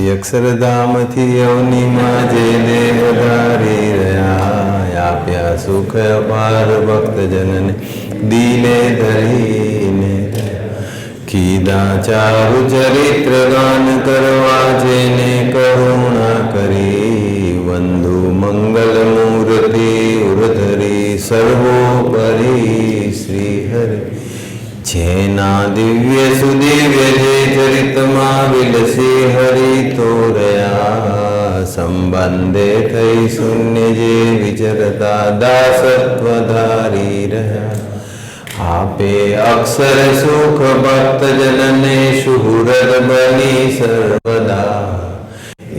એ અક્ષરધામથી અવનીમાં જેને વધારી રહ્યા, આપ્યા સુખ અપાર ભક્તજનને દિલે ધરીને. કીધા ચારુ ચરિત્ર ગાન કરવા જેને કરુણા કરી, વંદુ મંગલ મૂર્તિ ઉર્ધરી સર્વોપરી શ્રી હરિ. જેના દિવ્ય સુદિવ્ય જે ચરિતમાં વિલસી હરિ તોર્યા, સંબંધે થઈ શૂન્ય જે વિચરતા દાસત્વ ધારી રહ્યા. આપે અક્ષર સુખ ભક્તજનને શુહૃદ બની સર્વદા,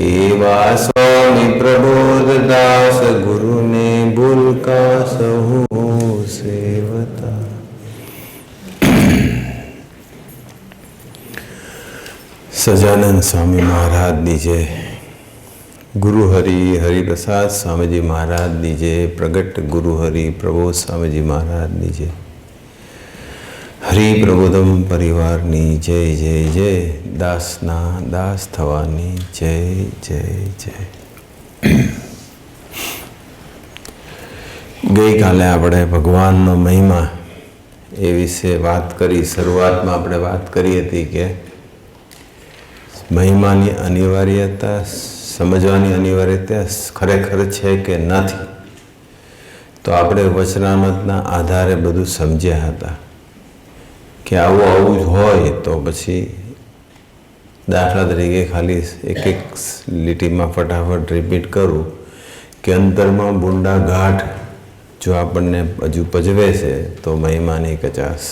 એવા સ્વામી પ્રબોધ દાસ ગુરુને ભૂલકા સહુ સેવતા. સજાનંદ સ્વામી મહારાજની જય. ગુરુ હરિ હરિપ્રસાદ સ્વામીજી મહારાજની જય. પ્રગટ ગુરુ હરિ પ્રબોધ સ્વામીજી મહારાજની જય. હરિ પ્રબોધમ પરિવારની જય જય જય. દાસના દાસ થવાની જય જય જય. ગઈકાલે આપણે ભગવાનનો મહિમા એ વિશે વાત કરી. શરૂઆતમાં આપણે વાત કરી હતી કે મહિમાની અનિવાર્યતા, સમજવાની અનિવાર્યતા ખરેખર છે કે નથી. તો આપણે વચનામતના આધારે બધું સમજ્યા હતા કે આવું જ હોય તો પછી દાખલા તરીકે ખાલી એક એક લીટીમાં ફટાફટ રિપીટ કરું કે અંતરમાં બુંડા ગાંઠ જો આપણને હજુ પજવે છે તો મહિમાની કચાસ.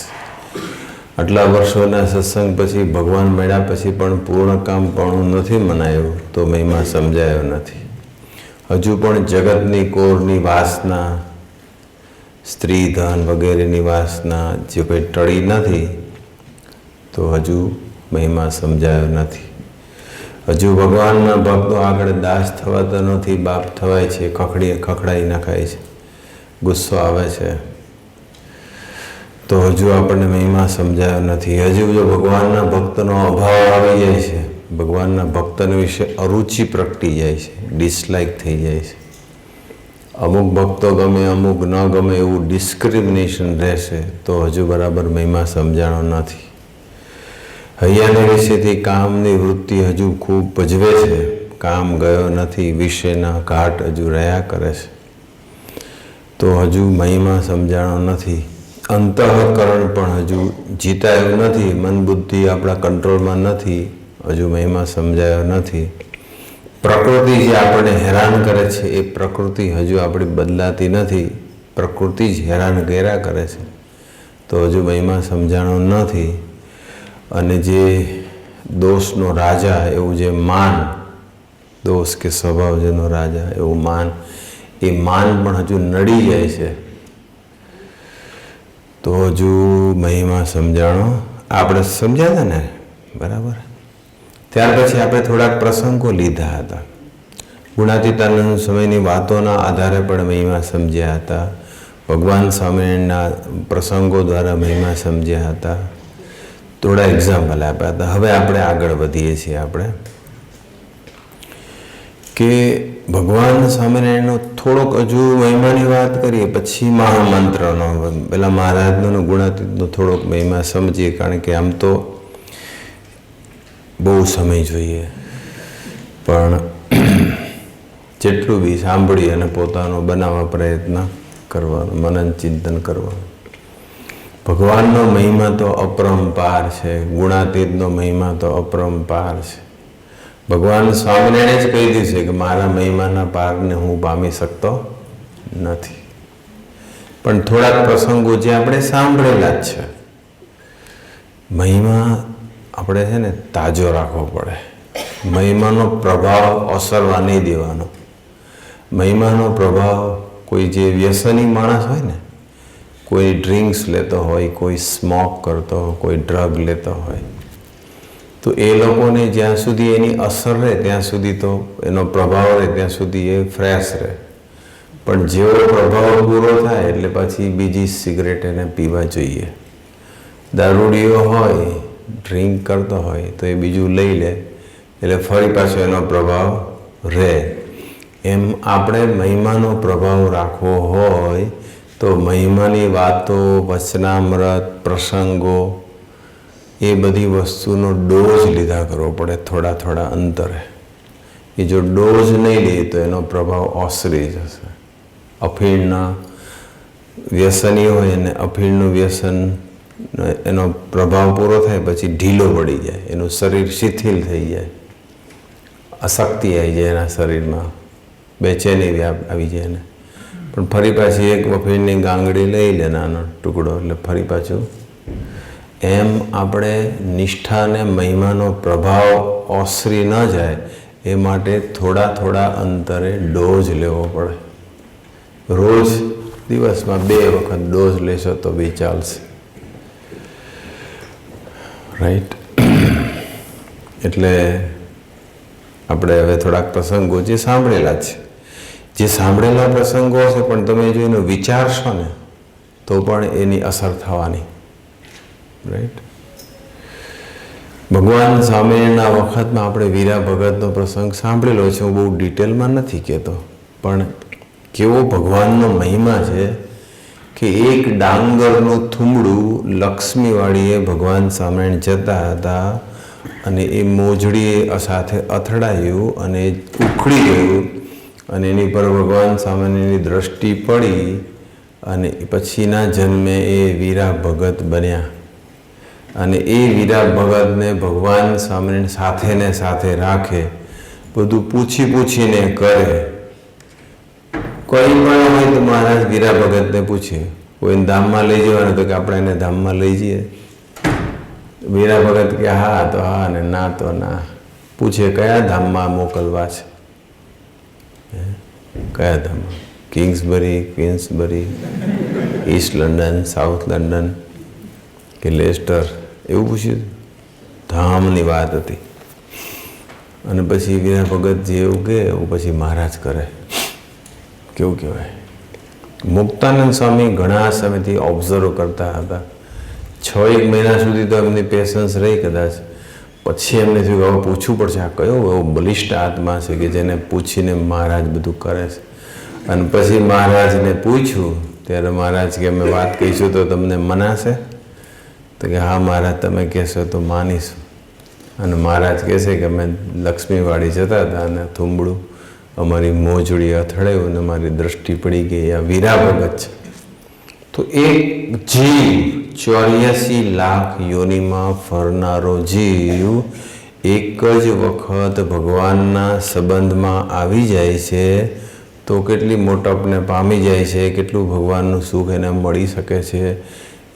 આટલા વર્ષોના સત્સંગ પછી ભગવાન મળ્યા પછી પણ પૂર્ણ કામ પણ નથી મનાયું તો મહિમા સમજાયો નથી. હજુ પણ જગતની કોરની વાસના, સ્ત્રી ધન વગેરેની વાસના જે કોઈ ટળી નથી તો હજુ મહિમા સમજાયો નથી. હજુ ભગવાનના ભક્તો આગળ દાસ થવાતો નથી, બાપ થવાય છે, ખખડાઈ નખાય છે, ગુસ્સો આવે છે, તો હજુ આપણને મહિમા સમજાયો નથી. હજુ જો ભગવાનના ભક્તનો અભાવ આવી જાય છે, ભગવાનના ભક્તને વિશે અરુચિ પ્રગટી જાય છે, ડિસલાઇક થઈ જાય છે, અમુક ભક્તો ગમે અમુક ન ગમે એવું ડિસ્ક્રિમિનેશન રહેશે તો હજુ બરાબર મહિમા સમજાણો નથી. હૈયાના વિશેથી કામની વૃત્તિ હજુ ખૂબ ભજવે છે, કામ ગયો નથી, વિષયના ઘાટ હજુ રહ્યા કરે છે તો હજુ મહિમા સમજાણો નથી. અંતઃકરણ પણ હજુ જીતાયું નથી, મન બુદ્ધિ આપણા કંટ્રોલમાં નથી, હજુ મહિમા સમજાયો નથી. પ્રકૃતિ જે આપણને હેરાન કરે છે એ પ્રકૃતિ હજુ આપણી બદલાતી નથી, પ્રકૃતિ જ હેરાન કર્યા કરે છે તો હજુ મહિમા સમજાણો નથી. અને જે દોષનો રાજા એવું જે માન, દોષ કે સ્વભાવ જેનો રાજા એવું માન, એ માન પણ હજુ નડી જાય છે તો હજુ મહિમા સમજાણો. આપણે સમજ્યા હતા ને બરાબર. ત્યાર પછી આપણે થોડાક પ્રસંગો લીધા હતા. ગુણાતીતાનંદ સમયની વાતોના આધારે પણ મહિમા સમજ્યા હતા. ભગવાન સ્વામિનારાયણના પ્રસંગો દ્વારા મહિમા સમજ્યા હતા. થોડા એક્ઝામ્પલ આપ્યા હતા. હવે આપણે આગળ વધીએ છીએ આપણે કે ભગવાન સ્વામિનારાયણનો થોડોક હજુ મહિમાની વાત કરીએ પછી મહામંત્રનો, પેલા મહારાજનો ગુણાતીતનો થોડોક મહિમા સમજીએ. કારણ કે આમ તો બહુ સમય જોઈએ પણ જેટલું બી સાંભળી અને પોતાનો બનાવવા પ્રયત્ન કરવાનો, મનન ચિંતન કરવાનું. ભગવાનનો મહિમા તો અપરંપાર છે, ગુણાતીતનો મહિમા તો અપરંપાર છે. ભગવાન સ્વામિનારાયણે જ કહી દીધું છે કે મારા મહિમાના પારને હું પામી શકતો નથી. પણ થોડાક પ્રસંગો જે આપણે સાંભળેલા જ છે. મહિમા આપણે છે ને તાજો રાખવો પડે. મહિમાનો પ્રભાવ ઓસરવા નહીં દેવાનો. મહિમાનો પ્રભાવ કોઈ જે વ્યસની માણસ હોય ને, કોઈ ડ્રિંક્સ લેતો હોય, કોઈ સ્મોક કરતો હોય, કોઈ ડ્રગ લેતો હોય તો એ લોકોને જ્યાં સુધી એની અસર રહે ત્યાં સુધી તો એનો પ્રભાવ રહે ત્યાં સુધી એ ફ્રેશ રહે. પણ જેવો પ્રભાવ પૂરો થાય એટલે પછી બીજી સિગરેટ એને પીવા જોઈએ. દારૂડિયો હોય, ડ્રિંક કરતો હોય તો એ બીજું લઈ લે, એટલે ફરી પાછો એનો પ્રભાવ રહે. એમ આપણે મહિમાનો પ્રભાવ રાખવો હોય તો મહિમાની વાતો, વચનામૃત, પ્રસંગો એ બધી વસ્તુનો ડોઝ લીધા કરવો પડે થોડા થોડા અંતરે. એ જો ડોઝ નહીં લે તો એનો પ્રભાવ ઓસરી જશે. અફીણના વ્યસની હોય અને અફીણનું વ્યસન એનો પ્રભાવ પૂરો થાય પછી ઢીલો પડી જાય, એનું શરીર શિથિલ થઈ જાય, અશક્તિ આવી જાય એના શરીરમાં, બેચેની આવી જાય એને. પણ ફરી પાછી એક અફીણની ગાંગડી લઈ લે નાનો ટુકડો એટલે ફરી પાછું. એમ આપણે નિષ્ઠાને મહિમાનો પ્રભાવ ઓસરી ન જાય એ માટે થોડા થોડા અંતરે ડોઝ લેવો પડે. રોજ દિવસમાં 2 વખત ડોઝ લેશો તો બી ચાલશે. રાઈટ. એટલે આપણે હવે થોડાક પ્રસંગો જે સાંભળેલા છે, જે સાંભળેલા પ્રસંગો છે પણ તમે જો એનો વિચારશો ને તો પણ એની અસર થવાની. રાઈટ. ભગવાન સ્વામિનારાયણના વખતમાં આપણે વીરા ભગતનો પ્રસંગ સાંભળેલો છે. હું બહુ ડિટેલમાં નથી કહેતો, પણ કેવો ભગવાનનો મહિમા છે કે એક ડાંગરનું થૂમડું લક્ષ્મીવાળીએ ભગવાન સ્વામિનારાયણ જતા હતા અને એ મોજડીએ સાથે અથડાયું અને ઉખડી ગયું અને એની પર ભગવાન સ્વામિનારાયણની દ્રષ્ટિ પડી અને પછીના જન્મે એ વીરા ભગત બન્યા. અને એ વીરા ભગતને ભગવાન સ્વામિનારાયણ સાથે ને સાથે રાખે, બધું પૂછી પૂછીને કરે. કોઈ પણ હોય તો મહારાજ વીરા ભગતને પૂછે, કોઈને ધામમાં લઈ જવાનું તો કે આપણે એને ધામમાં લઈ જઈએ. વીરા ભગત કે હા તો હા ને ના તો ના. પૂછે કયા ધામમાં મોકલવા છે, કયા ધામમાં? કિંગ્સબરી, ક્વીન્સબરી, ઈસ્ટ લંડન, સાઉથ લંડન કે લેસ્ટર, એવું પૂછ્યું. ધામની વાત હતી. અને પછી વીરા ભગત જેવું કે એવું પછી મહારાજ કરે. કેવું કહેવાય. મુક્તાનંદ સ્વામી ઘણા સમયથી ઓબ્ઝર્વ કરતા હતા. 6 મહિના સુધી તો એમની પેશન્સ રહી કદાચ. પછી એમને થયું હવે પૂછવું પડશે, આ કયો એવો બલિષ્ઠ આત્મા છે કે જેને પૂછીને મહારાજ બધું કરે છે. અને પછી મહારાજને પૂછ્યું ત્યારે મહારાજ કે અમે વાત કહીશું તો તમને મનાશે? તો કે હા મહારાજ, તમે કહેશો તો માનીશું. અને મહારાજ કહેશે કે અમે લક્ષ્મીવાડી જતા હતા અને થૂંબડું અમારી મોજડી અથડાયું અને મારી દ્રષ્ટિ પડી ગઈ. આ વીરા ભગત છે. તો એક જીવ 84 લાખ યોનિમાં ફરનારો જીવ એક જ વખત ભગવાનના સંબંધમાં આવી જાય છે તો કેટલી મોટપને પામી જાય છે, કેટલું ભગવાનનું સુખ એને મળી શકે છે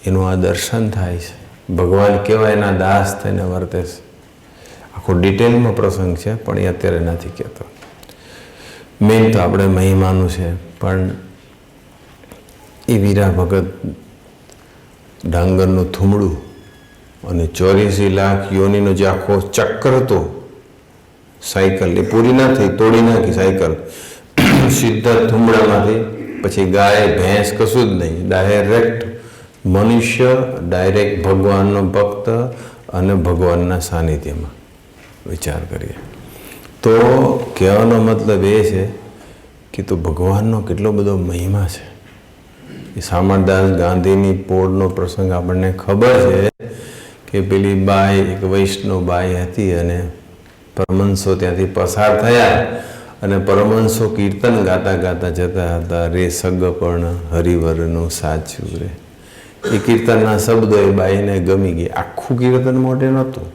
એનું આ દર્શન થાય છે. ભગવાન કેવા એના દાસ થઈને વર્તે છે. આખો ડિટેલમાં પ્રસંગ છે પણ એ અત્યારે નથી કહેતો. મેઇન તો આપણે મહિમાનું છે. પણ એ વીરા ભગત ડાંગરનું થૂમડું અને 84 લાખ યોનીનો જે આખો ચક્ર હતો, સાયકલ એ પૂરી ના થઈ, તોડી નાખી સાયકલ સીધા થૂમડામાંથી. પછી ગાય ભેંસ કશું જ નહીં, ડાયરેક્ટ મનુષ્ય, ડાયરેક્ટ ભગવાનનો ભક્ત અને ભગવાનના સાનિધ્યમાં. વિચાર કરીએ તો કહેવાનો મતલબ એ છે કે તો ભગવાનનો કેટલો બધો મહિમા છે. એ શામળદાસ ગાંધીની પોળનો પ્રસંગ આપણને ખબર છે કે પેલી બાઈ, એક વૈષ્ણવ બાઈ હતી અને પરમહંસો ત્યાંથી પસાર થયા અને પરમહંસો કીર્તન ગાતા ગાતા જતા હતા. રે સગપણ હરિવરનું સાચું રે. એ કીર્તનના શબ્દો એ બાઈને ગમી ગઈ. આખું કીર્તન મોટે નહોતું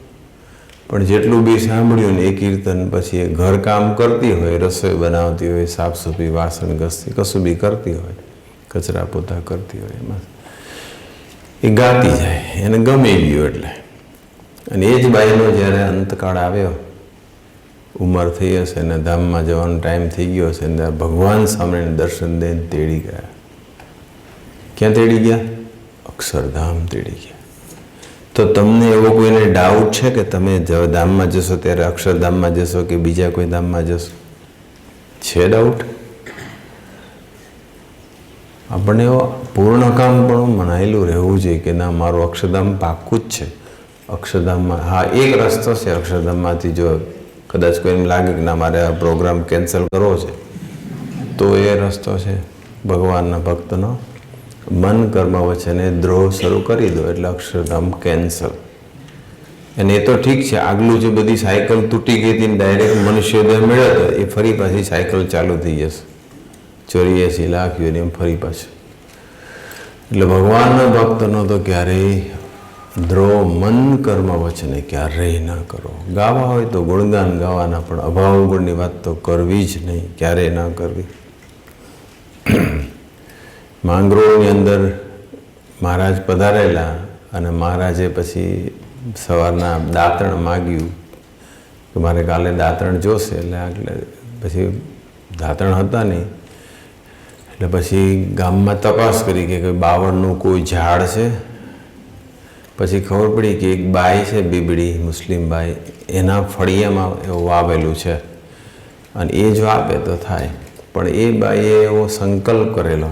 પણ જેટલું બી સાંભળ્યું ને એ કીર્તન પછી એ ઘરકામ કરતી હોય, રસોઈ બનાવતી હોય, સાફ સફાઈ, વાસણ ઘસતી, કશું બી કરતી હોય, કચરા પોતા કરતી હોય, એમાં એ ગાતી જાય, એને ગમી ગયું. એટલે અને એ જ બાઈનો જ્યારે અંતકાળ આવ્યો, ઉંમર થઈ હશે ને ધામમાં જવાનો ટાઈમ થઈ ગયો હશે ને ભગવાન સામે દર્શન દઈને તેડી ગયા. ક્યાં તેડી ગયા? અક્ષરધામ તેડી ગયા. તો તમને એવો કોઈને ડાઉટ છે કે તમે ધામમાં જશો ત્યારે અક્ષરધામમાં જશો કે બીજા કોઈ ધામમાં જશો? છે ડાઉટ? આપણને એવો પૂર્ણ કામ પણ મનાયેલું રહેવું જોઈએ કે ના, મારું અક્ષરધામ પાક્કું જ છે. અક્ષરધામમાં હા એક રસ્તો છે, અક્ષરધામમાંથી જો કદાચ કોઈને લાગે કે ના મારે આ પ્રોગ્રામ કેન્સલ કરવો છે, તો એ રસ્તો છે ભગવાનના ભક્તનો. મન કર્મ વચને દ્રોહ શરૂ કરી દો એટલે અક્ષરધામ કેન્સલ. અને એ તો ઠીક છે, આગલું જે બધી સાયકલ તૂટી ગઈ હતી ડાયરેક્ટ મનુષ્યોદય મળ્યો હતો, એ ફરી પાછી સાયકલ ચાલુ થઈ જશે. 84 લાખ યોનિ ફરી પાછું. એટલે ભગવાનના ભક્તનો તો ક્યારેય દ્રોહ મન કર્મ વચને ક્યારેય ના કરો. ગાવા હોય તો ગુણગાન ગાવાના, પણ અભાવ ગુણની વાત તો કરવી જ નહીં, ક્યારેય ના કરવી. માંગરોળની અંદર મહારાજ પધારેલા અને મહારાજે પછી સવારના દાંતણ માગ્યું કે મારે કાલે દાંતણ જોશે. એટલે પછી દાંતણ હતા નહીં, એટલે પછી ગામમાં તપાસ કરી કે બાવળનું કોઈ ઝાડ છે. પછી ખબર પડી કે એક બાઈ છે, બીબડી મુસ્લિમ બાઈ, એના ફળિયામાં એવું વાવેલું છે અને એ જો આપે તો થાય. પણ એ બાઈએ એવો સંકલ્પ કરેલો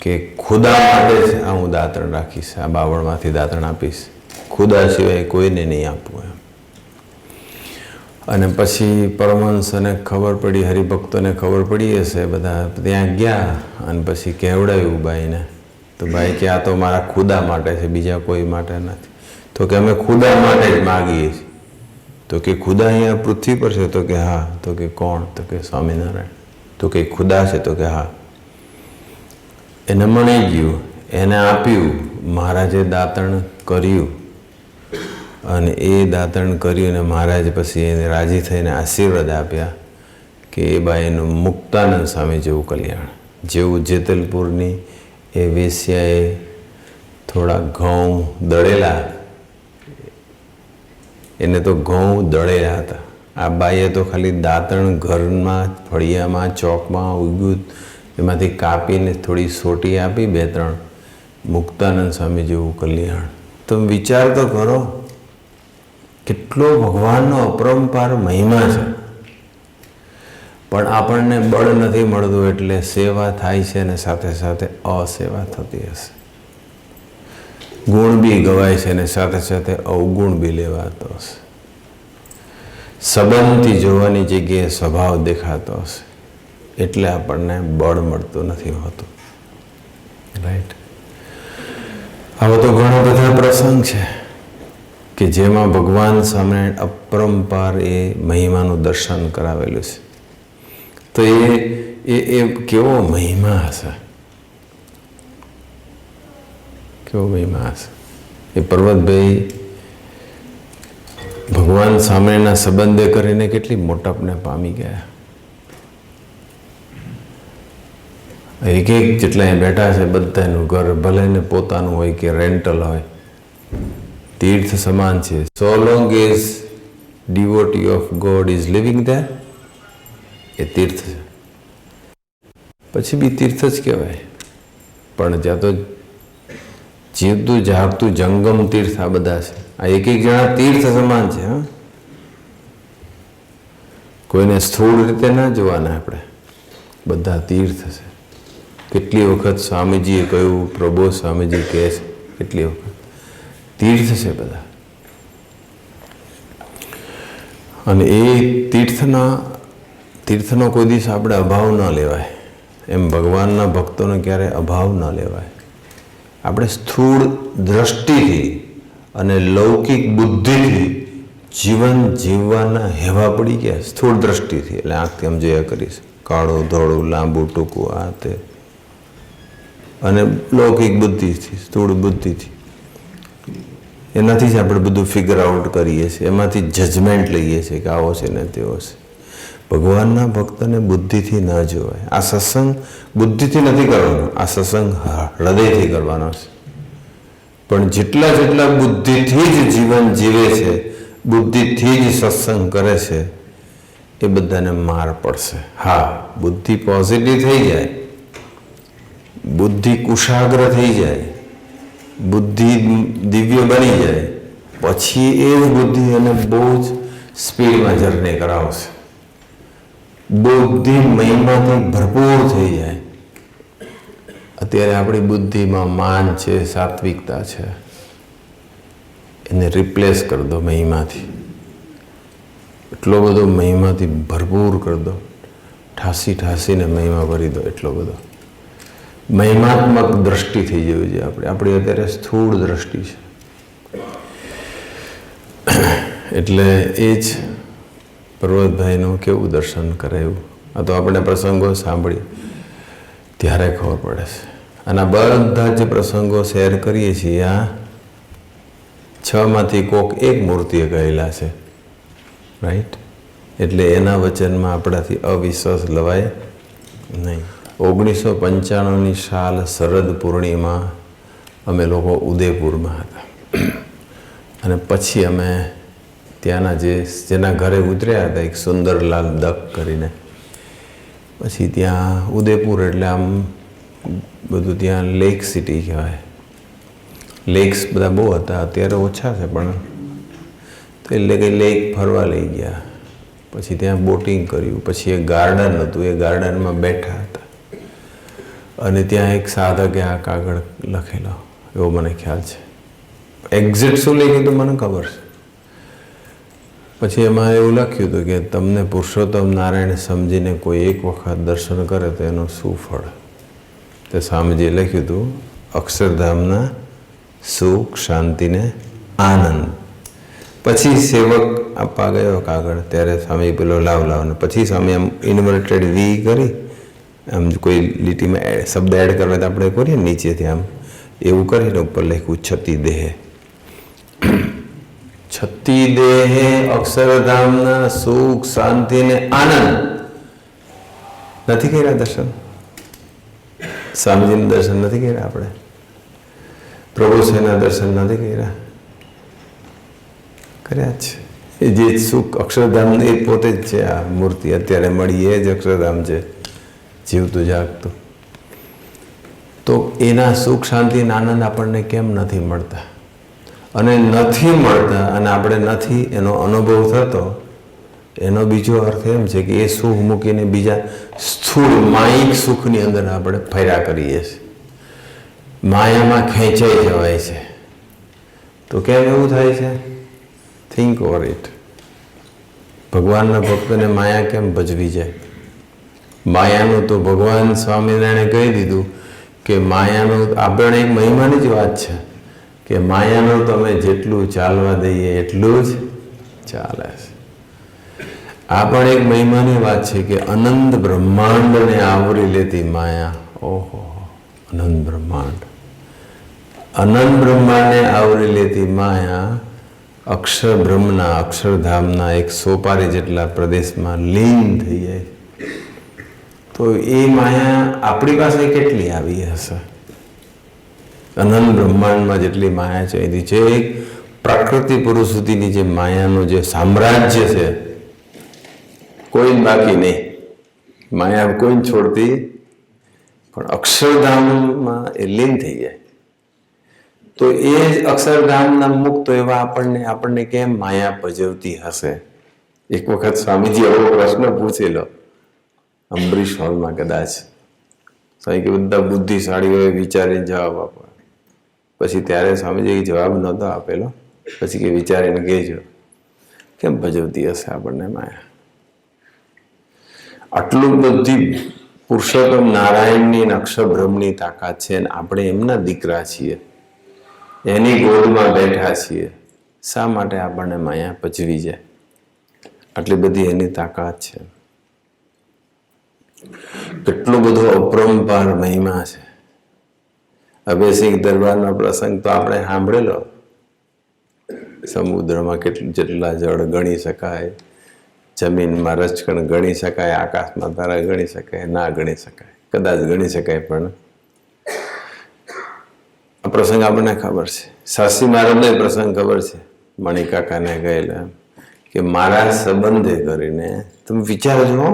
કે ખુદા માટે જ આ હું દાંતણ રાખીશ, આ બાવળમાંથી દાંતણ આપીશ, ખુદા સિવાય કોઈને નહીં આપવું એમ. અને પછી પરમહંસને ખબર પડી, હરિભક્તોને ખબર પડી હશે, બધા ત્યાં ગયા અને પછી કહેવડાવ્યું બાઈને. તો બાઈ કે આ તો મારા ખુદા માટે છે, બીજા કોઈ માટે નથી. તો કે અમે ખુદા માટે જ માગીએ છીએ. તો કે ખુદા અહીંયા પૃથ્વી પર છે? તો કે હા. તો કે કોણ? તો કે સ્વામિનારાયણ. તો કે ખુદા છે? તો કે હા. એને મળી ગયું, એને આપ્યું. મહારાજે દાંતણ કર્યું અને એ દાંતણ કર્યું અને મહારાજ પછી એને રાજી થઈને આશીર્વાદ આપ્યા કે એ બાઈનું મુક્તાનંદ સ્વામી જેવું કલ્યાણ. જેવું જેતલપુરની એ વેશ્યાએ થોડા ઘઉં દળેલા, એને તો ઘઉં દળેલા હતા. આ બાઈએ તો ખાલી દાંતણ ઘરમાં, ફળિયામાં, ચોકમાં ઉગ્યું, એમાંથી કાપીને થોડી સોટી આપી, 2-3. મુક્તાનંદ સ્વામી જેવું કલ્યાણ. તમે વિચાર તો કરો, કેટલો ભગવાનનો અપરંપાર મહિમા છે. પણ આપણને બળ નથી મળતું એટલે સેવા થાય છે અને સાથે સાથે અસેવા થતી હશે. ગુણ બી ગવાય છે અને સાથે સાથે અવગુણ બી લેવાતો હશે. સંબંધથી જોવાની જગ્યાએ સ્વભાવ દેખાતો હશે, એટલે આપણને બળ મળતું નથી હોતું. રાઈટ? આવો તો ઘણા બધા પ્રસંગ છે કે જેમાં ભગવાન સામે અપરંપાર એ મહિમાનું દર્શન કરાવેલું છે. તો એ કેવો મહિમા હશે, કેવો મહિમા હશે. એ પર્વતભાઈ ભગવાન સામેના સંબંધે કરીને કેટલી મોટપને પામી ગયા. એક જેટલા અહીં બેઠા છે બધાનું ઘર ભલે ને પોતાનું હોય કે રેન્ટલ હોય, તીર્થ સમાન છે. સો long as devotee of God is living there, એ તીર્થ છે. પછી બી તીર્થ જ કહેવાય. પણ જ્યાં તો જીવતું જાગતું જંગમ તીર્થ આ બધા છે. આ એક જણા તીર્થ સમાન છે. હા, કોઈને સ્થૂળ રીતે ના જોવાના આપણે, બધા તીર્થ છે. કેટલી વખત સ્વામીજીએ કહ્યું, પ્રભુ સ્વામીજી કહે છે, કેટલી વખત તીર્થ છે બધા. અને એ તીર્થનો કોઈ દિવસ આપણે અભાવ ન લેવાય. એમ ભગવાનના ભક્તોને ક્યારે અભાવ ન લેવાય. આપણે સ્થૂળ દ્રષ્ટિથી અને લૌકિક બુદ્ધિથી જીવન જીવવાના હેવા પડી ગયા. સ્થૂળ દ્રષ્ટિથી એટલે આંખથી આમ જોયા કરીશ, કાળું ધોળું, લાંબુ ટૂંકું, આ તે. અને લૌકિક બુદ્ધિથી, સ્થૂળ બુદ્ધિથી, એનાથી જ આપણે બધું ફિગર આઉટ કરીએ છીએ, એમાંથી જજમેન્ટ લઈએ છીએ કે આવો છે ને તેવો છે. ભગવાનના ભક્તને બુદ્ધિથી ન જોવાય. આ સત્સંગ બુદ્ધિથી નથી કરવાનો, આ સત્સંગ હૃદયથી કરવાનો છે. પણ જેટલા બુદ્ધિથી જ જીવન જીવે છે, બુદ્ધિથી જ સત્સંગ કરે છે, એ બધાને માર પડશે. હા, બુદ્ધિ પોઝિટિવ થઈ જાય, બુદ્ધિ કુશાગ્ર થઈ જાય, બુદ્ધિ દિવ્ય બની જાય, પછી એ જ બુદ્ધિ એને બહુ જ સ્પીડમાં જર્ની કરાવશે. બુદ્ધિ મહિમાથી ભરપૂર થઈ જાય. અત્યારે આપણી બુદ્ધિમાં માન છે, સાત્વિકતા છે, એને રિપ્લેસ કરી દો મહિમાથી. એટલો બધો મહિમાથી ભરપૂર કરી દો, ઠાસીને મહિમા ભરી દો, એટલો બધો મહિમાત્મક દ્રષ્ટિ થઈ જવી છે આપણી અત્યારે સ્થૂળ દ્રષ્ટિ છે. એટલે એ જ પર્વતભાઈનું કેવું દર્શન કરાયું. આ તો આપણે પ્રસંગો સાંભળીએ ત્યારે ખબર પડે છે. અને બધા જે પ્રસંગો શેર કરીએ છીએ આ 6માંથી કોક એક મૂર્તિએ કહેલા છે, રાઈટ? એટલે એના વચનમાં આપણાથી અવિશ્વાસ લવાય નહીં. 1995ની સાલ શરદ પૂર્ણિમા અમે લોકો ઉદયપુરમાં હતા અને પછી અમે ત્યાંના જેના ઘરે ઉતર્યા હતા, એક સુંદરલાલ દક કરીને, પછી ત્યાં ઉદયપુર એટલે આમ બધું ત્યાં લેક સિટી કહેવાય. લેક્સ બધા બહુ હતા, અત્યારે ઓછા છે, પણ તો એટલે કે લેક ફરવા લઈ ગયા. પછી ત્યાં બોટિંગ કર્યું. પછી એક ગાર્ડન હતું, એ ગાર્ડનમાં બેઠા હતા અને ત્યાં એક સાધકે આ કાગળ લખેલો, એવો મને ખ્યાલ છે. એક્ઝેક્ટ શું લઈ ગયું મને ખબર છે. પછી એમાં એવું લખ્યું હતું કે તમને પુરુષોત્તમ નારાયણ સમજીને કોઈ એક વખત દર્શન કરે તો એનું શું ફળ. તે સ્વામીજીએ લખ્યું હતું અક્ષરધામના સુખ, શાંતિને આનંદ. પછી સેવક આપવા ગયો કાગળ, ત્યારે સ્વામી પેલો લાવ ને પછી સ્વામી આમ ઇન્વર્ટેડ વી કરી, આમ કોઈ લીટીમાં શબ્દ એડ કરવા તો આપણે કરીએ નીચેથી આમ એવું કરીને ઉપર લખ્યું છતી દેહે. છતી દેહે અક્ષરધામના સુખ, શાંતિ ને આનંદ. નથી કર્યા દર્શન? સ્વામીજીના દર્શન નથી કર્યા આપણે? પ્રભુ સેના દર્શન નથી કર્યા? કર્યા છે. એ જે સુખ અક્ષરધામ એ પોતે જ છે. આ મૂર્તિ અત્યારે મળી એ જ અક્ષરધામ છે, જીવતું જાગતું. તો એના સુખ, શાંતિ અને આનંદ આપણને કેમ નથી મળતા? અને નથી મળતા અને આપણે નથી એનો અનુભવ થતો, એનો બીજો અર્થ એમ છે કે એ સુખ મૂકીને બીજા સ્થૂળ માયિક સુખની અંદર આપણે ફર્યા કરીએ છીએ, માયામાં ખેંચાઈ જવાય છે. તો કેમ એવું થાય છે? Think over it. ભગવાનના ભક્તને માયા કેમ ભજવી જાય? માયાનું તો ભગવાન સ્વામિનારાયણે કહી દીધું કે માયાનું, આપણે એક મહિમાની જ વાત છે કે માયાનું તમે જેટલું ચાલવા દઈએ એટલું જ ચાલે છે. આ પણ એક મહિમાની વાત છે કે અનંત બ્રહ્માંડને આવરી લેતી માયા. ઓહો, અનંત બ્રહ્માંડ, અનંત બ્રહ્માંડને આવરી લેતી માયા અક્ષરબ્રહ્મના, અક્ષરધામના એક સોપારી જેટલા પ્રદેશમાં લીન થઈ જાય. તો એ માયા આપણી પાસે કેટલી આવી હશે? અનંત બ્રહ્માંડમાં જેટલી માયા છે એની છે એક પ્રકૃતિ પુરુષ સુધીની જે માયાનું જે સામ્રાજ્ય છે, કોઈ બાકી નહીં. માયા કોઈ છોડતી પણ અક્ષરધામમાં એ લીન થઈ જાય. તો એ જ અક્ષરધામના મુક્ત એવા આપણને કેમ માયા ભજવતી હશે? એક વખત સ્વામીજી એવો પ્રશ્ન પૂછેલો અંબરીશ હોલમાં, કદાચ સ્વામી કે બધા બુદ્ધિશાળીઓએ વિચારીને જવાબ આપો. પછી ત્યારે સ્વામીજી જવાબ નહોતો આપેલો. પછી કે વિચારીને કહેજો કેમ ભજવતી હશે આપણને માયા? આટલું બધી પુરુષોત્તમ નારાયણની અક્ષરબ્રહ્મની તાકાત છે અને આપણે એમના દીકરા છીએ, એની ગોદમાં બેઠા છીએ. શા માટે આપણને માયા પચવી જાય? આટલી બધી એની તાકાત છે. કેટલો બધો અપરંપાર મહિમા છે. અભયસિંહ દરબારનો પ્રસંગ તો આપણે સાંભળેલો. સમુદ્રમાં જેટલા જળ ગણી શકાય, જમીનમાં રજકણ ગણી શકાય, આકાશમાં તારા ગણી શકાય, ના ગણી શકાય, કદાચ ગણી શકાય. પણ આ પ્રસંગ આપણને ખબર છે. સાસી મહારાજનો પ્રસંગ ખબર છે. મણિકાકાને કહેલા કે મારા સંબંધે કરીને તમે વિચારજો,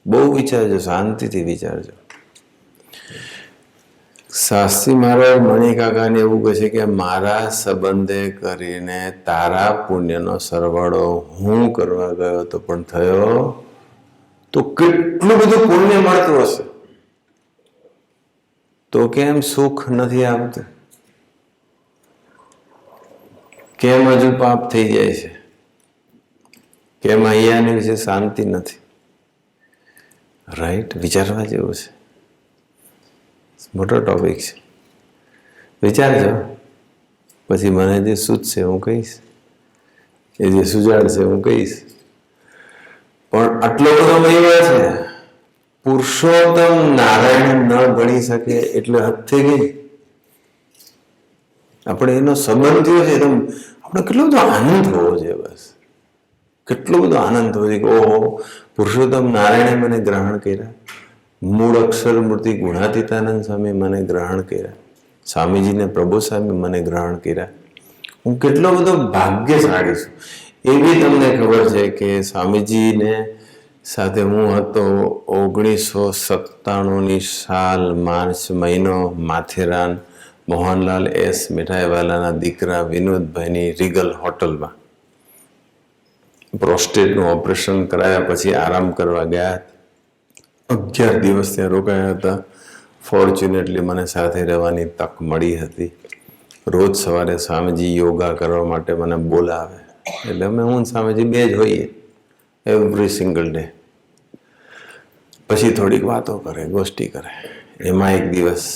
બહુ વિચારજો, શાંતિથી વિચારજો. શાસ્ત્રી મહારાજ મણિકાકાને એવું કહે છે કે મારા સંબંધે કરીને તારા પુણ્યનો સરવાળો હું કરવા ગયો તો પણ થયો તો કેટલું બધું પુણ્ય મળતું હશે, તો કેમ સુખ નથી આવતું? કેમ હજુ પાપ થઈ જાય છે? કેમ અહીંયાની વિશે શાંતિ નથી? રાઈટ? વિચારવા જેવું છે, મોટો ટોપિક છે. વિચારજો, પછી મને જે સૂચશે હું કહીશ, એ જે સુજાડશે હું કહીશ. પણ આટલો બધો મહિમા છે, પુરુષોત્તમ નારાયણ ન ગણી શકે એટલે હદ થઈ ગઈ. આપણે એનો સંબંધ થયો છે, આપણે કેટલો બધો આનંદ હોવો જોઈએ. બસ કેટલો બધો આનંદ હોવો જોઈએ કે ઓહો, પુરુષોત્તમ નારાયણે મને ગ્રહણ કર્યા, મૂળ અક્ષર મૂર્તિ ગુણાતીતાનંદ સ્વામી મને ગ્રહણ કર્યા, સ્વામીજીને પ્રભુ સ્વામી મને ગ્રહણ કર્યા. હું કેટલો બધો ભાગ્યશાળી છું. એ બી તમને ખબર છે કે સ્વામીજીને સાથે હું હતો 1997ની સાલ માર્ચ મહિનો, માથેરાન મોહનલાલ એસ મીઠાઈવાલાના દીકરા વિનોદભાઈની રીગલ હોટલમાં પ્રોસ્ટેટનું ઓપરેશન કરાયા પછી આરામ કરવા ગયા. 11 દિવસ ત્યાં રોકાયા હતા. ફોર્ચ્યુનેટલી મને સાથે રહેવાની તક મળી હતી. રોજ સવારે સ્વામીજી યોગા કરવા માટે મને બોલાવે, એટલે હું સ્વામીજી બે જ હોઈએ એવરી સિંગલ ડે. પછી થોડીક વાતો કરે, ગોષ્ઠી કરે. એમાં એક દિવસ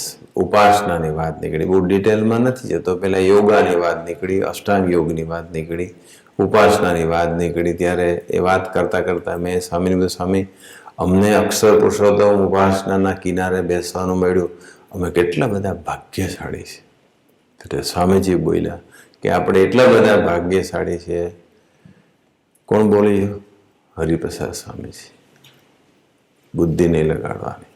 ઉપાસનાની વાત નીકળી. બહુ ડિટેલમાં નથી જતો. પહેલાં યોગાની વાત નીકળી, અષ્ટાંગ યોગની વાત નીકળી, ઉપાસનાની વાત નીકળી. ત્યારે એ વાત કરતાં કરતાં મેં સ્વામીને કીધું, સ્વામી અમને અક્ષર પુરુષોત્તમ ઉપાસનાના કિનારે બેસવાનું મળ્યું, અમે કેટલા બધા ભાગ્યશાળી છીએ. એટલે સ્વામીજી બોલ્યા કે આપણે એટલા બધા ભાગ્યશાળી છીએ. કોણ બોલી? હરિપ્રસાદ સ્વામીજી. બુદ્ધિ નહીં લગાડવાની.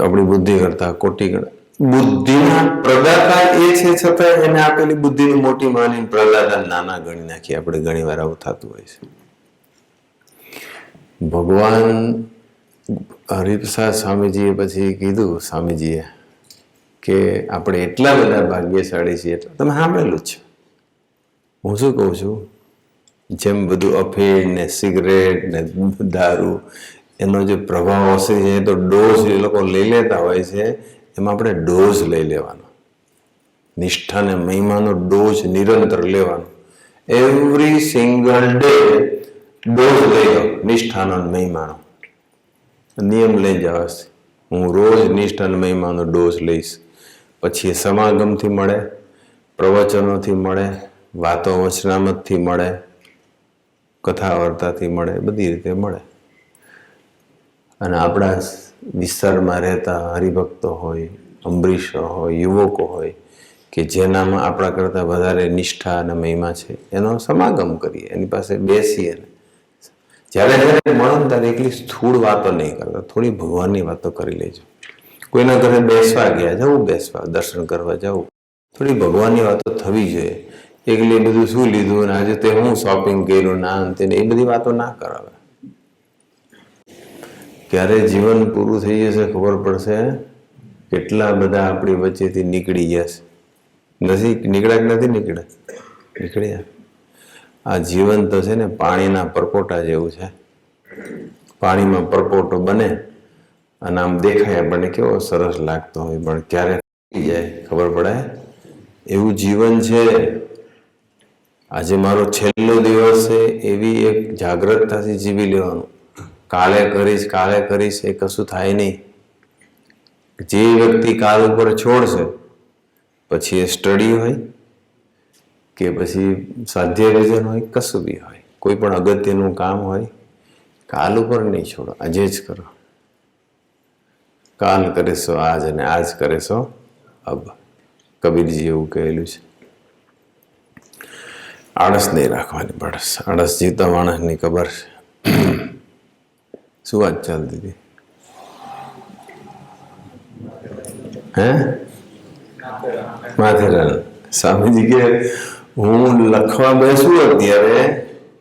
આપણી બુદ્ધિ કરતા કોટી ગણા. બુદ્ધિના પ્રદાતા એ છે, છતાં એને આપેલી બુદ્ધિની મોટી માની પ્રદાતા નાના ગણી નાખી. આપણે ઘણી વાર આવું થતું હોય છે. ભગવાન હરિપ્રસાદ સ્વામીજીએ પછી કીધું, સ્વામીજીએ કે આપણે એટલા બધા ભાગ્યશાળી છીએ. એટલે તમે સાંભળેલું જ છે. હું શું કહું છું, જેમ બધું અફીણ ને સિગરેટ ને દારૂ એનો જે પ્રભાવ હશે છે, તો ડોઝ એ લોકો લઈ લેતા હોય છે, એમાં આપણે ડોઝ લઈ લેવાનો. નિષ્ઠાને મહિમાનો ડોઝ નિરંતર લેવાનો. એવરી સિંગલ ડે ડોઝ લઈ લો નિષ્ઠાનો મહિમાનો. નિયમ લઈ જવાશે, હું રોજ નિષ્ઠાન મહિમાનો ડોઝ લઈશ. પછી એ સમાગમથી મળે, પ્રવચનોથી મળે, વાતો વચનામતથી મળે, કથા વાર્તાથી મળે, બધી રીતે મળે. અને આપણા વિસ્તારમાં રહેતા હરિભક્તો હોય, અંબરીશો હોય, યુવકો હોય કે જેનામાં આપણા કરતાં વધારે નિષ્ઠા અને મહિમા છે, એનો સમાગમ કરીએ, એની પાસે બેસીએ. જ્યારે જ્યારે મળો ને ત્યારે એકલી સ્થૂળ વાતો નહીં કરતા, થોડી ભગવાનની વાતો કરી લેજો. કોઈના ઘરે બેસવા ગયા, જવું બેસવા, દર્શન કરવા જવું, થોડી ભગવાનની વાતો થવી જોઈએ. એકલી બધું શું લીધું ને આજે તે હું શોપિંગ કર્યું ના તેને એ બધી વાતો ના કરાવે. ક્યારે જીવન પૂરું થઈ જશે ખબર પડશે. કેટલા બધા આપણી વચ્ચેથી નીકળી ગયા છે. નથી નીકળ્યા કે નથી નીકળ્યા? નીકળ્યા. આ જીવન તો છે ને પાણીના પરપોટા જેવું છે. પાણીમાં પરપોટો બને અને આમ દેખાય આપણને કેવો સરસ લાગતો હોય, પણ ક્યારે થઈ જાય ખબર પડે. એવું જીવન છે. આજે મારો છેલ્લો દિવસ છે, એવી એક જાગ્રતતાથી જીવી લેવાનું. કાલે કરીશ એ કશું થાય નહીં. જે વ્યક્તિ કાલ ઉપર છોડશે, પછી એ સ્ટડી હોય કે પછી સાધ્ય વિઝન હોય, કશું બી હોય, કોઈ પણ અગત્યનું કામ હોય, કાલ ઉપર નહીં છોડો, આજે જ કરો. કાલ કરે સો આજ અને આજ કરે સો અબ. કબીરજી એવું કહેલું છે. આળસ નહીં રાખવાની. બળસ આળસ જીવતા માણસની ખબર છે. શું વાત ચાલતી હતી? હે? માથેરાન. સ્વામીજી કે હું લખવા બેસું અત્યારે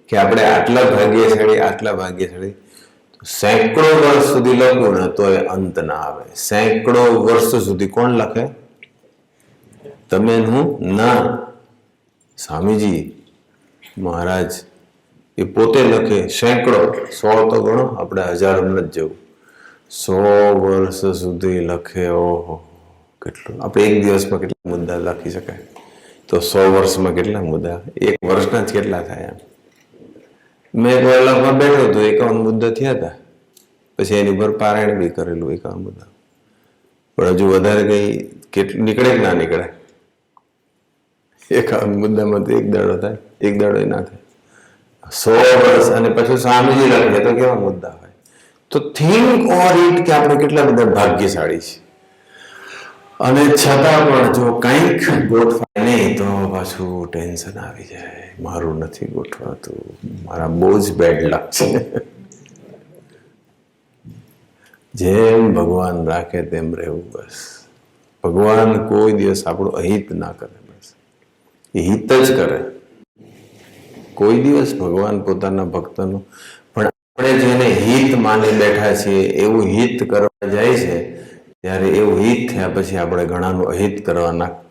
કે આપણે આટલા ભાગ્યશાળી સેંકડો વર્ષ સુધી લખું ને તો એ અંત ના આવે. સેંકડો વર્ષ સુધી કોણ લખે? તમે હું ના. સ્વામીજી મહારાજ એ પોતે લખે સેંકડો. 100 તો ગણો, આપણે 1000 નથી જવું. 100 વર્ષ સુધી લખે. ઓહો, કેટલું! આપણે એક દિવસમાં કેટલા મુદ્દા લખી શકાય? તો 100 વર્ષમાં કેટલા મુદ્દા? એક વર્ષના જ કેટલા થાય? મેં કલાકમાં બેઠો હતો, 51 મુદ્દા થયા હતા. પછી એની પર પારાયણ બી કરેલું 51 મુદ્દા. પણ હજુ વધારે કઈ કેટલું નીકળે કે ના નીકળે? 51 મુદ્દામાં તો એક દાડો થાય, એક દાડો ના થાય. 100 વર્ષ અને પછી સ્વામીજી લખે તો કેવા મુદ્દા હોય. તો થિંક ઓર ઇટ કે આપણે કેટલા બધા ભાગ્યશાળી છીએ. અને છતાં પણ જો કંઈક ગોઠવાય નહીં તો પાછું ટેન્શન આવી જાય, મારું નથી ગોઠવાતું, મારા બહુ જ બેડ લક છે. જેમ ભગવાન રાખે તેમ રહેવું બસ. ભગવાન કોઈ દિવસ આપણું અહિત ના કરે, બસ એ હિત જ કરે. કોઈ દિવસ ભગવાન પોતાના ભક્તનું, પણ આપણે જેને હિત માની બેઠા છીએ એવું હિત કરવા જાય છે, ત્યારે એવું હિત થયા પછી આપણે ઘણાનું અહિત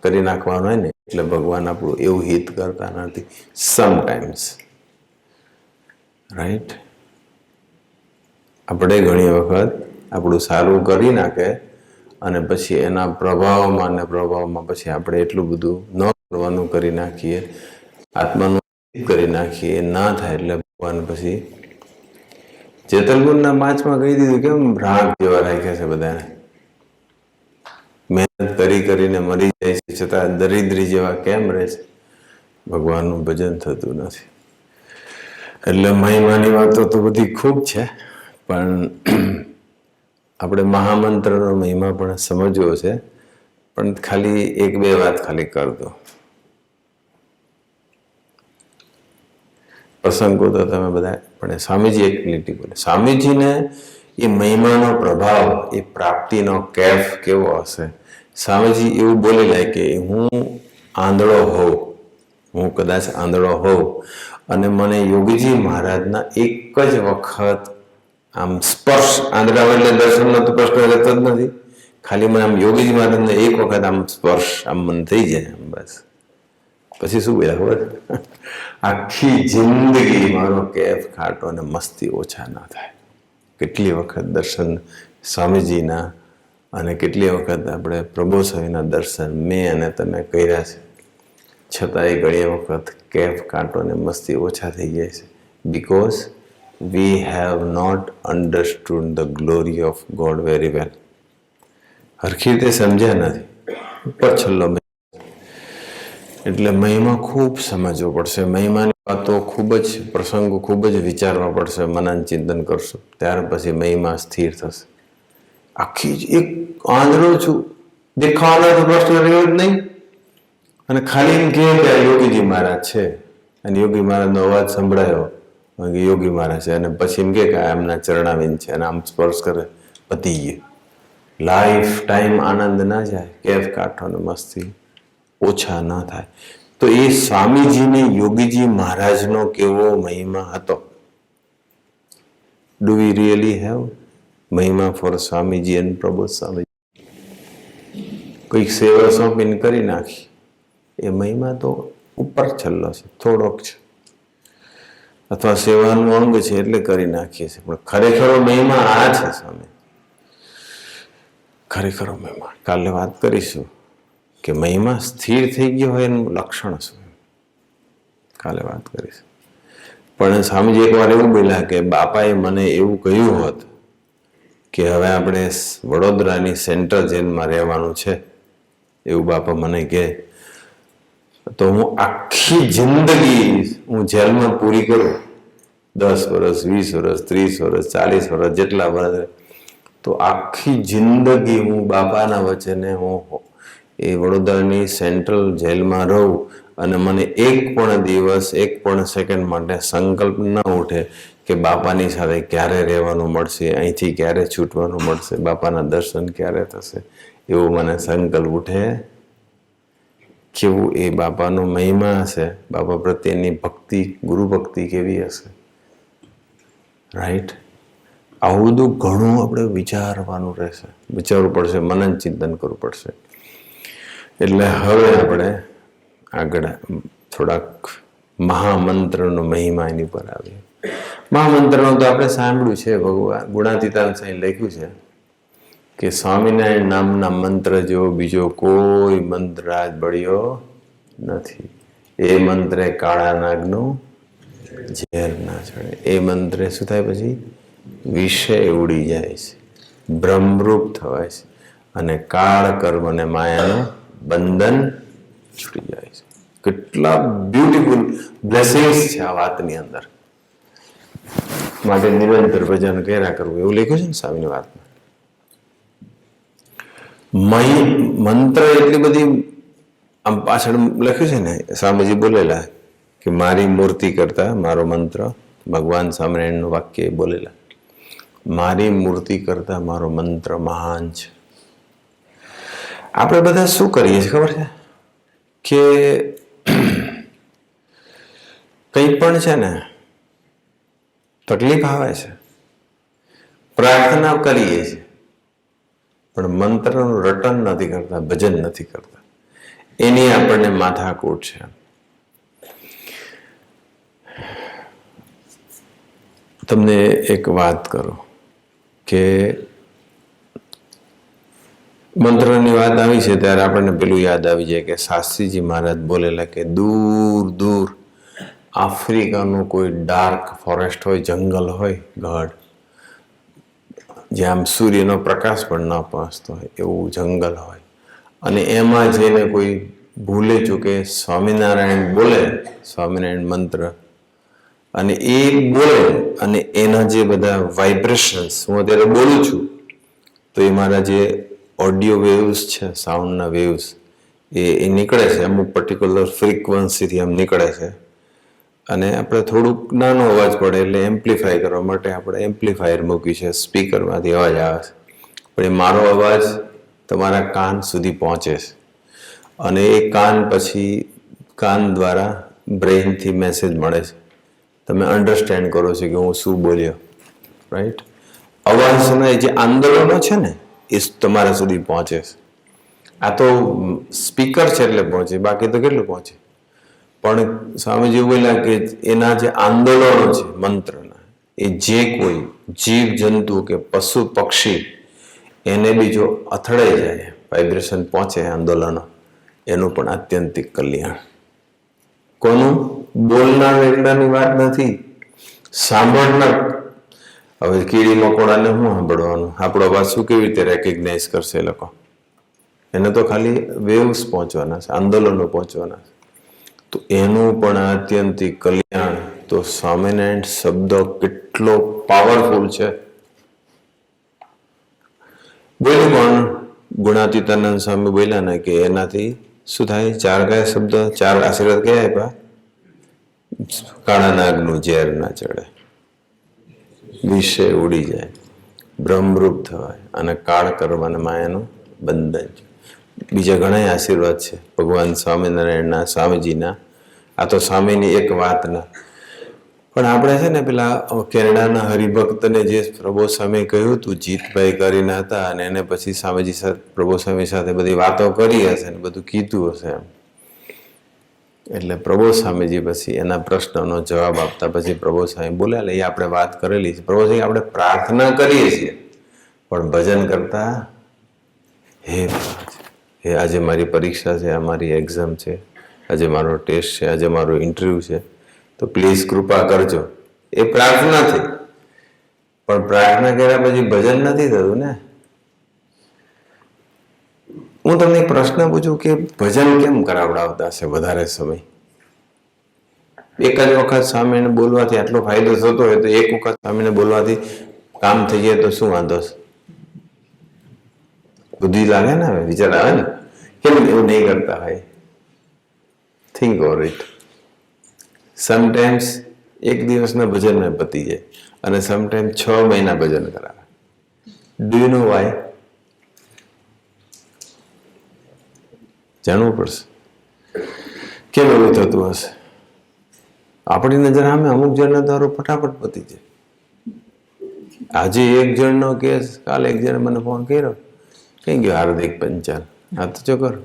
કરી નાખવાનું હોય ને, એટલે ભગવાન આપણું એવું હિત કરતા નથી સમટાઈમ્સ. રાઈટ? આપણે ઘણી વખત આપણું સારું કરી નાખે અને પછી એના પ્રભાવમાં પછી આપણે એટલું બધું ન કરવાનું કરી નાખીએ, આત્માનું કરી નાખીએ, ના થાય એટલે ભગવાન પછી જેતલપુરના 5માં કહી દીધું કેમ રાગ જેવા રાખ્યા છે બધાને. મહેનત કરીને મરી જાય છે છતાં દરિદ્રી જેવા કેમ રહે છે? ભગવાનનું ભજન થતું નથી. એટલે મહિમાની વાતો તો બધી ખૂબ છે, પણ આપણે મહામંત્રનો મહિમા પણ સમજવો છે. પણ ખાલી 1-2 વાત ખાલી કર દો. પ્રસંગો તો તમે બધા, પણ સ્વામીજી એક લીટી બોલે. સ્વામીજીને એ મહિમાનો પ્રભાવ, એ પ્રાપ્તિનો કેફ કેવો હશે? સ્વામીજી એવું બોલેલા કે હું આંધળો હોઉં, હું કદાચ આંધળો હોઉં અને મને યોગીજી મહારાજના એક જ વખત આમ સ્પર્શ, આંધળા એટલે દર્શનનો તો પ્રશ્ન રહેતો જ નથી, ખાલી મને આમ યોગીજી મહારાજને એક વખત આમ સ્પર્શ આમ મન થઈ જાય બસ. પછી શું બોલ્યા ખબર? આખી જિંદગી મારો કેફ ખાટો અને મસ્તી ઓછા ના થાય. કેટલી વખત દર્શન સ્વામીજીના અને કેટલી વખત આપણે પ્રભુ સ્વામીના દર્શન મેં અને તમે કર્યા છે, છતાંય ઘણી વખત કેફ કાંટો અને મસ્તી ઓછા થઈ જાય છે. Because we have not understood the glory of God very well. હરખી રીતે સમજ્યા નથી. ઉપર છેલ્લો એટલે મહિમા ખૂબ સમજવો પડશે. મહિમાની વાતો ખૂબ જ, પ્રસંગો ખૂબ જ વિચારવા પડશે. મનન ચિંતન કરશો ત્યાર પછી મહિમા સ્થિર થશે. આખી જ એક આંધળો છું, દેખાવાનો તો પ્રશ્ન રહ્યો જ નહીં, અને ખાલી એમ કહે કે યોગીજી મહારાજ છે, અને યોગી મહારાજનો અવાજ સંભળાયો કે યોગી મહારાજ છે, અને પછી એમ કે એમના ચરણાવિંદ છે, અને આમ સ્પર્શ કરે, પતી ગયું. લાઈફ ટાઈમ આનંદ ના જાય, કેફ કાઠો ને મસ્તી ઓછા ના થાય. તો એ સ્વામીજીને યોગીજી મહારાજનો કેવો મહિમા હતો? ડુ વી રિયલી હેવ મહિમા ફોર સ્વામીજી એન્ડ પ્રભુ સ્વામીજી? કંઈક સેવા સોંપીને કરી નાખી, એ મહિમા તો ઉપર છેલ્લો છે, થોડોક છે, અથવા સેવાનું અંગ છે એટલે કરી નાખીએ છીએ. પણ ખરેખરો મહિમા આ છે સ્વામી, ખરેખરો મહિમા. કાલે વાત કરીશું કે મહિમા સ્થિર થઈ ગયો હોય એનું લક્ષણ શું, કાલે વાત કરીશું. પણ સ્વામીજી એકવાર એવું બોલ્યા કે બાપાએ મને એવું કહ્યું હોત કે હવે આપણે વડોદરાની સેન્ટ્રલ જેલમાં રહેવાનું છે, એવું બાપા મને કહે, તો હું આખી જિંદગી હું જેલમાં પૂરી કરું, 10 વર્ષ, 20 વર્ષ, 30 વર્ષ, 40 વર્ષ, જેટલા વર્ષ, તો આખી જિંદગી હું બાપાના વચને હું એ વડોદરાની સેન્ટ્રલ જેલમાં રહું, અને મને એક પણ દિવસ, એક પણ સેકન્ડ માટે સંકલ્પ ન ઉઠે કે બાપાની સાથે ક્યારે રહેવાનું મળશે, અહીંથી ક્યારે છૂટવાનું મળશે, બાપાના દર્શન ક્યારે થશે, એવો મને સંકલ્પ ઉઠે. કેવું એ બાપાનો મહિમા હશે, બાપા પ્રત્યેની ભક્તિ, ગુરુ ભક્તિ કેવી હશે? રાઈટ? આવું બધું ઘણું આપણે વિચારવાનું રહેશે, વિચારવું પડશે, મનન ચિંતન કરવું પડશે. એટલે હવે આપણે આગળ થોડાક મહામંત્રનો મહિમા એની પર આવીએ. મહામંત્રનો તો આપણે સાંભળ્યું છે, ભગવાન ગુણાતીતાન સાંઈ લખ્યું છે કે સ્વામિનારાયણ નામના મંત્ર જેવો બીજો કોઈ મંત્ર આજ બળ્યો નથી. એ મંત્રે કાળા નાગનું ઝેર ના ચડે. એ મંત્રે શું થાય? પછી વિષય ઉડી જાય છે, બ્રહ્મરૂપ થવાય છે, અને કાળ કર્મ અને માયાનું બંધન છૂટી જાય છે. કેટલા બ્યુટીફુલ બ્લેસિંગ્સ છે આ વાતની અંદર. માટે નિરંતર ભજન કર્યા કરવું, એવું લખ્યું છે ને સ્વામીની વાતમાં. મંત્ર એટલી બધી આમ પાછળ લખ્યું છે ને, સ્વામીજી બોલેલા કે મારી મૂર્તિ કરતા મારો મંત્ર, ભગવાન સ્વામિનારાયણનું વાક્ય બોલેલા, મારી મૂર્તિ કરતા મારો મંત્ર મહાન છે. આપણે બધા શું કરીએ છીએ ખબર છે? કે કંઈ પણ છે ને તકલીફ આવે છે, પ્રાર્થના કરીએ છીએ, પણ મંત્રનું રટન નથી કરતા, ભજન નથી કરતા. એની આપણને માથાકૂટ છે. તમને એક વાત કરું કે મંત્રની વાત આવી છે ત્યારે આપણને પેલું યાદ આવી જાય કે શાસ્ત્રીજી મહારાજ બોલેલા કે દૂર દૂર આફ્રિકાનું કોઈ ડાર્ક ફોરેસ્ટ હોય, જંગલ હોય, ગઢ, જ્યાં આમ સૂર્યનો પ્રકાશ પણ ન પહોંચતો હોય એવું જંગલ હોય, અને એમાં જઈને કોઈ ભૂલે ચૂકે સ્વામિનારાયણ બોલે, સ્વામિનારાયણ મંત્ર, અને એ બોલે અને એના જે બધા વાઇબ્રેશન્સ, હું અત્યારે બોલું છું તો એ મારા જે ઓડિયો વેવ્સ છે, સાઉન્ડના વેવ્સ, એ નીકળે છે, અમુક પર્ટિક્યુલર ફ્રીક્વન્સીથી આમ નીકળે છે. અને આપણે થોડુંક નાનો અવાજ પડે એટલે એમ્પ્લિફાય કરવા માટે આપણે એમ્પ્લિફાયર મૂક્યું છે, સ્પીકરમાંથી અવાજ આવે છે, પણ એ મારો અવાજ તમારા કાન સુધી પહોંચે છે, અને એ કાન પછી કાન દ્વારા બ્રેઇનથી મેસેજ મળે છે. તમે અન્ડરસ્ટેન્ડ કરો છો કે હું શું બોલ્યો, રાઈટ? અવાજના જે આંદોલનો છે ને એ તમારા સુધી પહોંચે છે. આ તો સ્પીકર છે એટલે પહોંચે, બાકી તો કેટલું પહોંચે. પણ સ્વામીજી બોલ્યા કે એના જે આંદોલનો છે મંત્રના, એ જે કોઈ જીવ જંતુ કે પશુ પક્ષી એને બી જો અથડાઈ જાય, વાઇબ્રેશન પહોંચે આંદોલનો, એનું પણ આત્યંતિક કલ્યાણ. કોનું? બોલનાર એકલાની વાત નથી, સાંભળનાર. હવે કીડી મકોડાને શું સાંભળવાનું? આપણો અવાજ શું કેવી રીતે રેકગ્નાઇઝ કરશે એ લોકો? એને તો ખાલી વેવ્સ પહોંચવાના છે, આંદોલનો પહોંચવાના છે. તો એનું પણ આત્યંતિક કલ્યાણ. તો સ્વામિનારાયણ શબ્દ કેટલો પાવરફુલ છે. બોલ્યું પણ ગુણાતીતાનંદ સ્વામી બોલ્યા ને કે એનાથી શું થાય? ચાર કયા શબ્દ, ચાર આશીર્વાદ કયા આપ્યા? કાળા નાગનું ઝેર ના ચડે, વિષય ઉડી જાય, બ્રહ્મરૂપ થવાય, અને કાળ કર્મ અને માયાનું બંધન. બીજા ઘણા આશીર્વાદ છે ભગવાન સ્વામિનારાયણના, સ્વામીજીના. આ તો સ્વામીની એક વાતના. પણ આપણે છે ને પેલા કેનેડાના હરિભક્તને જે પ્રભુ સ્વામી કહ્યું હતું, જીતભાઈ કરીને હતા, અને એને પછી સ્વામીજી સાથે, પ્રભુ સ્વામી સાથે બધી વાતો કરી હશે ને બધું કીધું હશે એમ. એટલે પ્રભુ સ્વામીજી પછી એના પ્રશ્નનો જવાબ આપતા પછી પ્રભુ સ્વામી બોલ્યા, એ આપણે વાત કરેલી છે. પ્રભુ સ્વામી, આપણે પ્રાર્થના કરીએ છીએ પણ ભજન કરતા, હે આજે મારી પરીક્ષા છે, આ મારી એક્ઝામ છે, આજે મારો ટેસ્ટ છે, આજે મારો ઇન્ટરવ્યુ છે, તો પ્લીઝ કૃપા કરજો. એ પ્રાર્થના થઈ, પણ પ્રાર્થના કર્યા પછી ભજન નથી થતું ને. હું તમને એક પ્રશ્ન પૂછું કે ભજન કેમ કરાવડાવતા હશે વધારે સમય? એક જ વખત સ્વામીને બોલવાથી આટલો ફાયદો થતો હોય તો એક વખત સ્વામીને બોલવાથી કામ થઈ જાય તો શું વાંધો છે? બુદ્ધિ લાગે ને, હવે વિચાર આવે ને, કેમ એવું નહીં કરતા હોય? Think over it. સમટાઈમ્સ એક દિવસના ભજનમાં પતી જાય, અને સમટાઈમ્સ 6 મહિના ભજન કરાવે. Do you know why? જાણવું પડશે કેમ એવું થતું હશે. આપણી નજર સામે અમુક જણના ધારો ફટાફટ પતી જાય. આજે એક જણનો કેસ, કાલે એક જણે મને ફોન કર્યો, કઈ ગયો હાર્દિક પંચાલ, આ તો જો કરો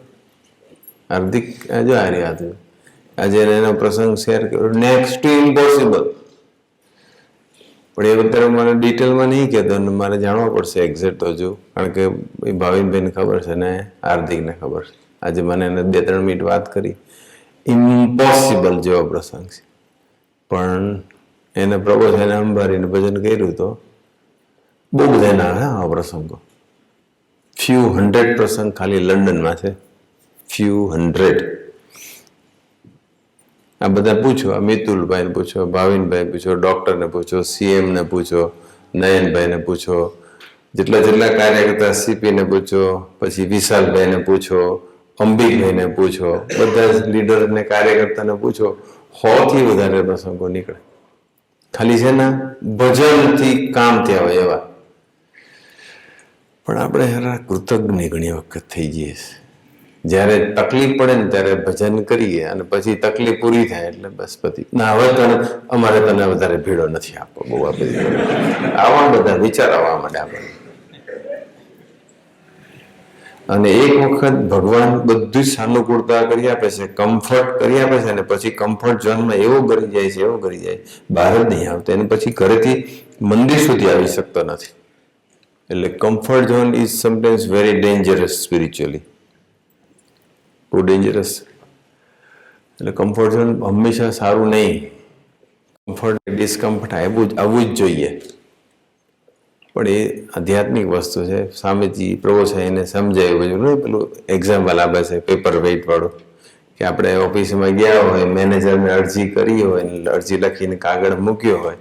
હાર્દિક, જો આ રહ્યા હતું, આજે એનો પ્રસંગ શેર કર્યો, નેક્સ્ટ ટુ ઇમ્પોસિબલ. પણ એ અત્યારે મને ડિટેલમાં નહીં કહેતો, અને મારે જાણવા પડશે એક્ઝેક્ટ હજુ, કારણ કે ભાવિનભાઈને ખબર છે ને હાર્દિકને ખબર છે. આજે મને એને 2-3 મિનિટ વાત કરી, ઇમ્પોસિબલ જેવો પ્રસંગ છે. પણ એને પ્રબોધને અંબારીને ભજન કર્યું તો બહુ બધાના આવે આવા પ્રસંગો. ફ્યુ 100 પ્રસંગ ખાલી લંડનમાં છે, ફ્યુ 100. આ બધા પૂછો, આ મિતુલભાઈને પૂછો, ભાવિનભાઈ પૂછો, ડૉક્ટરને પૂછો, CMને પૂછો, નયનભાઈને પૂછો, જેટલા કાર્યકર્તા CPને પૂછો, પછી વિશાલભાઈને પૂછો, અંબિકભાઈને પૂછો, બધા જ લીડરને કાર્યકર્તાને પૂછો, 100થી વધારે પ્રસંગો નીકળે. ખાલી છે ને ભજનથી કામ થયા હોય એવા. પણ આપણે હેરા કૃતજ્ઞ ઘણી વખત થઈ જઈએ છીએ. જ્યારે તકલીફ પડે ને ત્યારે ભજન કરીએ અને પછી તકલીફ પૂરી થાય એટલે બસ પછી ના હવે તને અમારે તને વધારે ભેડો નથી આપવો. બહુ આ બધી આવા બધા વિચાર આવવા માંડે આપણને. અને એક વખત ભગવાન બધું જ સાનુકૂળતા કરી આપે છે, કમ્ફર્ટ કરી આપે છે, અને પછી કમ્ફર્ટ ઝોનમાં એવો ગરી જાય છે, એવો ગરી જાય, બહાર જ નહીં આવતો. એને પછી ઘરેથી મંદિર સુધી આવી શકતો નથી. એટલે comfort zone is sometimes very dangerous spiritually, બહુ ડેન્જરસ. એટલે કમ્ફર્ટ ઝોન હંમેશા સારું નહીં. કમ્ફર્ટ ડિસ્કમ્ફર્ટ આવવું જ જોઈએ. પણ એ આધ્યાત્મિક વસ્તુ છે. સ્વામીજી પ્રભુસાઈ એને સમજાયું બધું. પેલું એક્ઝામ્પલ આપે છે પેપર વેઇટ વાળું, કે આપણે ઓફિસમાં ગયા હોય, મેનેજરને અરજી કરી હોય, અરજી લખીને કાગળ મૂક્યો હોય,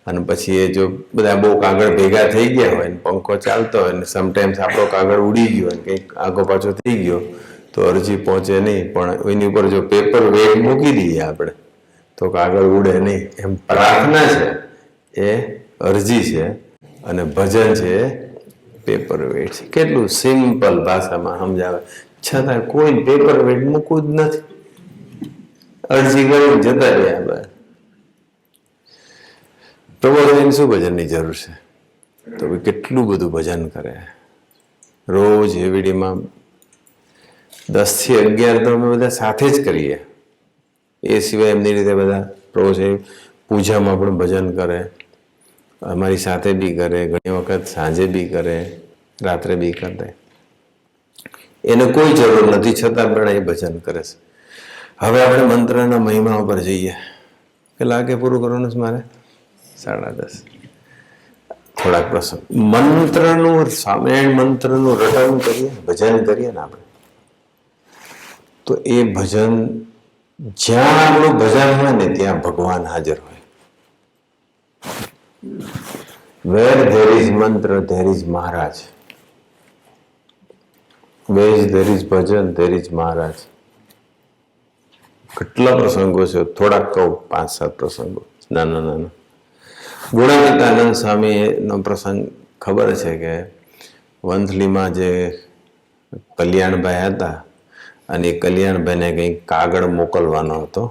અને પછી એ જો બધા બહુ કાગળ ભેગા થઈ ગયા હોય ને પંખો ચાલતો હોય ને સમટાઈમ્સ આપણો કાગળ ઉડી ગયો હોય, કંઈક આગો પાછો થઈ ગયો તો અરજી પહોંચે નહીં. પણ એની ઉપર જો પેપર વેઇટ મૂકી દઈએ આપણે તો કાગળ ઉડે નહીં. એમ પ્રાર્થના છે એ અરજી છે, અને ભજન છે પેપર વેઇટ છે. કેટલું સિમ્પલ ભાષામાં સમજાવે, છતાં કોઈ પેપર વેઇટ મૂકવું જ નથી. અરજી કરી જતા રહ્યા બસ. પ્રબોધને શું ભજનની જરૂર છે? તો કેટલું બધું ભજન કરે. રોજ એવીડીમાં 10 થી 11 તો અમે બધા સાથે જ કરીએ. એ સિવાય એમની રીતે બધા રોજ પૂજામાં પણ ભજન કરે, અમારી સાથે બી કરે, ઘણી વખત સાંજે બી કરે, રાત્રે બી કરે. એને કોઈ જરૂર નથી, છતાં પણ એ ભજન કરે છે. હવે આપણે મંત્રના મહિમા ઉપર જઈએ. કેટલા વાગે પૂરું કરવાનું છે મારે? 10:30. થોડાક પ્રસંગ મંત્રનું, સ્વામિનારાયણ મંત્રનું રટન કરીએ, ભજન કરીએ ને આપણે, તો એ ભજન જ્યાં આપણું ભજન હોય ને ત્યાં ભગવાન હાજર હોય. Where there is mantra, there is Maharaj. Where there is bhajan, there is Maharaj. કેટલા પ્રસંગો છે, થોડાક કહું, 5-7 પ્રસંગો, નાના. ગુણાતીતાનંદ સ્વામીનો પ્રસંગ ખબર છે કે વંથલીમાં જે કલ્યાણભાઈ હતા, અને એ કલ્યાણભાઈને કંઈક કાગળ મોકલવાનો હતો,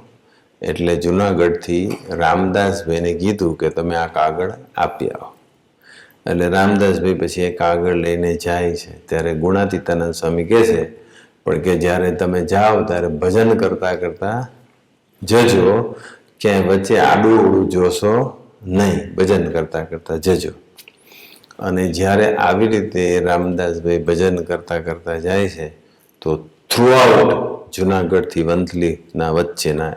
એટલે જુનાગઢથી રામદાસભાઈને કીધું કે તમે આ કાગળ આપી આવો. એટલે રામદાસભાઈ પછી એ કાગળ લઈને જાય છે. ત્યારે ગુણાતીતાનંદ સ્વામી કહે છે પણ કે જ્યારે તમે જાઓ ત્યારે ભજન કરતા કરતા જજો, ક્યાંય વચ્ચે આડું ઉડું જોશો નહીં, ભજન કરતા કરતા જજો. અને જ્યારે આવી રીતે રામદાસભાઈ ભજન કરતા કરતા જાય છે તો થ્રુઆઉટ જુનાગઢથી વંથલીના વચ્ચેના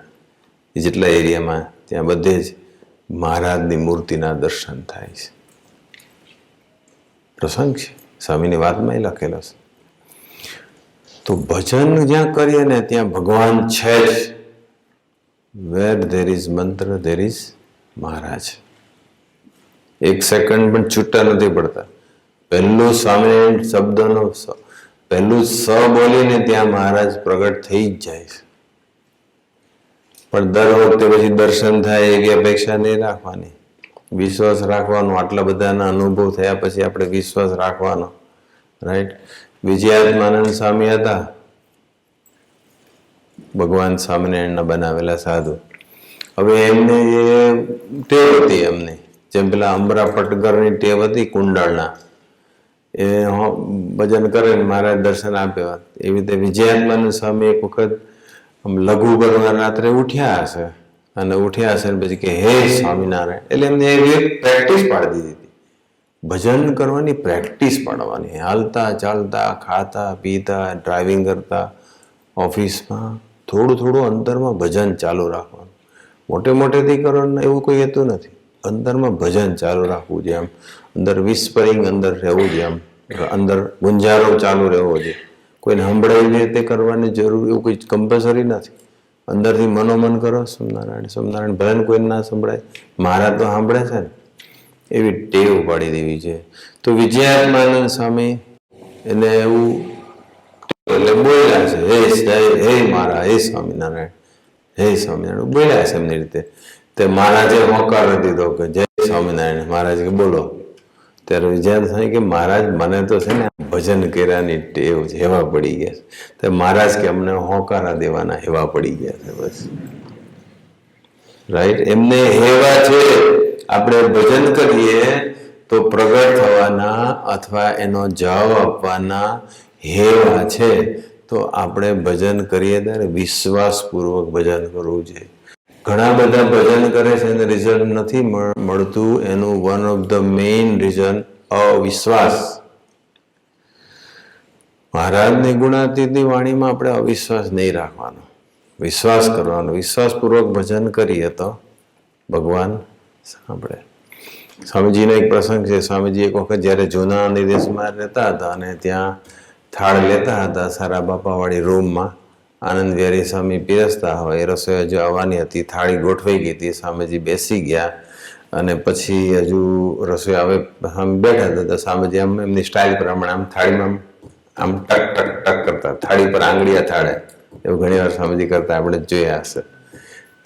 જેટલા એરિયામાં ત્યાં બધે જ મહારાજની મૂર્તિના દર્શન થાય છે. પ્રસંગ છે, સ્વામીની વાતમાં એ લખેલો છે. તો ભજન જ્યાં કરીએ ને ત્યાં ભગવાન છે જ. વેર ધેર ઇઝ મંત્ર ધેર ઇઝ મહારાજ. એક સેકન્ડ પણ છૂટા નથી પડતા. પહેલું સ્વામિનારાયણ શબ્દનો પહેલું સ બોલીને ત્યાં મહારાજ પ્રગટ થઈ જ જાય છે. પણ દર વખતે પછી દર્શન થાય એવી અપેક્ષા નહીં રાખવાની, વિશ્વાસ રાખવાનો. આટલા બધાના અનુભવ થયા પછી આપણે વિશ્વાસ રાખવાનો, રાઈટ. વિજયાત્માનંદ સ્વામી હતા, ભગવાન સ્વામિનારાયણના બનાવેલા સાધુ. હવે એમને એ ટેવ હતી, એમને જેમ પેલા અમરા પટગરની ટેવ હતી કુંડાળના, એ ભજન કરે ને મહારાજ દર્શન આપ્યા. એવી રીતે વિજયાત્માનંદ સ્વામી એક વખત લઘુ ભરવા રાત્રે ઉઠ્યા હશે, અને ઉઠ્યા હશે ને પછી કે હે સ્વામિનારાયણ. એટલે એમને એવી એક પ્રેક્ટિસ પાડી દીધી, ભજન કરવાની પ્રેક્ટિસ પાડવાની. હાલતા ચાલતા, ખાતા પીતા, ડ્રાઇવિંગ કરતા, ઓફિસમાં થોડું અંતરમાં ભજન ચાલુ રાખવાનું. મોટે મોટેથી કરો ને એવું કોઈ કહેતું નથી. અંદરમાં ભજન ચાલુ રાખવું છે, આમ અંદર વિસ્પરિંગ અંદર રહેવું છે, આમ અંદર ગુંજારો ચાલુ રહેવો છે. કોઈને સંભળાવી રીતે કરવાની જરૂર એવું કોઈ કમ્પલસરી નથી. અંદરથી મનોમન કરો સ્વામિનારાયણ સ્વામિનારાયણ, ભજન કોઈને ના સંભળાય, મારા તો સાંભળે છે ને, એવી ટેવ પાડી દેવી છે. તો વિજયાત્માનંદ સ્વામી એને એવું એટલે બોલ્યા છે, હે મારા, હે સ્વામિનારાયણ, હે સ્વામિનારાયણ બોલ્યા છે એમની રીતે. તે મહારાજે હોકાર દીધો કે જય સ્વામિનારાયણ. મહારાજ કે બોલો. ત્યારે વિજયાનંદ સ્વામી કે મહારાજ મને તો છે ને ભજન કર્યાની ટેવ છે, હેવા પડી ગયા છે. તો મહારાજ કે અમને હોકારા દેવાના હેવા પડી ગયા છે બસ. રાઈટ, એમને હેવા છે. આપણે ભજન કરીએ તો પ્રગટ થવાના અથવા એનો જવાબ આપવાના હેવા છે. તો આપણે ભજન કરીએ ત્યારે વિશ્વાસપૂર્વક ભજન કરવું જોઈએ. ઘણા બધા ભજન કરે છે અને રિઝલ્ટ નથી મળતું. એનું one of the main reason અવિશ્વાસ. મહારાજની ગુણાતીતની વાણીમાં આપણે અવિશ્વાસ નહીં રાખવાનો, વિશ્વાસ કરવાનો. વિશ્વાસપૂર્વક ભજન કરીએ તો ભગવાન સાંભળે. સ્વામીજીનો એક પ્રસંગ છે. સ્વામીજી એક વખત જ્યારે જૂના નિદેશમાં રહેતા હતા અને ત્યાં થાળ લેતા હતા સારા બાપાવાળી રૂમમાં, આનંદ વિહારી સ્વામી પીરસતા હોય, એ રસોઈ હજુ આવવાની હતી, થાળી ગોઠવાઈ ગઈ હતી, સ્વામીજી બેસી ગયા અને પછી હજુ રસોઈ આવે સામે બેઠા હતા તો સ્વામીજી આમ એમની સ્ટાઇલ પ્રમાણે આમ થાળીમાં આમ ટક ટક ટક કરતા, થાળી પર આંગળીયા થાળે, એવું ઘણી વાર સ્વામીજી કરતા આપણે જોયા હશે.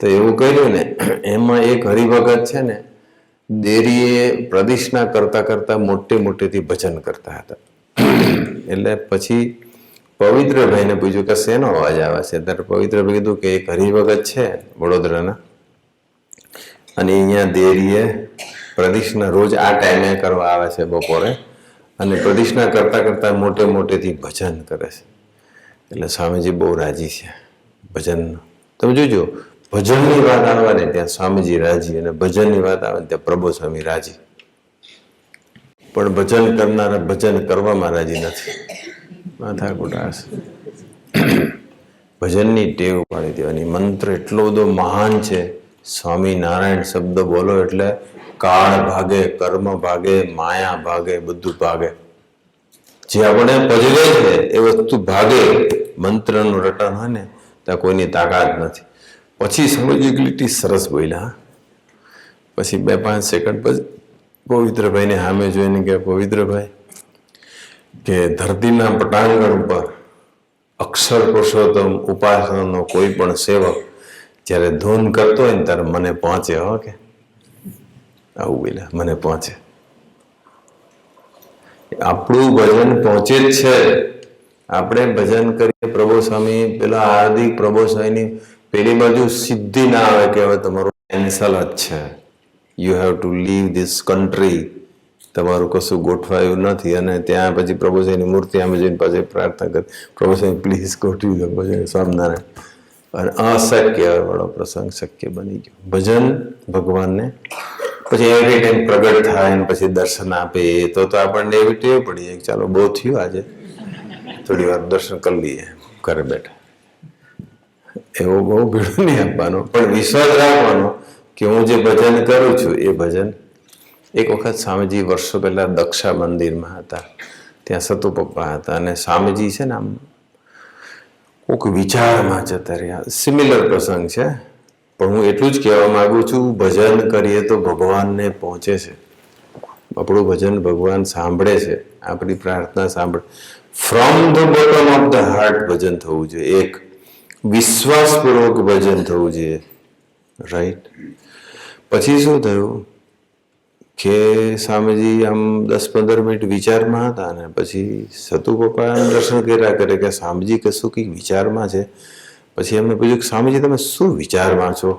તો એવું કર્યું ને, એમાં એક હરિભગત છે ને દેરીએ પ્રદિક્ષના કરતા કરતા મોટેથી ભજન કરતા હતા. એટલે પછી પવિત્રભાઈને પૂછ્યું કે શેનો અવાજ આવે છે? ત્યારે પવિત્રભાઈ કીધું કે એક હરિભગત છે વડોદરાના, અને અહીંયા દેરીએ પ્રદિક્ષના રોજ આ ટાઈમે કરવા આવે છે બપોરે, અને પ્રદિક્ષના કરતા કરતા મોટેથી ભજન કરે છે. એટલે સ્વામીજી બહુ રાજી છે ભજન. તમે જોજો, ભજનની વાત આવે ને ત્યાં સ્વામીજી રાજી, અને ભજનની વાત આવે ને ત્યાં પ્રભુ સ્વામી રાજી. પણ ભજન કરનારા ભજન કરવામાં રાજી નથી. માથાકૂટ. ભજનની ટેવ પાડી દેવાની. મંત્ર એટલો બધો મહાન છે. સ્વામિનારાયણ શબ્દ બોલો એટલે કાળ ભાગે, કર્મ ભાગે, માયા ભાગે, બધું ભાગે. જે આપણે પજવે છે એ વસ્તુ ભાગે. મંત્રનું રટન હોય ને ત્યાં કોઈની તાકાત નથી. પછી સ્વામીજી એક લીટી સરસ બોલ્યા. પછી 2-5 સેકન્ડ પછી પવિત્રભાઈને સામે જોઈને કે પવિત્રભાઈ કે ધરતીના પટાંગણ ઉપર અક્ષર પુરુષોત્તમ ઉપાસનાનો કોઈ પણ સેવક જ્યારે ધૂન કરતો હોય ને ત્યારે મને પહોંચે. હો કે આવું બોલ્યા, મને પહોંચે. આપણું ભજન પહોંચે જ છે. આપણે ભજન કરીએ. પ્રભુ સ્વામી પેલા હાર્દિક પ્રભુ સ્વામીની પેલી બાજુ સિદ્ધિ ના આવે કે હવે તમારું કેન્સલ જ છે, you have to leave this country, તમારું કશું ગોઠવાયું નથી. અને ત્યાં પછી પ્રભુ સ્વામીની મૂર્તિ આમે જઈને પાછી પ્રાર્થના કરી, પ્રભુ સ્વામી પ્લીઝ ગોઠવી દો પછી સ્વામિનારાયણ. અને અશક્ય વાળો પ્રસંગ શક્ય બની ગયો. ભજન ભગવાનને પછી એવરી ટાઈમ પ્રગટ થાય ને પછી દર્શન આપે તો આપણને એવી ટેવ પડી જાય ચાલો બહુ થયું, આજે થોડી વાર દર્શન કરી લઈએ ઘરે બેઠા. એવો બહુ ભીડ નહીં આપવાનો, પણ વિશ્વાસ રાખવાનો કે હું જે ભજન કરું છું એ ભજન. એક વખત સ્વામીજી વર્ષો પહેલા દક્ષા મંદિરમાં હતા, ત્યાં સતુ પપ્પા હતા, અને સ્વામીજી છે ને આમ કોઈક વિચારમાં જતા રહ્યા. સિમિલર પ્રસંગ છે, પણ હું એટલું જ કહેવા માંગુ છું, ભજન કરીએ તો ભગવાનને પહોંચે છે. આપણું ભજન ભગવાન સાંભળે છે, આપણી પ્રાર્થના સાંભળે. From the bottom of the heart ભજન થવું જોઈએ. એક વિશ્વાસપૂર્વક ભજન થવું જોઈએ. રાઈટ. પછી શું થયું કે સ્વામીજી આમ 10-15 મિનિટ વિચારમાં હતા, અને પછી સતુ પપ્પા દર્શન કર્યા કરે કે સ્વામીજી કશું કંઈક વિચારમાં છે. પછી એમને પૂછ્યું કે સ્વામીજી તમે શું વિચારમાં છો?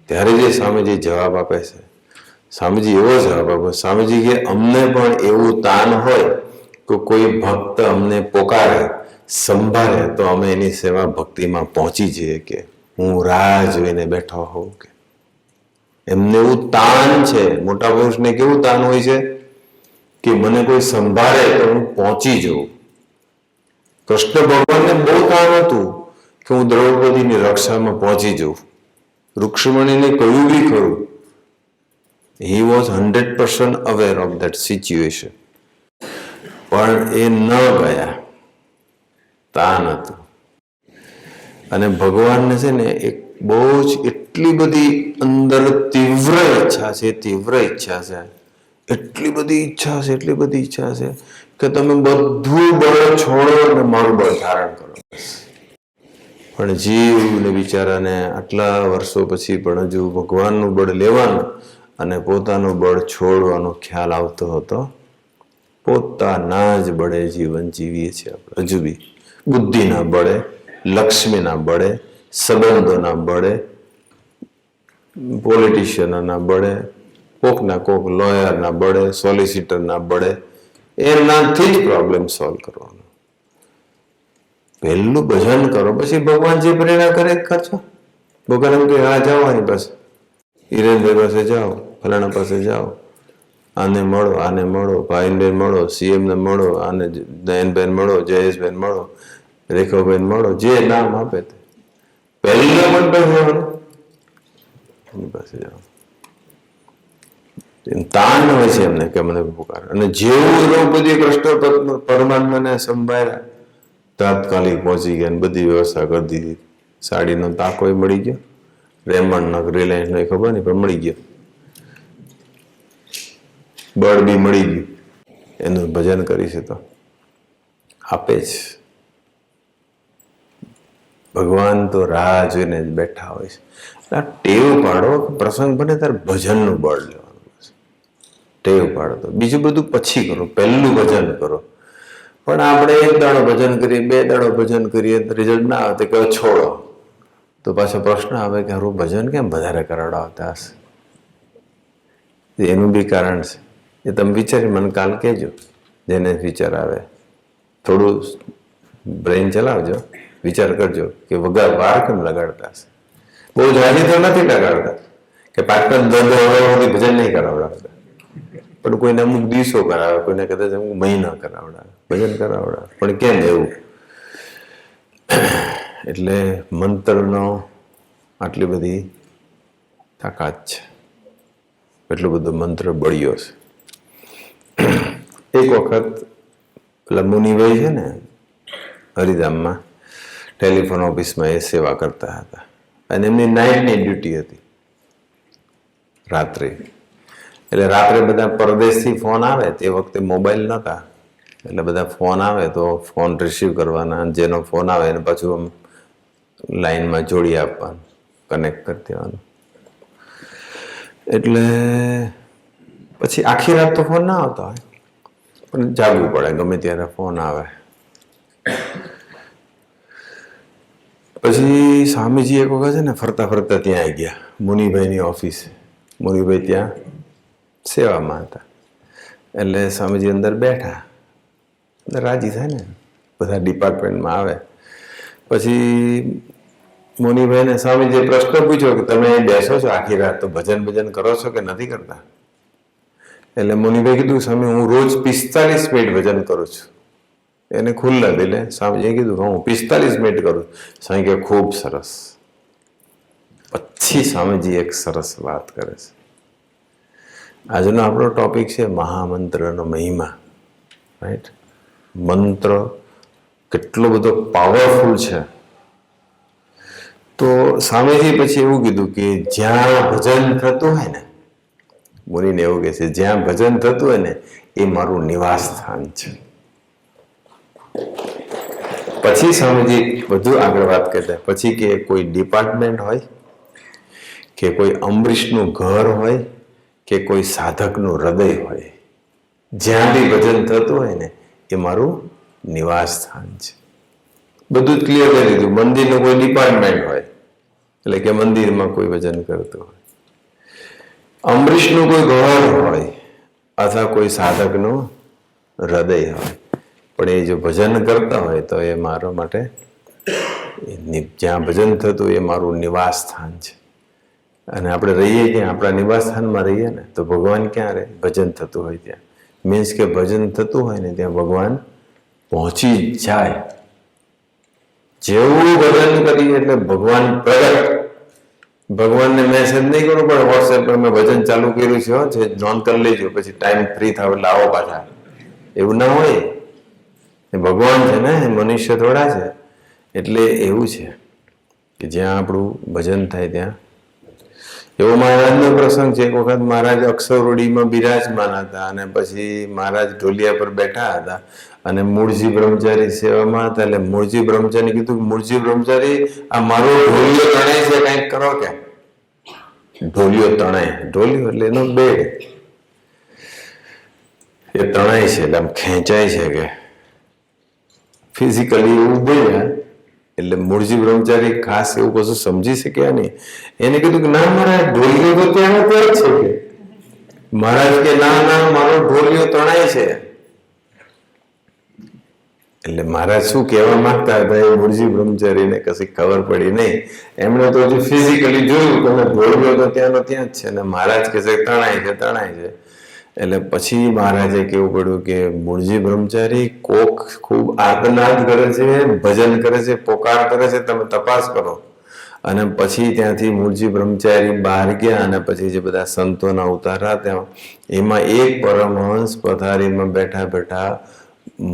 ત્યારે જે સ્વામીજી જવાબ આપે છે, સ્વામીજી એવો જવાબ આપે, સ્વામીજી કે અમને પણ એવું તાન હોય કે કોઈ ભક્ત અમને પોકારે, સંભાળે તો અમે એની સેવા ભક્તિમાં પહોંચી જઈએ, કે હું રાહ જોઈને બેઠો હોઉં. કે એમને એવું તાન છે. મોટા પુરુષને કેવું તાન હોય છે કે મને કોઈ સંભાળે તો હું પહોંચી જાઉં. કૃષ્ણ ભગવાનને બહુ તાન હતું કે હું દ્રૌપદીની રક્ષામાં પહોંચી જાઉં. રૂક્ષ્મણીને કહ્યું બી ખરું. He was 100% aware of that situation, પણ એ ન ગયા, તાન હતું. અને ભગવાનને છે ને એક બહુ જ એટલી બધી અંદર તીવ્ર ઈચ્છા છે, એટલી બધી ઈચ્છા છે કે તમે બધું બળ છોડો અને મારું બળ ધારણ કરો. પણ જીવને બિચારાને આટલા વર્ષો પછી પણ હજુ ભગવાનનું બળ લેવાનું અને પોતાનું બળ છોડવાનો ખ્યાલ આવતો હતો. પોતાના જ બળે જીવન જીવીએ છીએ આપણે હજુ બી, બુદ્ધિના બળે, લક્ષ્મીના બળે, સંબંધોના બળે, પોલિટિશિયનોના બળે, કોકના કોક લોયરના બળે, સોલિસિટરના બળે. એનાથી જ પ્રોબ્લેમ સોલ્વ કરવાનો. પહેલું ભજન કરો, પછી ભગવાન જે પ્રેરણા કરે કરજો. ભગવાન એમ કે હા જાઓ આની પાસે, હિરેનભાઈ પાસે જાઓ, ફલાણા પાસે જાઓ, આને મળો, ભાઈને મળો, સીએમને મળો, આને નયનબેન મળો, જયેશબેન મળો, રેખાબેન મળો, જે નામ આપે તે પહેલા પણ પહેરવાનું એની પાસે જાઓ. તાન હોય છે એમને કે મને પુકાર. અને જેવું દ્રૌપદી કૃષ્ણ પરમાત્માને સંભાળ્યા, તાત્કાલિક પહોંચી ગયા, બધી વ્યવસ્થા કરી દીધી. સાડીનો તાકોય મળી ગયો, રેમન્ડનો રિલાયન્સનો ખબર નહીં પણ મળી ગયો, બળ બી મળી ગયું. એનું ભજન કરીશું તો આપે જ. ભગવાન તો રાહ જોઈને જ બેઠા હોય છે. ટેવ પાડો, પ્રસંગ બને ત્યારે ભજનનું બળ લેવાનું બસ. ટેવ પાડો તો બીજું બધું પછી કરો, પહેલું ભજન કરો. પણ આપણે એક દાડો ભજન કરીએ, 2 દાડો ભજન કરીએ, રિઝલ્ટ ના આવે તો કહો છોડો. તો પાછો પ્રશ્ન આવે કે હારું ભજન કેમ વધારે કરાવડાવતા હશે? એનું બી કારણ છે. એ તમે વિચારી મને કાલ કહેજો, જેને વિચાર આવે. થોડું બ્રેઇન ચલાવજો, વિચાર કરજો કે વગર વાર કેમ લગાડતા હશે. બહુ જાજી તો નથી લગાડતા કે 5-5 10 ભજન નહીં કરાવડાવતા, પણ કોઈને અમુક દિવસો કરાવે, કોઈને કદાચ અમુક મહિના કરાવડાવે, ભજન કરાવડાવે. પણ કેમ એવું? એટલે મંત્રનો આટલી બધી તાકાત છે, એટલો બધો મંત્ર બળ્યો છે. એક વખત પેલા મુનિભાઈ છે ને હરિધામમાં ટેલિફોન ઓફિસમાં એ સેવા કરતા હતા, અને એમની નાઇટની ડ્યુટી હતી રાત્રે. એટલે રાત્રે બધા પરદેશથી ફોન આવે, તે વખતે મોબાઈલ નહોતા, એટલે બધા ફોન આવે તો ફોન રિસીવ કરવાના, જેનો ફોન આવે એને પાછું લાઈનમાં જોડી આપવાનું, કનેક્ટ કરી દેવાનું. એટલે પછી આખી રાત તો ફોન ના આવતા હોય, પણ જાગવું પડે, ગમે ત્યારે ફોન આવે. પછી સ્વામીજી એક વખત છે ને ફરતા ફરતા ત્યાં આવી ગયા મુનિભાઈની ઓફિસે. મુનિભાઈ ત્યાં સેવામાં હતા. એટલે સ્વામીજી અંદર બેઠા, રાજી થાય ને, બધા ડિપાર્ટમેન્ટમાં આવે. પછી મુનિભાઈને સ્વામીજીએ પ્રશ્ન પૂછ્યો કે તમે બેસો છો આખી રાત, તો ભજન કરો છો કે નથી કરતા? એટલે મુનિભાઈ કીધું સ્વામી હું રોજ 45 મિનિટ ભજન કરું છું. એને ખુલ્લા દિલે સ્વામીજીએ કીધું હું 45 મિનિટ કરું. સ્વામી કે ખૂબ સરસ. પછી સ્વામીજી એક સરસ વાત કરે છે. આજનો આપણો ટોપિક છે મહામંત્રનો મહિમા, રાઈટ? મંત્ર કેટલો બધો પાવરફુલ છે. તો સ્વામીજી પછી એવું કીધું કે જ્યાં ભજન થતું હોય ને, મુનિને એવું કહે છે જ્યાં ભજન થતું હોય ને એ મારું નિવાસ સ્થાન છે. પછી સ્વામીજી બધું આગળ વાત કરતા, પછી કે કોઈ ડિપાર્ટમેન્ટ હોય કે કોઈ અમરીશનું ઘર હોય કે કોઈ સાધકનું હૃદય હોય, જ્યાં બી ભજન થતું હોય ને એ મારું નિવાસ સ્થાન છે. બધું જ ક્લિયર કરી દીધું. મંદિરનું કોઈ ડિપાર્ટમેન્ટ હોય એટલે કે મંદિરમાં કોઈ ભજન કરતું હોય, અમરીશનું કોઈ ઘર હોય અથવા કોઈ સાધકનું હૃદય હોય, પણ એ જો ભજન કરતા હોય તો એ મારા માટે જ્યાં ભજન થતું એ મારું નિવાસ સ્થાન છે. અને આપણે રહીએ ક્યાં? આપણા નિવાસ સ્થાનમાં રહીએ ને, તો ભગવાન ક્યાં રહે? ભજન થતું હોય ત્યાં. મીન્સ કે ભજન થતું હોય ને ત્યાં ભગવાન પહોંચી જાય. જેવું ભજન કરીએ એટલે ભગવાન પ્રગટ. ભગવાનને મેસેજ નહીં કરવો પડે વોટ્સએપ પર મેં ભજન ચાલુ કર્યું છે, જે નોંધ કરી લેજો, પછી ટાઈમ ફ્રી થાવ એટલે આવો પાછા. એવું ના હોય. એ ભગવાન છે ને, મનુષ્ય થોડા છે. એટલે એવું છે કે જ્યાં આપણું ભજન થાય ત્યાં. એવો મહારાજનો પ્રસંગ છે. એક વખત મહારાજ અક્ષરવડીમાં બિરાજમાન હતા અને પછી મહારાજ ઢોલિયા પર બેઠા હતા અને મૂળજી બ્રહ્મચારી સેવામાં હતા. એટલે મૂળજી બ્રહ્મચારી કીધું કે મૂળજી બ્રહ્મચારી, આ મારો ઢોલિયો તણાય છે, કંઈક કરો કે. ઢોલિયો તણાય, ઢોલિયો એટલે એનો બેડ, એ તણાય છે એટલે આમ ખેંચાય છે કે ફિઝિકલી એવું બોલ્યા. એટલે મૂળજી બ્રહ્મચારી ખાસ એવું કશું સમજી શક્યા નહીં. એને કીધું કે ના મારા ઢોલિયો તો ત્યાં ત્યાં જ છે કે. મહારાજ કે ના ના, મારો ઢોલિયો તણાય છે. એટલે મહારાજ શું કહેવા માંગતા હતા એ મૂળજી બ્રહ્મચારીને કશી ખબર પડી નહીં. એમણે તો હજુ ફિઝિકલી જોયું કે ઢોલિયો તો ત્યાંનો ત્યાં જ છે અને મહારાજ કહે છે તણાય છે, તણાય છે. એટલે પછી મહારાજે કેવું પડ્યું કે મૂળજી બ્રહ્મચારી કોક ખૂબ આર્તનાદ કરે છે, ભજન કરે છે, પોકાર કરે છે, તમે તપાસ કરો. અને પછી ત્યાંથી મૂળજી બ્રહ્મચારી બહાર ગયા અને પછી જે બધા સંતોના ઉતારા ત્યાં, એમાં એક પરમહંસ પથારીમાં બેઠા બેઠા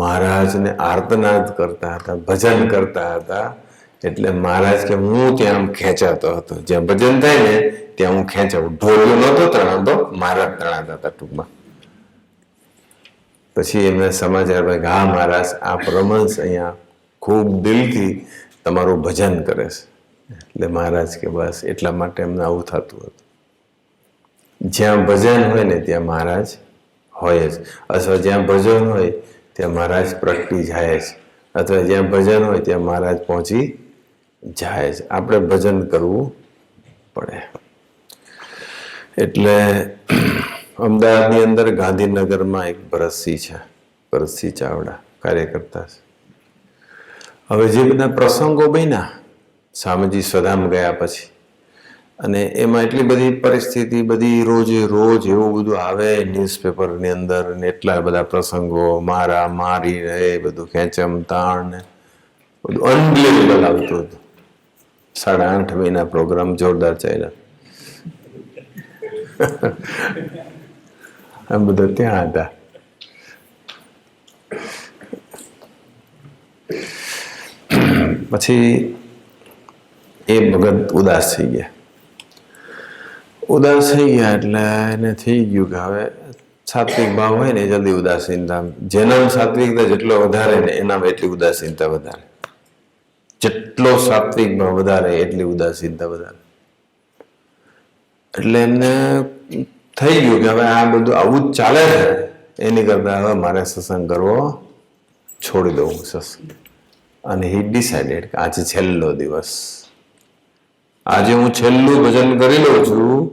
મહારાજને આર્તનાદ કરતા હતા, ભજન કરતા હતા. એટલે મહારાજ કે હું ત્યાં આમ ખેંચાતો હતો, જ્યાં ભજન થાય ને ત્યાં હું ખેંચાવું. ઢોલિયો નહોતો તણાતો, મહારાજ તણાતા હતા ટૂંકમાં. પછી એમને સમાચાર ભાઈ કે હા મહારાજ, આ પરમહંસ અહીંયા ખૂબ દિલથી તમારું ભજન કરે છે. એટલે મહારાજ કે બસ એટલા માટે એમને આવું થતું હતું. જ્યાં ભજન હોય ને ત્યાં મહારાજ હોય જ, અથવા જ્યાં ભજન હોય ત્યાં મહારાજ પ્રગટી જાય છે, અથવા જ્યાં ભજન હોય ત્યાં મહારાજ પહોંચી જાય છે. આપણે ભજન કરવું પડે. એટલે અમદાવાદની અંદર ગાંધીનગરમાં એક ભરતસિંહ છે, ભરતસિંહ ચાવડા કાર્યકર્તા છે. હવે જે બધા પ્રસંગો બન્યા સ્વામીજી સ્વધામ ગયા પછી, અને એમાં એટલી બધી પરિસ્થિતિ, બધી રોજે રોજ એવું બધું આવે ન્યૂઝપેપરની અંદર, ને એટલા બધા પ્રસંગો, મારા મારી એ બધું ખેંચમ તાણ ને બધું અનબિલિવેબલ આવતું હતું. 8.5 મહિના પ્રોગ્રામ જોરદાર ચાલ્યા. આ બધા ત્યાં હતા. પછી એ ભગત ઉદાસ થઈ ગયા. ઉદાસ થઈ ગયા એટલે એને થઈ ગયું કે હવે સાત્વિક ભાવ હોય ને જલ્દી ઉદાસીનતા, જેના સાત્વિકતા જેટલો વધારે ને એનામાં એટલી ઉદાસીનતા વધારે. જેટલો સાત્વિક ભાવ વધારે એટલી ઉદાસીનતા વધારે. એટલે એમને થઈ ગયું કે હવે આ બધું આવું જ ચાલે છે, એની કરતા હવે મારે સત્સંગ કરવો છોડી દઉં સત્સંગ. અને હી ડિસાઇડેડ કે આજે છેલ્લો દિવસ, આજે હું છેલ્લું ભજન કરી લઉં છું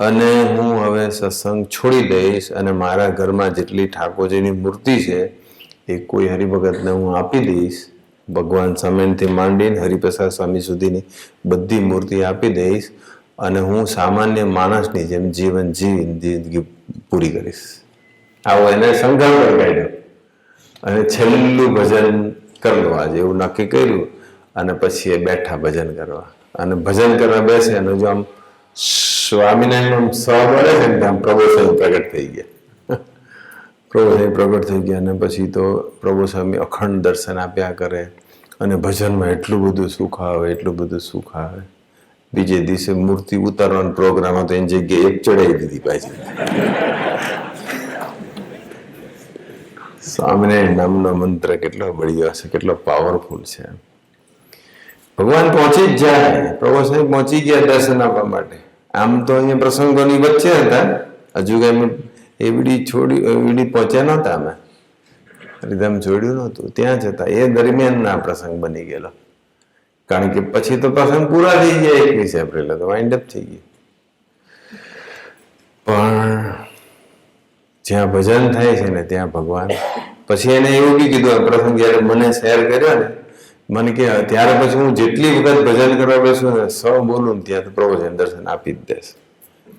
અને હું હવે સત્સંગ છોડી દઈશ. અને મારા ઘરમાં જેટલી ઠાકોરજીની મૂર્તિ છે એ કોઈ હરિભગતને હું આપી દઈશ. ભગવાન સામેથી માંડીને હરિપ્રસાદ સ્વામી સુધીની બધી મૂર્તિ આપી દઈશ અને હું સામાન્ય માણસની જેમ જીવન જીવીને જિંદગી પૂરી કરીશ. આવો એને સંકલ્પ કાઢ્યો અને છેલ્લું ભજન કરી લો આજે એવું નક્કી કર્યું. અને પછી એ બેઠા ભજન કરવા, અને ભજન કરવા બેસે અને જો આમ સ્વામિનારાયણ સ બોલે છે ને આમ પ્રભુ સ્વામી પ્રગટ થઈ ગયા. પ્રભુ સ્વામી પ્રગટ થઈ ગયા અને પછી તો પ્રભુ સ્વામી અખંડ દર્શન આપ્યા કરે અને ભજનમાં એટલું બધું સુખ આવે, એટલું બધું સુખ આવે. બીજે દિવસે મૂર્તિ ઉતારવાનો પ્રોગ્રામ હતો, એની જગ્યાએ એક ચડાવી દીધી પાછી. સ્વામિનારાયણ નામનો મંત્ર કેટલો બળિયો છે, કેટલો પાવરફુલ છે. ભગવાન પહોંચી જ જાય. પ્રભુ સ્વામી પહોંચી ગયા દર્શન આપવા માટે. આમ તો અહીંયા પ્રસંગોની વચ્ચે હતા, હજુ કઈ એવડી પહોંચ્યા નહોતા. અમે હરિધામ છોડ્યું નહોતું, ત્યાં જ હતા. એ દરમિયાન આ પ્રસંગ બની ગયેલો. કારણ કે પછી તો પ્રસંગ પૂરા થઈ ગયા 21 એપ્રિલે તો વાઇન્ડ અપ થઈ ગયું. પણ જ્યાં ભજન થાય છે ને ત્યાં ભગવાન. પછી એને એવું બી કીધું, આ પ્રસંગ જયારે મને શેર કર્યો ને, મને કે ત્યારે પછી હું જેટલી વખત ભજન કરવા બેસું ને બોલું ને ત્યાં તો પ્રભુ દર્શન આપી જ દેશે.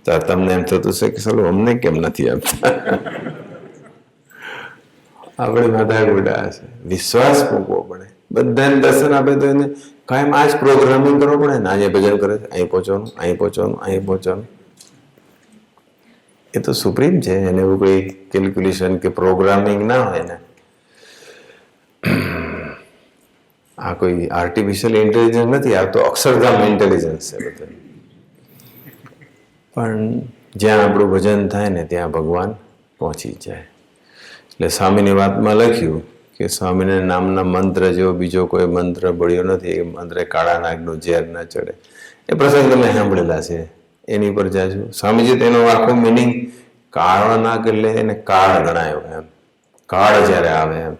તો તમને એમ થતું છે કે ચાલો અમને કેમ નથી આપતા. આપણે માથા ગોડા છે. વિશ્વાસ મૂકવો પડે. બધાને દર્શન આપે તો એને કાયમ આ જ પ્રોગ્રામિંગ કરવો પડે ને, આજે ભજન કરે છે, અહીં પહોંચવાનું, અહીં પહોંચવાનું, અહીં પહોંચવાનું. એ તો સુપ્રીમ છે, એને એવું કોઈ કેલ્ક્યુલેશન કે પ્રોગ્રામિંગ ના હોય ને. આ કોઈ આર્ટિફિશિયલ ઇન્ટેલિજન્સ નથી, આ તો અક્ષરધામ ઇન્ટેલિજન્સ છે બધું. પણ જ્યાં આપણું ભજન થાય ને ત્યાં ભગવાન પહોંચી જાય. એટલે સ્વામીની વાતમાં લખ્યું કે સ્વામીના નામના મંત્ર જેવો બીજો કોઈ મંત્ર બળ્યો નથી. એ મંત્ર કાળા નાગનું ઝેર ના ચડે. એ પ્રસંગ તમે સાંભળેલા છે, એની પર જાજુ. સ્વામીજી તેનો આખો મિનિંગ કાળા નાગ એટલે એને કાળ ગણાયો એમ. કાળ જ્યારે આવે એમ,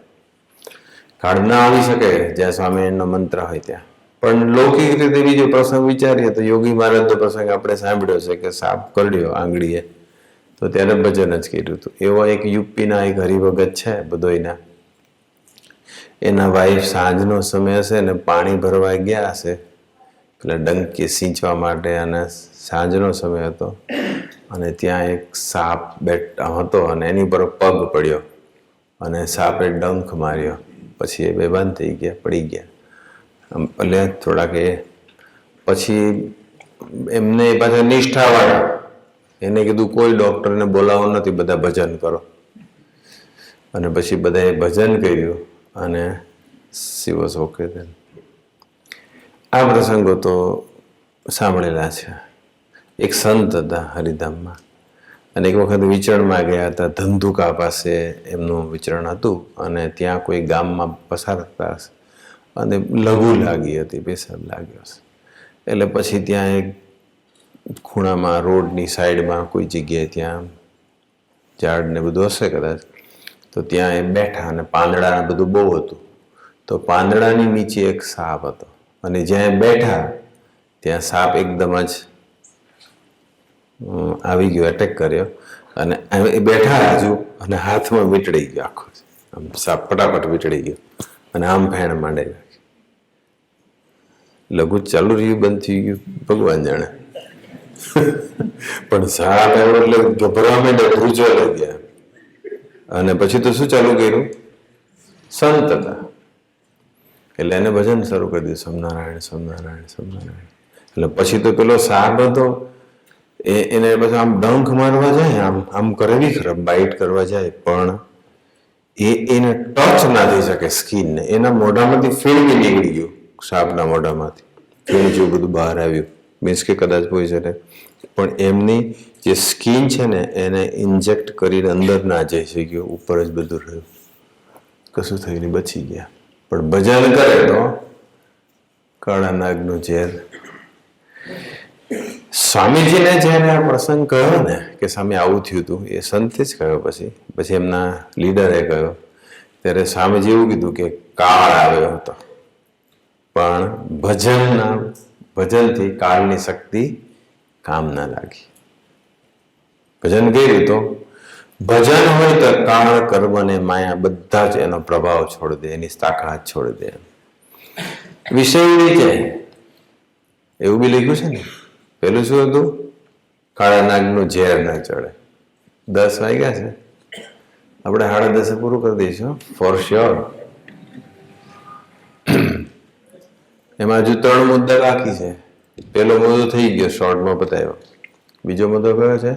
કાળ ના આવી શકે જ્યાં સ્વામિનારાયણનો મંત્ર હોય ત્યાં. પણ લૌકિક રીતે બીજો પ્રસંગ વિચારીએ તો યોગી મહારાજનો પ્રસંગ આપણે સાંભળ્યો છે કે સાપ કરડ્યો આંગળીએ, તો ત્યારે ભજન જ કર્યું હતું. એવો એક યુપીના એક હરિભગત છે બધોયના, એના વાઈફ સાંજનો સમય હશે ને પાણી ભરવા ગયા હશે પેલા ડંકી સિંચવા માટે, અને સાંજનો સમય હતો અને ત્યાં એક સાપ હતો અને એની પર પગ પડ્યો અને સાપે ડંખ માર્યો. પછી એ બેભાન થઈ ગયા, પડી ગયા. એટલે થોડાક એ પછી એમને પાછા નિષ્ઠાવાળા, એને કીધું કોઈ ડૉક્ટરને બોલાવવો નથી, બધા ભજન કરો. અને પછી બધાએ ભજન કર્યું અને શી વોઝ ઓકે ધેન. આ પ્રસંગો તો સાંભળેલા છે. એક સંત હતા હરિધામમાં, અને એક વખત વિચરણમાં ગયા હતા. ધંધુકા પાસે એમનું વિચરણ હતું અને ત્યાં કોઈ ગામમાં પસાર થતા હશે અને લઘુ લાગી હતી, પેશાબ લાગ્યો હશે. એટલે પછી ત્યાં એક ખૂણામાં રોડની સાઈડમાં કોઈ જગ્યાએ ત્યાં ઝાડ ને બધું હશે કદાચ, તો ત્યાં એ બેઠા અને પાંદડા બધું બહુ હતું. તો પાંદડાની નીચે એક સાપ હતો અને જ્યાં બેઠા ત્યાં સાપ એકદમ જ આવી ગયો, એટેક કર્યો અને એ બેઠા હજુ અને હાથમાં વીંટળી ગયો આખો. આમ સાપ ફટાફટ વીંટળી ગયો અને આમ ફેણ માંડે. લઘુ ચાલુ રહ્યું, બંધ થઈ ગયું, ભગવાન જાણે. પણ સાપ એવો એટલે ગભરાવા માંડે, ધ્રુજો લઈ ગયા. અને પછી તો શું ચાલુ કર્યું? સંત હતા એટલે એને ભજન શરૂ કરી દીધું, સ્વામિનારાયણ સ્વામિનારાયણ સ્વામિનારાયણ. એટલે પછી તો પેલો સાપ હતો એને પછી આમ ડંખ મારવા જાય, આમ આમ કરવી ખરાબ, બાઇટ કરવા જાય, પણ એને ટચ ના થઈ શકે સ્કીનને. એના મોઢામાંથી ફીણ નીકળી ગયું, સાપના મોઢામાંથી ફીણ જેવું બધું બહાર આવ્યું. મીન્સ કે કદાચ પોઈઝન, પણ એમની જે સ્કીન છે ને એને ઇન્જેક્ટ કરીને અંદર ના જઈ શક્યું, ઉપર જ બધું રહ્યું, કશું થયું નહીં, બચી ગયા. પણ ભજન કરે તો કાળા નાગનું ઝેર. સ્વામીજીને જ્યારે આ પ્રસંગ કહ્યો ને કે સ્વામી આવું થયું હતું, એ સંતે જ કહ્યો. પછી એમના લીડરે કહ્યો, ત્યારે સ્વામીજી એવું કીધું કે કાળ આવ્યો હતો, પણ ભજનથી કાળની શક્તિ કામ ના લાગી. ભજન કર્યું તો ભજન હોય તો કાળ, કર્મ ને માયા બધા જ એનો પ્રભાવ છોડી દે, એની તાકાત છોડી દે. વિષય ઉડી જાય. એવું બી લખ્યું છે ને. પેલું શું હતું? કાળા નાગનું ઝેર ના ચડે. 10 વાગ્યા છે, આપણે 10:30 પૂરું કરી દઈશું ફોર શ્યોર. એમાં હજુ 3 મુદ્દા બાકી છે. પેલો મુદ્દો થઈ ગયો, શોર્ટમાં બતાવ્યો. બીજો મુદ્દો કયો છે?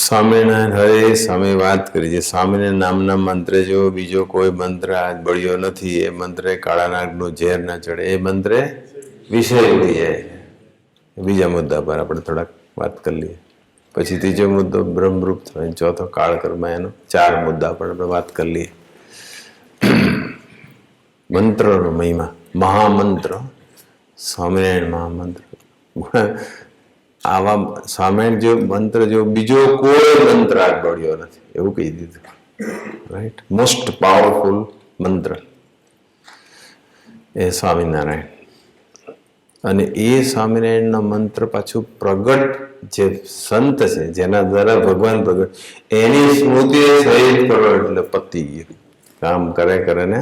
સ્વામિનારાયણ હરે સ્વામી વાત કરી છે. સ્વામિનારાયણ નામના મંત્ર જેવો બીજો કોઈ મંત્ર આજ બળ્યો નથી. એ મંત્રે કાળા નાગનું ઝેર ના ચડે. એ મંત્રે વિષય ઉડી જાય. બીજા મુદ્દા પર આપણે થોડાક વાત કરી લઈએ. પછી ત્રીજો મુદ્દો બ્રહ્મરૂપ થાય, ચોથો કાળ કર્મ, એનો 4 મુદ્દા પર આપણે વાત કરી લઈએ. મંત્રનો મહિમા, મહામંત્ર, સ્વામિનારાયણ મહામંત્ર. આવા સ્વામિનારાયણ જેવો મંત્ર જેવો બીજો કોઈ મંત્ર આજ બળ્યો નથી, એવું કહી દીધું. રાઈટ, મોસ્ટ પાવરફુલ મંત્ર એ સ્વામિનારાયણ. અને એ સ્વામિનારાયણનો મંત્ર પાછું પ્રગટ જે સંત છે, જેના દ્વારા ભગવાન પ્રગટ, એની સ્મૃતિ સહિત કરો એટલે પતી ગયું. કામ કરે ને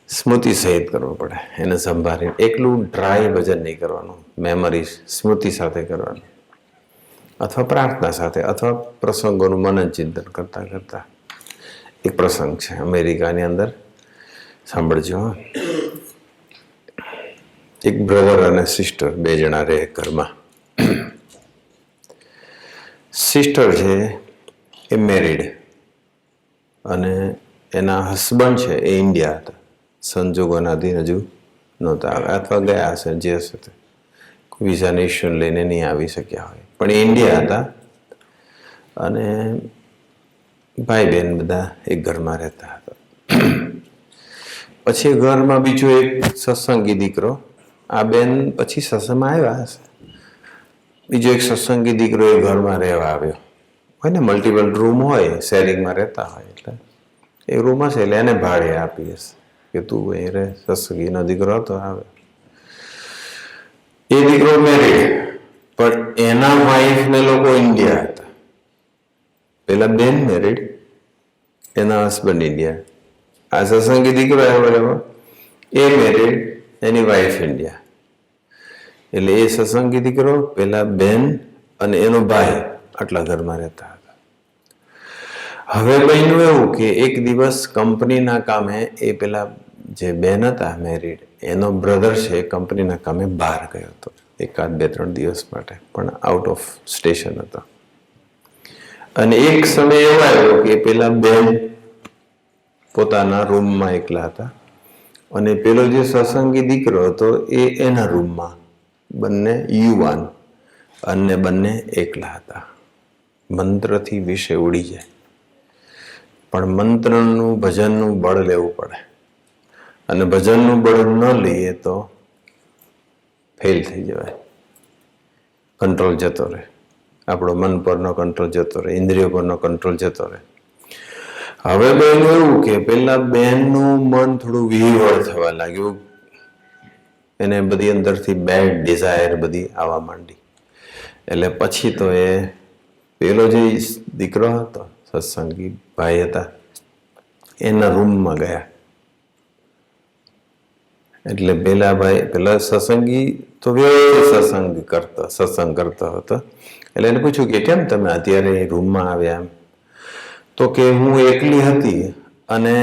સ્મૃતિ સહિત કરવો પડે, એને સંભાળીને. એકલું ડ્રાય ભજન નહીં કરવાનું, મેમરી સ્મૃતિ સાથે કરવાનું, અથવા પ્રાર્થના સાથે, અથવા પ્રસંગોનું મનન ચિંતન કરતા કરતા. એક પ્રસંગ છે અમેરિકાની અંદર, સાંભળજો. એક બ્રધર અને સિસ્ટર, 2 જણા રહે ઘરમાં. સિસ્ટર છે એ મેરિડ અને એના હસબન્ડ છે એ ઇન્ડિયા હતા. સંજોગોના દિન હજુ નહોતા આવ્યા અથવા ગયા હશે, જે હશે તે વિઝાની ઇસ્યુ લઈને નહીં આવી શક્યા હોય, પણ એ ઇન્ડિયા હતા. અને ભાઈ બહેન બધા એક ઘરમાં રહેતા હતા. પછી ઘરમાં બીજો એક સત્સંગી દીકરો, આ બેન પછી સત્સંગમાં આવ્યા હશે, બીજો એક સત્સંગી દીકરો એ ઘરમાં રહેવા આવ્યો હોય ને. મલ્ટિપલ રૂમ હોય, શેરિંગમાં રહેતા હોય, એટલે એ રૂમ હશે એટલે એને ભાડે આપી હશે કે તું અહીં રહે. સત્સંગીનો દીકરો હતો, આવે. એ દીકરો મેરિડ, પણ એના વાઈફ ને લોકો ઇન્ડિયા હતા. પેલા બેન મેરિડ, એના હસબન્ડ ઇન્ડિયા. આ સત્સંગી દીકરો આવ્યો એ મેરિડ, એની વાઈફ ઇન્ડિયા. એટલે એ સત્સંગી દીકરો, પેલા બેન અને એનો ભાઈ આટલા ઘરમાં રહેતા હતા. હવે બન્યું એવું કે એક દિવસ કંપનીના કામે એ પેલા જે બેન હતા મેરિડ, એનો બ્રધર છે કંપનીના કામે બહાર ગયો હતો 1-2-3 દિવસ માટે, પણ આઉટ ઓફ સ્ટેશન હતો. અને એક સમય એવો આવ્યો કે પેલા બેન પોતાના રૂમમાં એકલા હતા અને પેલો જે સત્સંગી દીકરો હતો એ એના રૂમમાં, બંને યુવાન અને બંને એકલા હતા. મંત્રથી વિષય ઉડી જાય, પણ મંત્રનું ભજનનું બળ લેવું પડે, અને ભજનનું બળ ન લઈએ તો ફેલ થઈ જવાય. કંટ્રોલ જતો રહે, આપણો મન પરનો કંટ્રોલ જતો રહે, ઇન્દ્રિયો પરનો કંટ્રોલ જતો રહે. હવે બન્યું એવું કે પેલા બેનનું મન થોડું વિહવળ થવા લાગ્યું, એને બધી અંદરથી બેડ ડિઝાયર બધી આવવા માંડી. એટલે પછી તો એ પેલો જે દીકરો હતો, સત્સંગી ભાઈ હતા, એના રૂમમાં ગયા. એટલે પેલા સત્સંગી તો વ્યવસ્થિત સત્સંગ કરતો હતો. એટલે એને પૂછ્યું કે કેમ તમે અત્યારે રૂમમાં આવ્યા? એમ તો કે હું એકલી હતી અને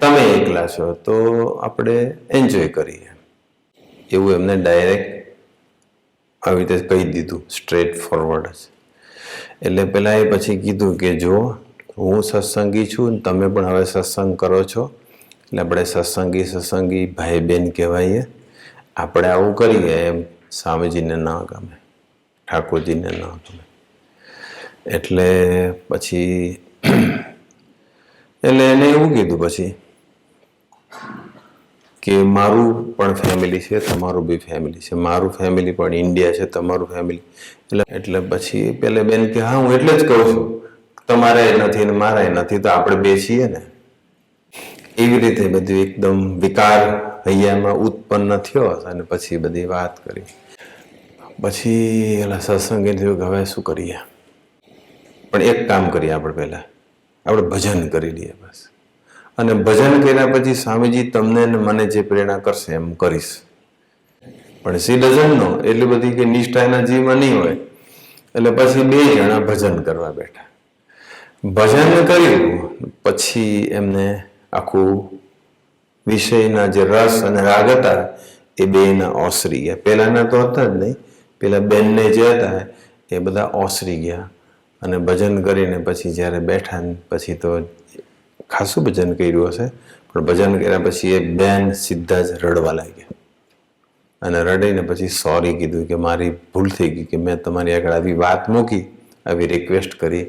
તમે એકલા છો, તો આપણે એન્જોય કરીએ. એવું એમને ડાયરેક્ટ આવી રીતે કહી દીધું, સ્ટ્રેટ ફોરવર્ડ જ. એટલે પેલા એ પછી કીધું કે જો હું સત્સંગી છું, તમે પણ હવે સત્સંગ કરો છો, એટલે આપણે સત્સંગી ભાઈ બહેન કહેવાઈએ. આપણે આવું કરીએ એમ સ્વામીજીને ના ગમે, ઠાકોરજીને ના ગમે. એટલે પછી એને એવું કીધું પછી કે મારું પણ ફેમિલી છે, તમારું બી ફેમિલી છે, મારું ફેમિલી પણ ઇન્ડિયા છે, તમારું ફેમિલી. એટલે પછી પેલે બેન કે હા હું એટલે જ કહું છું, તમારે નથી ને મારે નથી, તો આપણે બે છીએ ને. એવી રીતે બધું એકદમ વિકાર હૈયામાં ઉત્પન્ન થયો અને પછી બધી વાત કરી. પછી એલા સત્સંગે થયું કે હવે શું કરીએ, પણ એક કામ કરીએ, આપણે પહેલાં આપણે ભજન કરી લઈએ બસ. અને ભજન કર્યા પછી સ્વામીજી તમને ને મને જે પ્રેરણા કરશે એમ કરીશ. પણ સી ડઝનનો એટલી બધી કે નિષ્ઠા એના જીવમાં નહીં હોય. એટલે પછી 2 જણા ભજન કરવા બેઠા. ભજન કર્યું પછી એમને આખું વિષયના જે રસ અને રાગ હતા એ 2ના ઓસરી ગયા. પહેલાના તો હતા જ નહીં, પેલા બેનને જે હતા એ બધા ઓસરી ગયા. અને ભજન કરીને પછી જ્યારે બેઠા ને પછી તો ખાસું ભજન કર્યું હશે, પણ ભજન કર્યા પછી એ બેન સીધા જ રડવા લાગ્યા. અને રડીને પછી સોરી કીધું કે મારી ભૂલ થઈ ગઈ કે મેં તમારી આગળ આવી વાત મૂકી, આવી રિક્વેસ્ટ કરી,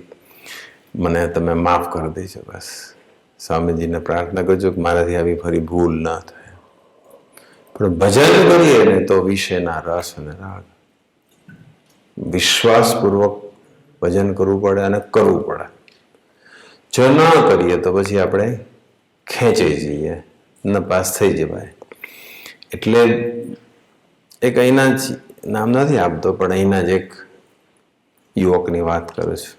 મને તમે માફ કરી દેજો. બસ સ્વામીજીને પ્રાર્થના કરજો કે મારાથી આવી ફરી ભૂલ ના થાય. પણ ભજન કરીએ ને તો વિષયના રસ અને રાગ વિશ્વાસપૂર્વક ભજન કરવું પડે અને કરવું પડે. જો ન કરીએ તો પછી આપણે ખેંચાઈ જઈએ, નપાસ થઈ જવાય. એટલે એક અહીંના જ નામ નથી આપતો, પણ અહીંના જ એક યુવકની વાત કરું છું.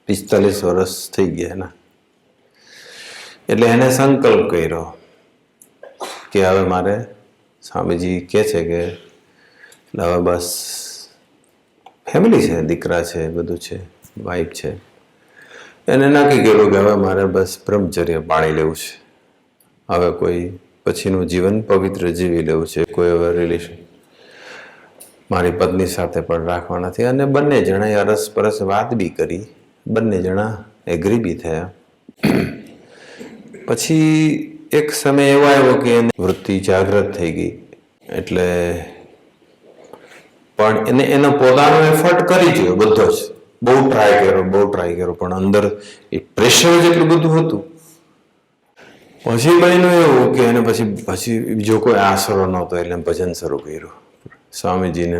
45 વર્ષ થઈ ગયા એના. એટલે એને સંકલ્પ કર્યો કે હવે મારે, સ્વામીજી કહે છે કે હવે બસ ફેમિલી છે, દીકરા છે, બધું છે, વાઈફ છે. એને નક્કી કર્યું કે હવે મારે બસ બ્રહ્મચર્ય પાળી લેવું છે. હવે કોઈ પછીનું જીવન પવિત્ર જીવી લેવું છે, કોઈ હવે રિલેશન મારી પત્ની સાથે પણ રાખવા નથી. અને બંને જણાએ અરસપરસ વાત બી કરી, બંને જણા એગ્રી બી થયા. પછી એક સમય એવો આવ્યો કે એની વૃત્તિ જાગૃત થઈ ગઈ, એટલે પણ એને એનો પોતાનો એફર્ટ કરી જોયો બધો જ, બહુ ટ્રાય કર્યો, પણ અંદર એ પ્રેશર જ એટલું બધું હતું. પછી બન્યું એવું કે એને પછી બીજો કોઈ આશરો નહોતો, એટલે ભજન શરૂ કર્યું. સ્વામીજીને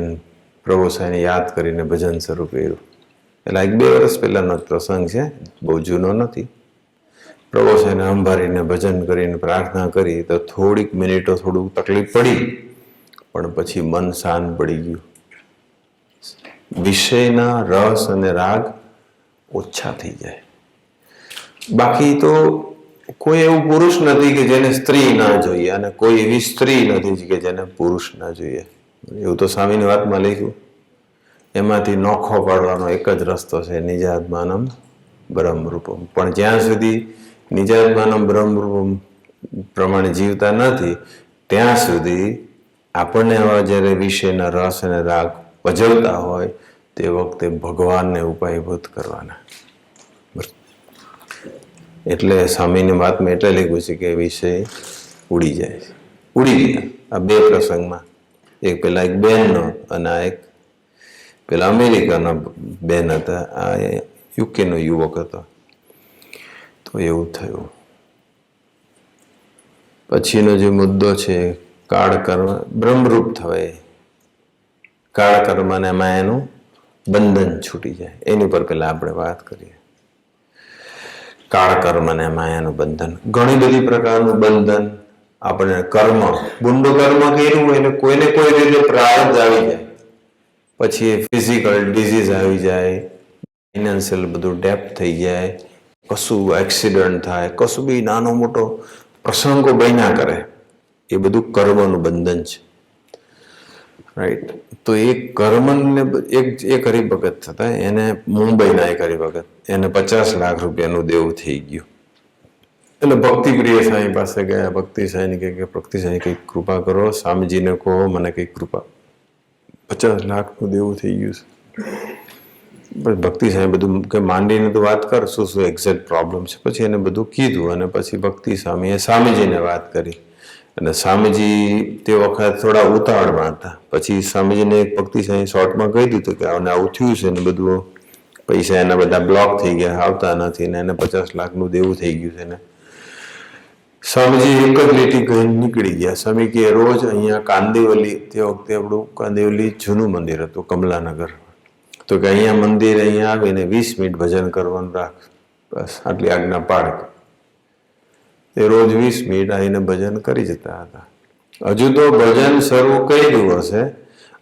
પ્રભુ સાંઈને યાદ કરીને ભજન શરૂ કર્યું. એટલે 1-2 વર્ષ પહેલાનો જ પ્રસંગ છે, બહુ જૂનો નથી. પ્રભુ સાંઈને અંભારીને ભજન કરીને પ્રાર્થના કરી તો થોડીક મિનિટો થોડું તકલીફ પડી, પણ પછી મન શાંત પડી ગયું. વિષયના રસ અને રાગ ઓછા થઈ જાય. બાકી તો કોઈ એવું પુરુષ નથી કે જેને સ્ત્રી ના જોઈએ, અને કોઈ એવી સ્ત્રી નથી કે જેને પુરુષ ના જોઈએ. એવું તો સ્વામીની વાતમાં લખ્યું. એમાંથી નોખો પાડવાનો એક જ રસ્તો છે, નિજાત્માનમ બ્રહ્મરૂપમ. પણ જ્યાં સુધી નિજાત્માનમ બ્રહ્મરૂપમ પ્રમાણે જીવતા નથી, ત્યાં સુધી આપણને આવા જ્યારે વિષયના રસ અને રાગ ભજવતા હોય તે વખતે ભગવાનને ઉપાયભૂત કરવાના. એટલે સ્વામીની વાતમાં એટલે લખ્યું છે કે વિષય ઉડી જાય છે, ઉડી ગયા આ 2 પ્રસંગમાં. એક પેલા એક બેનનો, અને આ એક પેલા અમેરિકાના બેન હતા, આ યુકેનો યુવક હતો. તો એવું થયું. પછીનો જે મુદ્દો છે કાળ કર્મ બ્રહ્મરૂપ થવાય, કાળ કર્મને એમાં એનું બંધન છૂટી જાય, એની પર પેલા આપણે વાત કરીએ. કાળ કર્મ અને માયાનું બંધન, ઘણી બધી પ્રકારનું બંધન. આપણે કર્મ, ગુંડું કર્મ કર્યું હોય એટલે કોઈને કોઈ રીતે પ્રારબ્ધ આવી જાય, પછી એ ફિઝિકલ ડિઝીઝ આવી જાય, ફાઇનાન્શિયલ બધું ડેપ્થ થઈ જાય, કશું એક્સિડન્ટ થાય, કશું બી નાનો મોટો પ્રસંગો બન્યા કરે, એ બધું કર્મનું બંધન છે. રાઈટ. તો એ કર્મને એક હરિભગત હતા, એને મુંબઈના એક હરિભગત, એને 50 લાખ રૂપિયાનું દેવું થઈ ગયું. એટલે ભક્તિપ્રિય સાંઈ પાસે ગયા. ભક્તિ સાંઈને કે ભક્તિ સાંઈ કંઈક કૃપા કરો, સ્વામીજીને કહો મને કંઈક કૃપા, 50 લાખનું દેવું થઈ ગયું છે. ભક્તિ સાંઈ બધું કે માંડીને તો વાત કર, શું એક્ઝેક્ટ પ્રોબ્લેમ છે. પછી એને બધું કીધું, અને પછી ભક્તિ સ્વામીએ સ્વામીજીને વાત કરી. અને સ્વામીજી તે વખત થોડા ઉતાવળમાં હતા. પછી સ્વામીજીને એક ભક્તિ સાંઈ શોર્ટમાં કહી દીધું કે આને આવું થયું છે, ને બધું પૈસા એના બધા બ્લોક થઈ ગયા, આવતા નથી, ને એને 50 લાખનું દેવું થઈ ગયું છે. ને સ્વામીજી એક જ લીટી કહીને નીકળી ગયા. સ્વામી કે રોજ અહીંયા કાંદિવલી, તે વખતે આપણું કાંદિવલી જૂનું મંદિર હતું કમલાનગર, તો કે અહીંયા મંદિર, અહીંયા આવીને 20 મિનિટ ભજન કરવાનું રાખ, બસ આટલી આજ્ઞા પાડ. તે રોજ 20 મિનિટ આવીને ભજન કરી જતા હતા. હજુ તો ભજન શરૂ કર્યું હશે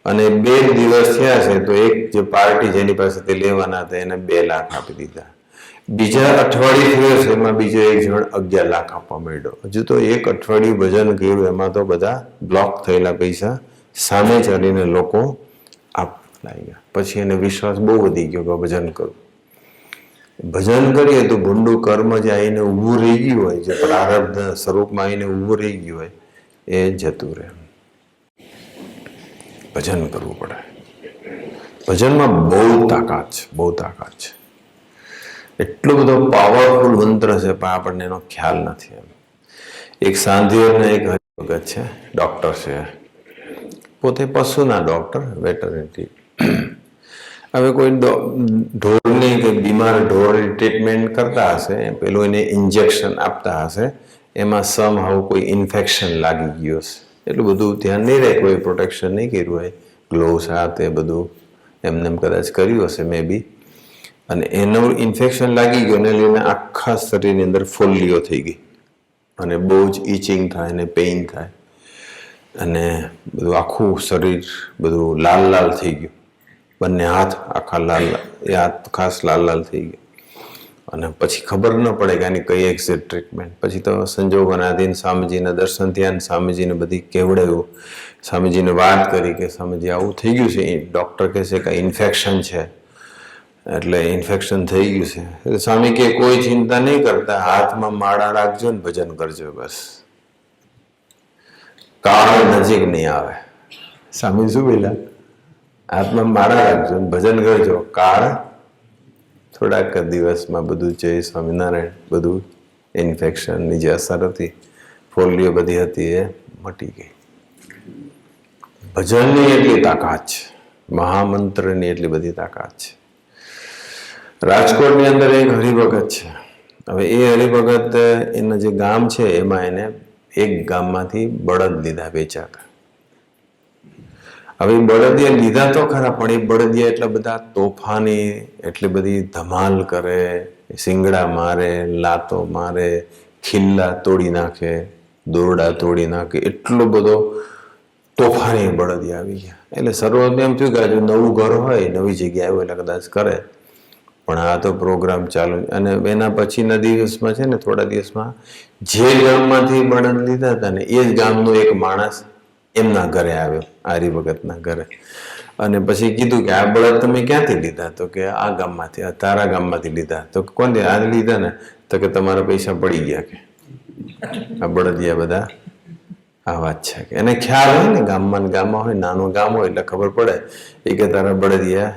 અને 2 દિવસ થયા છે, તો એક જે પાર્ટી જેની પાસેથી લેવાના હતા એને 2 લાખ આપી દીધા. બીજા અઠવાડિયે થયું છે, એમાં બીજો એક જણ 11 લાખ આપવા માંડ્યો. હજુ તો એક અઠવાડિયું ભજન કર્યું, એમાં તો બધા બ્લોક થયેલા પૈસા સામે ચાલીને લોકો આપવા લાગ્યા. પછી એને વિશ્વાસ બહુ વધી ગયો કે ભજન કરું. ભજન કરીએ તો ભૂંડું કર્મ જે આવીને ઊભું રહી ગયું હોય, જે પ્રારબ્ધ સ્વરૂપમાં આવીને ઊભું રહી ગયું હોય, એ જતું રહે. ભજન કરવું પડે. ભજનમાં બહુ તાકાત છે, બહુ તાકાત છે. એટલો બધો પાવરફુલ મંત્ર છે, પણ આપણને એનો ખ્યાલ નથી. એમ એક સાંધિઓના એક હરિભગત છે, ડૉક્ટર છે, પોતે પશુના ડૉક્ટર, વેટરનરી. હવે કોઈ ઢોરની કે બીમાર ઢોરની ટ્રીટમેન્ટ કરતા હશે, પેલું એને ઇન્જેક્શન આપતા હશે, એમાં સમહાવ કોઈ ઇન્ફેક્શન લાગી ગયું હશે. એટલું બધું ધ્યાન નહીં રહે, કોઈ પ્રોટેક્શન નહીં કર્યું હોય, ગ્લોવ્સ આ તે બધું એમને કદાચ કર્યું હશે મે બી, અને એનું ઇન્ફેક્શન લાગી ગયું, એને લઈને આખા શરીરની અંદર ફોલ્લીઓ થઈ ગઈ, અને બહુ જ ઇચિંગ થાય અને પેઇન થાય, અને બધું આખું શરીર બધું લાલ લાલ થઈ ગયું. બંને હાથ આખા લાલ, એ હાથ ખાસ લાલ લાલ થઈ ગયા. અને પછી ખબર ન પડે કે આની કઈ એક્ઝેક્ટ ટ્રીટમેન્ટ. પછી તો સંજોગોનાધીન સ્વામીજીના દર્શન થયા, અને સ્વામીજીને બધી કેવડાવ્યું, સ્વામીજીને વાત કરી કે સ્વામીજી આવું થઈ ગયું છે, ડૉક્ટર કહે છે કે ઇન્ફેક્શન છે, એટલે ઇન્ફેક્શન થઈ ગયું છે. સ્વામી કે કોઈ ચિંતા નહીં કરતા, હાથમાં માળા રાખજો ને ભજન કરજો, બસ કાળ નજીક નહીં આવે. સ્વામી શું બોલ્યા? આત્મા મારા રાખજો, ભજન કરજો, કાળ થોડાક દિવસમાં બધું જય સ્વામિનારાયણ બધું ઇન્ફેક્શનની જે અસર હતી, ફોલ્લીઓ બધી હતી, એ મટી ગઈ. ભજનની એટલી તાકાત છે, મહામંત્રની એટલી બધી તાકાત છે. રાજકોટની અંદર એક હરિભગત છે. હવે એ હરિભગત એના જે ગામ છે એમાં એને એક ગામમાંથી બળદ લીધા, વેચાતા. હવે બળદિયા લીધા તો ખરા, પણ એ બળદિયા એટલા બધા તોફાની, એટલી બધી ધમાલ કરે, શિંગડા મારે, લાતો મારે, ખિલ્લા તોડી નાખે, દોરડા તોડી નાખે, એટલો બધો તોફાની બળદિયા આવી ગયા. એટલે શરૂઆતમાં એમ થયું કે હજુ નવું ઘર હોય, નવી જગ્યાએ હોય એટલે કદાચ કરે, પણ આ તો પ્રોગ્રામ ચાલુ. અને એના પછીના દિવસમાં છે ને, થોડા દિવસમાં જે ગામમાંથી બળદ લીધા હતા ને એ જ ગામનો એક માણસ એમના ઘરે આવ્યો, હરિભગતના ઘરે, અને પછી કીધું કે આ બળદ તમે ક્યાંથી લીધા? તો કે આ ગામમાંથી, આ તારા ગામમાંથી લીધા. તો કોને આ લીધા ને? તો કે તમારા પૈસા પડી ગયા, કે આ બળદિયા બધા આ વાત છે. કે એને ખ્યાલ હોય ને, ગામમાં હોય, નાનું ગામ હોય એટલે ખબર પડે. એ કે તારા બળદિયા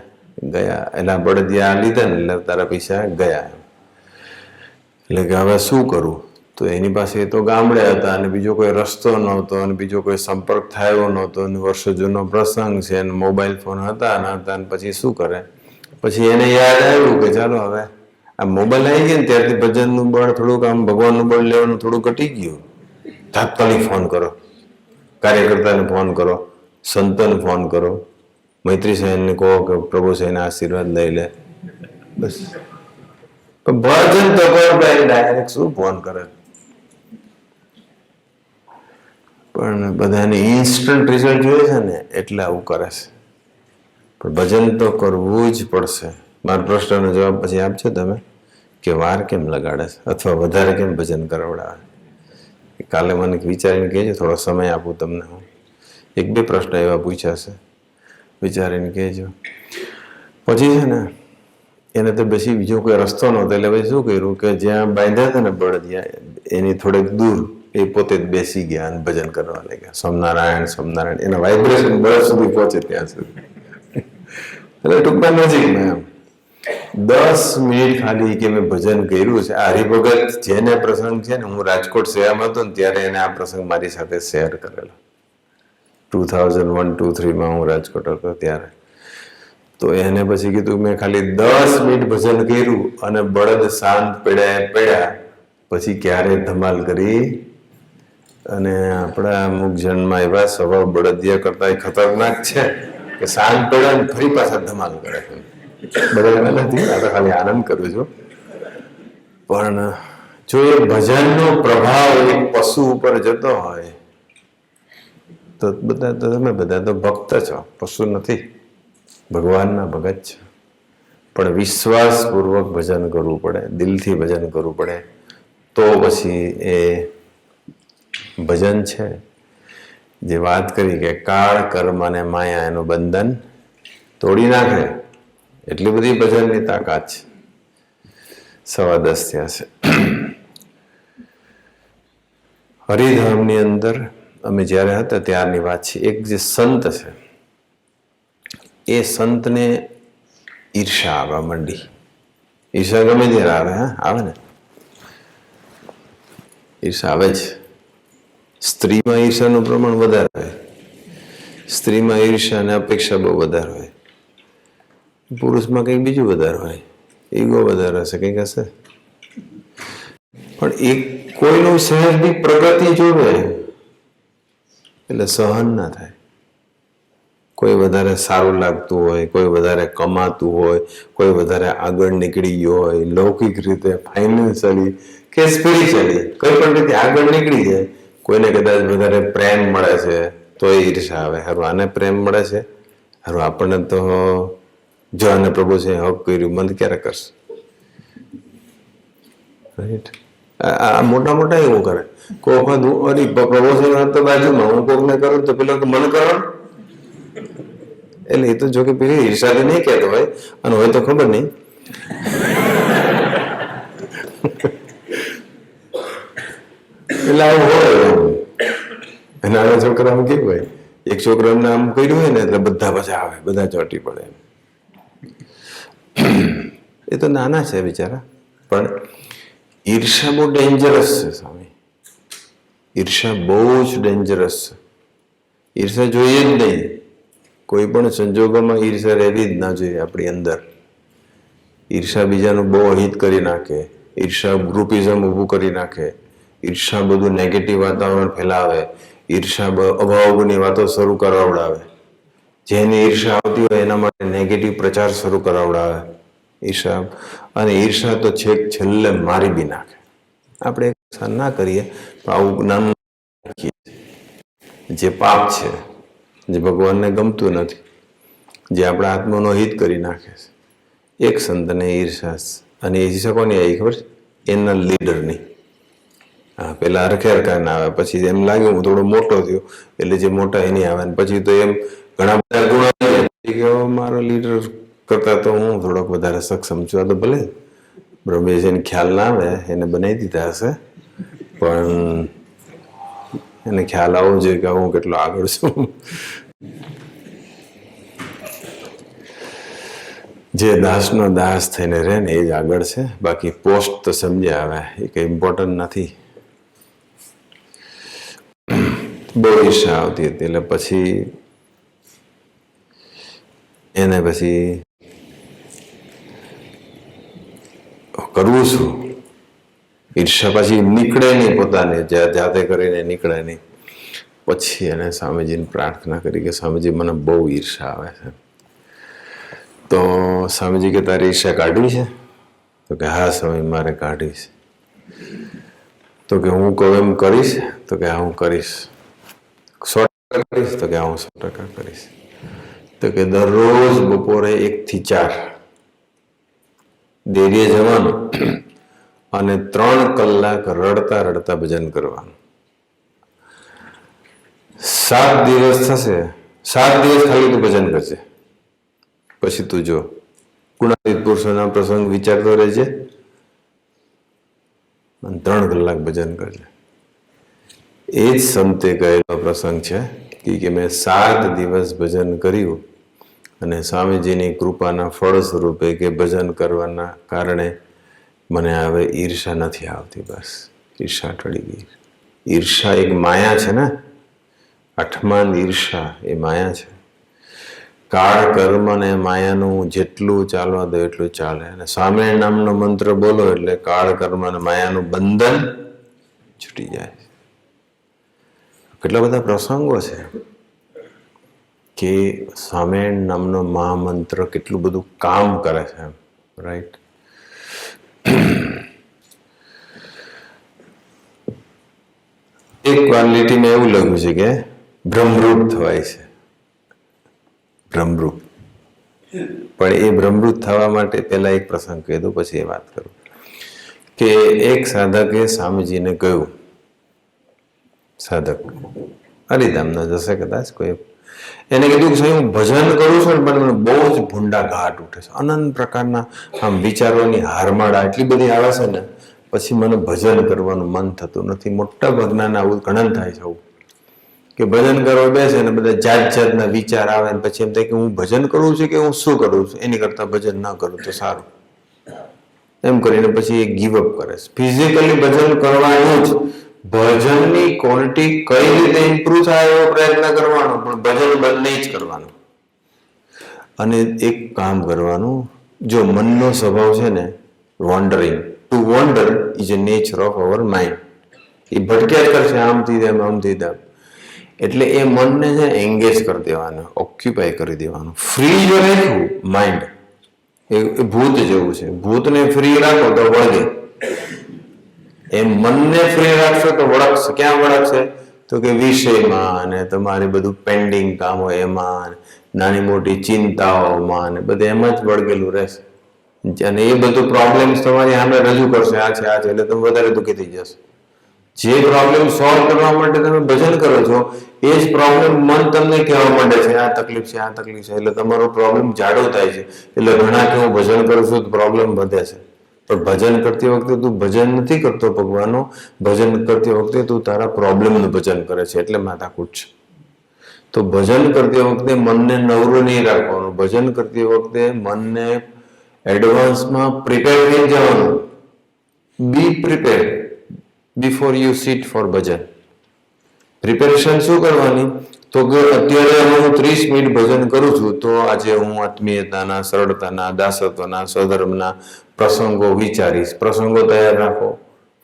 ગયા, એટલે બળદિયા લીધા ને એટલે તારા પૈસા ગયા. એટલે કે હવે શું કરું? તો એની પાસે તો ગામડે હતા અને બીજો કોઈ રસ્તો નહોતો અને બીજો કોઈ સંપર્ક થયો નહોતો અને વર્ષો જૂનો પ્રસંગ છે અને મોબાઈલ ફોન હતા ન હતા. અને પછી શું કરે? પછી એને યાદ આવ્યું કે ચાલો હવે આ મોબાઈલ આવી ગયા ને ત્યારથી ભજનનું બળ થોડુંક, આમ ભગવાનનું બળ લેવાનું થોડું ઘટી ગયું. તાત્કાલિક ફોન કરો, કાર્યકર્તાને ફોન કરો, સંતોને ફોન કરો, મૈત્રી સાહેબને કહો કે પ્રભુ સાહેબના આશીર્વાદ લઈ લે, બસ. ભજન તો ડાયરેક્ટ શું ફોન કરે? પણ બધાને ઇન્સ્ટન્ટ રિઝલ્ટ જોઈએ છે ને એટલે આવું કરે છે. પણ ભજન તો કરવું જ પડશે. મારા પ્રશ્નનો જવાબ પછી આપજો તમે કે વાર કેમ લગાડે છે અથવા વધારે કેમ ભજન કરાવડાવે. કાલે મને વિચારીને કહેજો, થોડો સમય આપું તમને. હું એક બે પ્રશ્ન એવા પૂછ્યા છે, વિચારીને કહેજો. પછી છે ને એને તો પછી બીજો કોઈ રસ્તો નહોતો એટલે પછી શું કર્યું કે જ્યાં બાંધ્યા હતા ને બળદિયા એની થોડેક દૂર એ પોતે જ બેસી ગયા અને ભજન કરવા લાગ્યા. સ્વામિનારાયણ સ્વામિનારાયણ, એના વાઇબ્રેશન બળદ સુધી પહોંચે ત્યાં સુધી. એટલે ટૂંકમાં નજીકમાં એમ 10 મિનિટ ખાલી કે મેં ભજન કર્યું છે. આ હરિભગત જેને પ્રસંગ છે ને, હું રાજકોટ સેવામાં હતો ને ત્યારે એને આ પ્રસંગ મારી સાથે શેર કરેલો. 2001-2003 હું રાજકોટ હતો ત્યારે. તો એને પછી કીધું મેં ખાલી 10 મિનિટ ભજન કર્યું અને બળદ શાંત પડ્યા. પછી ક્યારે ધમાલ કરી. અને આપણા અમુક જન્મમાં એવા સ્વભાવ બળદિયા કરતા ખતરનાક છે કે શાંત પડ્યા ને ફરી પાછા ધમાલ કરે છે. બળદમાં નથી, આ તો ખાલી આનંદ કરું છું. પણ જો એ ભજનનો પ્રભાવ એક પશુ ઉપર જતો હોય તો તમે બધા તો ભક્ત છો, પશુ નથી, ભગવાનના ભગત છે. પણ વિશ્વાસપૂર્વક ભજન કરવું પડે, દિલથી ભજન કરવું પડે, તો પછી એ ભજન છે. જે વાત કરી કે કાળ, કર્મ અને માયા એનું બંધન તોડી નાખે, એટલી બધી ભજનની તાકાત છે. 10:15 થયા છે. હરિધામની અંદર અમે જ્યારે હતા ત્યારની વાત છે. એક જે સંત છે એ સંતને ઈર્ષા આવવા માંડી. ઈર્ષા ગમે ત્યારે આવે, આવે ને, ઈર્ષા આવે જ. સ્ત્રીમાં ઈર્ષાનું પ્રમાણ વધારે હોય, સ્ત્રીમાં ઈર્ષા અને અપેક્ષા બહુ વધારે હોય. પુરુષમાં કંઈક બીજું વધારે હોય, ઈગો વધારે હશે, કંઈક હશે. પણ એક કોઈનું સહેજ બી પ્રગતિ જોવે એટલે સહન ના થાય. કોઈ વધારે સારું લાગતું હોય, કોઈ વધારે કમાતું હોય, કોઈ વધારે આગળ નીકળી ગયો હોય, લૌકિક રીતે, ફાઇનાન્શિયલી કે સ્પિરિચ્યુઅલી કોઈ પણ રીતે આગળ નીકળી જાય. કોઈને કદાચ વધારે પ્રેમ મળે છે તો એ ઈર્ષા આવે. હારું આને પ્રેમ મળે છે, હારું આપણને તો જો આને પ્રભુ છે હક કર્યું, મંદ ક્યારે કરશે? રાઈટ. આ મોટા મોટા એવું કરે. કોઈ વખત પ્રભુ તો બાજુમાં, હું કોકને કરું તો પેલો મને કરો. એટલે એ તો જો કે પેલી ઈર્ષાથી નહીં કહેતો હોય, અને હોય તો ખબર નહીં. એટલે આવું હોય. નાના છોકરામાં કેવું હોય, એક છોકરાને આમ કર્યું હોય ને એટલે બધા પાછા આવે, બધા ચોંટી પડે. એ તો નાના છે બિચારા, પણ ઈર્ષા બહુ ડેન્જરસ છે સ્વામી. ઈર્ષા બહુ જ ડેન્જરસ છે. ઈર્ષા જોઈએ જ નહીં, કોઈ પણ સંજોગોમાં ઈર્ષા રહેવી જ ના જોઈએ આપણી અંદર. ઈર્ષા બીજાનું બહુ અહિત કરી નાખે, ઈર્ષા ગ્રુપિઝમ ઊભું કરી નાખે, ઈર્ષા બધું નેગેટિવ વાતાવરણ ફેલાવે, ઈર્ષા અભાવની વાતો શરૂ કરાવડાવે. જેની ઈર્ષા આવતી હોય એના માટે નેગેટિવ પ્રચાર શરૂ કરાવડાવે. ઈર્ષા, અને ઈર્ષા તો છેક છેલ્લે મારી બી નાખે. આપણે ના કરીએ પણ આવું નાનું જે પાપ છે, જે ભગવાનને ગમતું નથી, જે આપણા આત્માનો હિત કરી નાખે છે. એક સંતને ઈર્ષા, અને ઈર્ષા કોની આવી ખબર છે? એના લીડરની. હા, પેલા હરખે હરખા ના આવે, પછી એમ લાગ્યું હું થોડો મોટો થયો એટલે જે મોટા એની આવે, પછી તો એમ ઘણા બધા ગુણો કે મારો લીડર કરતા તો હું થોડોક વધારે સક્ષમ છું. આ તો ભલે બ્રહ્મેશ એને ખ્યાલ ના આવે, એને બનાવી દીધા હશે, પણ એને ખ્યાલ આવવો જોઈએ કે હું કેટલો આગળ છું. જે દાસનો દાસ થઈને રહે ને એ જ આગળ છે. બાકી પોસ્ટ તો સમજ્યા આવે, એ કંઈ ઇમ્પોર્ટન્ટ નથી. બહુ ઈર્ષા આવતી હતી એટલે પછી એને પછી કરવું શું? ઈર્ષા પછી નીકળે નહીં, પોતાને જાતે કરીને નીકળે નહીં. પછી એને સ્વામીજીને પ્રાર્થના કરી કે સ્વામીજી મને બહુ ઈર્ષા આવે છે. તો સ્વામીજી કે તારી ઈર્ષા કાઢવી છે? તો કે હા સ્વામી મારે કાઢવી છે. તો કે હું કહું એમ કરીશ? તો કે હા હું કરીશ. 100% કરીશ? તો કે હા હું 100% કરીશ. તો કે દરરોજ બપોરે 1 થી 4 ડેરીએ જવાનું અને 3 કલાક રડતા રડતા ભજન કરવાનું. 7 દિવસ થશે, 7 દિવસ ખાલી તું ભજન કરજે, પછી તું જો ગુણાતીત પુરુષોના પ્રસંગ વિચારતો રહેજે અને 3 કલાક ભજન કરજે. એ જ સંતે કહેલો પ્રસંગ છે કે મેં 7 દિવસ ભજન કર્યું અને સ્વામીજીની કૃપાના ફળ સ્વરૂપે કે ભજન કરવાના કારણે મને હવે ઈર્ષા નથી આવતી. બસ ઈર્ષા ટળી ગઈ. ઈર્ષા એક માયા છે ને, 8મા ઈર્ષા એ માયા છે. કાળ કર્મ ને માયાનું જેટલું ચાલવા દો એટલું ચાલે. અને સ્વામિનારાયણ નામનો મંત્ર બોલો એટલે કાળ કર્મ અને માયાનું બંધન છૂટી જાય. કેટલા બધા પ્રસંગો છે કે સ્વામિનારાયણ નામનો મહામંત્ર કેટલું બધું કામ કરે છે, રાઈટ? એક વાર લીટીમાં એવું લખ્યું છે કે બ્રહ્મરૂપ થવાય છે. બ્રહ્મરૂપ. પણ એ બ્રહ્મરૂપ થવા માટે પહેલા એક પ્રસંગ કહી દો, પછી એ વાત કરું કે એક સાધકે સ્વામીજીને કહ્યું, સાધક હરિધામના જશે કદાચ કોઈ, એને કીધું કે સાહેબ હું ભજન કરું છું ને પણ મને બહુ જ ભૂંડા ઘાટ ઉઠે છે, અનંત પ્રકારના આમ વિચારોની હારમાળા એટલી બધી આવે છે ને પછી મને ભજન કરવાનું મન થતું નથી. મોટા ભાગના આવું ઘણા થાય છે કે ભજન કરવા બેસે ને બધા જાત જાતના વિચાર આવે ને પછી એમ થાય કે હું ભજન કરું છું કે હું શું કરું છું, એની કરતા ભજન ના કરું તો સારું, એમ કરીને પછી એ ગીવઅપ કરે છે. ફિઝિકલી ભજન કરવાનું જ, ભજનની ક્વોલિટી કઈ રીતે ઇમ્પ્રુવ થાય એવો પ્રયત્ન કરવાનો, પણ ભજન બંધ નહીં જ કરવાનું. અને એક કામ કરવાનું, જો મનનો સ્વભાવ છે ને wandering, to wander is a nature of our mind. એ ભટક્યા જ કરશે આમથી તેમ આમથી તેમ. એટલે એ મનને છે એંગેજ કરી દેવાનું, ઓક્યુપાય કરી દેવાનું. ફ્રી જો રાખવું માઇન્ડ, એ ભૂત જેવું છે. ભૂતને ફ્રી રાખો તો વળગે, એમ મનને ફ્રી રાખશો તો વળગશે. ક્યાં વળગશે? તો કે વિષયમાં અને તમારી બધું પેન્ડિંગ કામો એમાં, નાની મોટી ચિંતાઓમાં અને બધે એમાં જ વળગેલું રહેશે. અને એ બધું પ્રોબ્લેમ્સ તમારી સામે રજૂ કરશે, આ છે આ છે, એટલે તમે વધારે દુઃખી થઈ જશો. જે પ્રોબ્લેમ સોલ્વ કરવા માટે તમે ભજન કરો છો એ જ પ્રોબ્લેમ મન તમને કહેવા માંડે છે આ તકલીફ છે, આ તકલીફ છે, એટલે તમારો પ્રોબ્લેમ જાડો થાય છે. એટલે ઘણા કે હું ભજન કરું છું તો પ્રોબ્લેમ વધે છે. પણ ભજન કરતી વખતે તું ભજન નથી કરતો ભગવાનનો, ભજન કરતી વખતે તું તારા પ્રોબ્લેમનું ભજન કરે છે, એટલે માથાકૂટ છે. તો ભજન કરતી વખતે મનને નવરું નહીં રાખવાનું. ભજન કરતી વખતે મનને એડવાન્સમાં પ્રિપેર થઈ જવાનું. Be prepare before you sit for bhajan. Preparation શું કરવાની? તો કે અત્યારે હું 30 મિનિટ ભજન કરું છું, તો આજે હું આત્મીયતાના, સરળતાના, દાસત્વના, સ્વધર્મના પ્રસંગો વિચારીશ. પ્રસંગો તૈયાર રાખો,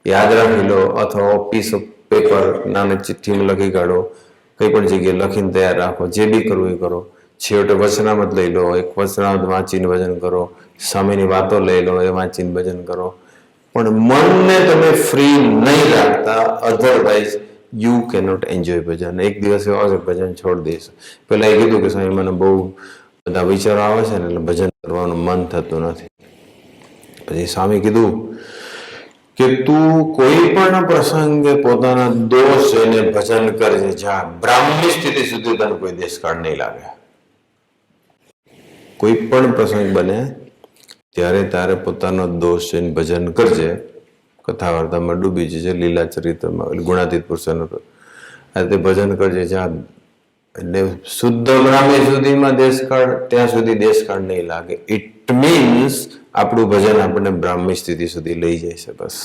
યાદ રાખી લો, અથવા પીસ ઓફ પેપર નાની ચિઠ્ઠીમાં લખી કાઢો, કઈ પણ જગ્યાએ લખીને તૈયાર રાખો. જે બી કરવું એ કરો. છેવટે વચનામત લઈ લો, એક વચનામત વાંચીને ભજન કરો. સામેની વાતો લઈ લો, એ વાંચીને ભજન કરો. પણ મનને તમે ફ્રી નહીં રાખતા, અધરવાઇઝ યુ કેનોટ એન્જોય ભજન. એક દિવસ એવો આવશે ભજન છોડી દઈશ. પેલા એ કીધું કે સ્વામી મને બહુ બધા વિચારો આવે છે ને, એટલે ભજન કરવાનું મન થતું નથી. પછી સ્વામી કીધું કે તું કોઈ પણ પ્રસંગે પોતાના દોષ જોઈને ભજન કરજે. જા બ્રાહ્મણી સ્થિતિ સુધી તને કોઈ દેશકાળ નહીં લાગે. કોઈ પણ પ્રસંગ બને ત્યારે તારે પોતાનો દોષ જોઈને ભજન કરજે. કથા વાર્તામાં ડૂબી જશે, લીલા ચરિત્રમાં ગુણાતીત પુરુષનો આ રીતે ભજન કરજે. જા એટલે શુદ્ધ બ્રાહ્મણી સુધીમાં દેશકાળ, ત્યાં સુધી દેશકાળ નહીં લાગે. ઇટ મીન્સ આપણું ભજન આપણને બ્રાહ્મણી સ્થિતિ સુધી લઈ જાય છે બસ.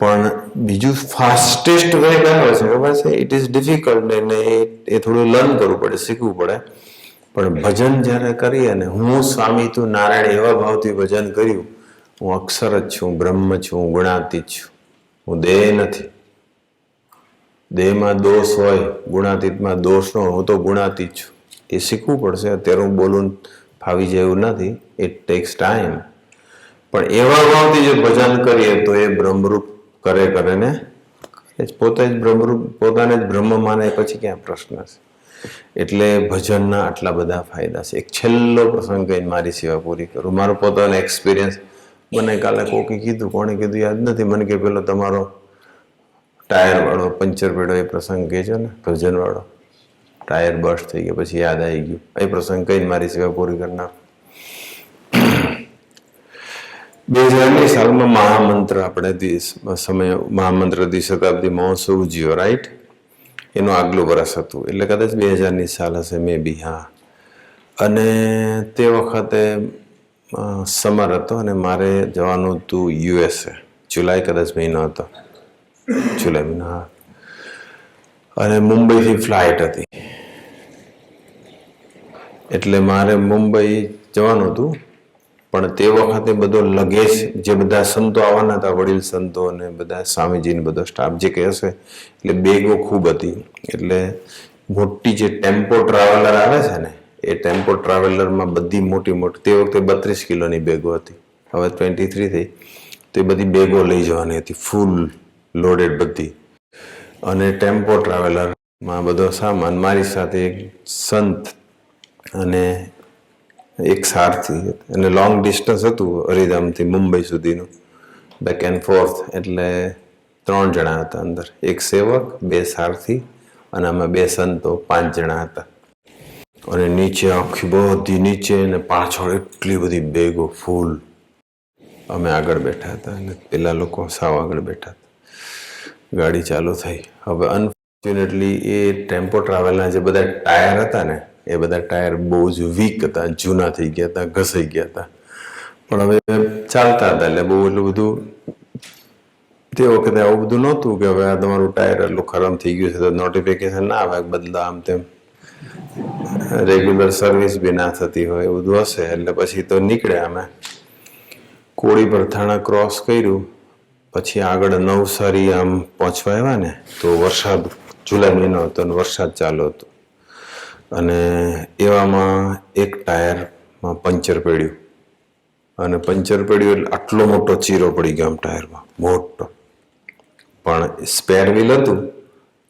પણ બીજું ફાસ્ટેસ્ટ વે કયો છે ખબર છે? ઇટ ઇઝ ડિફિકલ્ટ, અને એ થોડું લર્ન કરવું પડે, શીખવું પડે. પણ ભજન જ્યારે કરીએ ને, હું સ્વામી તું નારાયણ એવા ભાવથી ભજન કર્યું, હું અક્ષર જ છું, બ્રહ્મ છું, હું ગુણાતીત છું, હું દેહ નથી. દેહમાં દોષ હોય, ગુણાતીતમાં દોષ ન હોય, હું તો ગુણાતીત છું. એ શીખવું પડશે. અત્યારે હું બોલું ફાવી જાય એવું નથી, ઇટ ટેક્સ ટાઈમ. પણ એવા ભાવથી જો ભજન કરીએ તો એ બ્રહ્મરૂપ કરે ને પોતે જ બ્રહ્મરૂપ, પોતાને જ બ્રહ્મ માને, પછી ક્યાં પ્રશ્ન છે? એટલે ભજનના આટલા બધા ફાયદા છે. એક છેલ્લો પ્રસંગ કહીને મારી સેવા પૂરી કરું. મારો પોતાનો એક્સપિરિયન્સ. મને કાલે કોકે કીધું, કોણે કીધું યાદ નથી મને, કે પેલો તમારો ટાયર વાળો પંચર પડ્યો એ પ્રસંગ કહેજો ને, ભજન વાળો ટાયર બર્સ્ટ થઈ ગયો, પછી યાદ આવી ગયું. એ પ્રસંગ કહીને મારી સેવા પૂરી કરનાર. 2000ની સાલમાં મહામંત્ર આપણે સમય મહામંત્ર દ્વિશતાબ્દી મહોત્સવ ઉજવ્યો, રાઈટ? એનું આગલું વર્ષ હતું, એટલે કદાચ 2000ની સાલ હશે, મે બી. હા. અને તે વખતે સમર હતો અને મારે જવાનું હતું USA. જુલાઈ કદાચ મહિનો હતો, જુલાઈ મહિનો. હા. અને મુંબઈથી ફ્લાઇટ હતી, એટલે મારે મુંબઈ જવાનું હતું. પણ તે વખતે બધો લગેજ, જે બધા સંતો આવવાના હતા, વડીલ સંતો અને બધા સ્વામીજીને બધો સ્ટાફ જે કંઈ હશે, એટલે બેગો ખૂબ હતી. એટલે મોટી જે ટેમ્પો ટ્રાવેલર આવે છે ને, એ ટેમ્પો ટ્રાવેલરમાં બધી મોટી મોટી, તે વખતે 32 કિલોની બેગો હતી, હવે 23 થઈ. તો એ બધી બેગો લઈ જવાની હતી, ફૂલ લોડેડ બધી. અને ટેમ્પો ટ્રાવેલરમાં બધો સામાન, મારી સાથે એક સંત અને એક સારથી, અને લોંગ ડિસ્ટન્સ હતું હરિધામથી મુંબઈ સુધીનું, બેક એન્ડ ફોર્થ. એટલે 3 જણા હતા અંદર, એક સેવક, 2 સારથી, અને અમે 2 સંતો, 5 જણા હતા. અને નીચે આખી બધી નીચે, અને પાછળ એટલી બધી બેગો ફૂલ. અમે આગળ બેઠા હતા અને પેલા લોકો સાવ આગળ બેઠા હતા. ગાડી ચાલુ થઈ. હવે અનફોર્ચ્યુનેટલી એ ટેમ્પો ટ્રાવેલના જે બધા ટાયર હતા ને, એ બધા ટાયર બહુ જ વીક હતા, જૂના થઈ ગયા હતા, ઘસાઈ ગયા હતા. પણ હવે ચાલતા હતા, એટલે બહુ એટલું બધું તે વખતે આવું બધું નહોતું કે હવે આ તમારું ટાયર એટલું ખરાબ થઈ ગયું છે તો નોટિફિકેશન ના આવે, બદલા આમ તેમ, રેગ્યુલર સર્વિસ બી ના થતી હોય, એવું બધું હશે. એટલે પછી તો નીકળ્યા અમે. કોળી પર થાણા ક્રોસ કર્યું, પછી આગળ નવસારી આમ પહોંચવા આવ્યા ને, તો વરસાદ, જુલાઈ મહિનો હતો અને વરસાદ ચાલુ હતો. અને એવામાં એક ટાયરમાં પંચર પડ્યું, અને પંચર પડ્યું એટલે આટલો મોટો ચીરો પડી ગયો આમ ટાયરમાં, મોટો. પણ સ્પેર વ્હીલ હતું.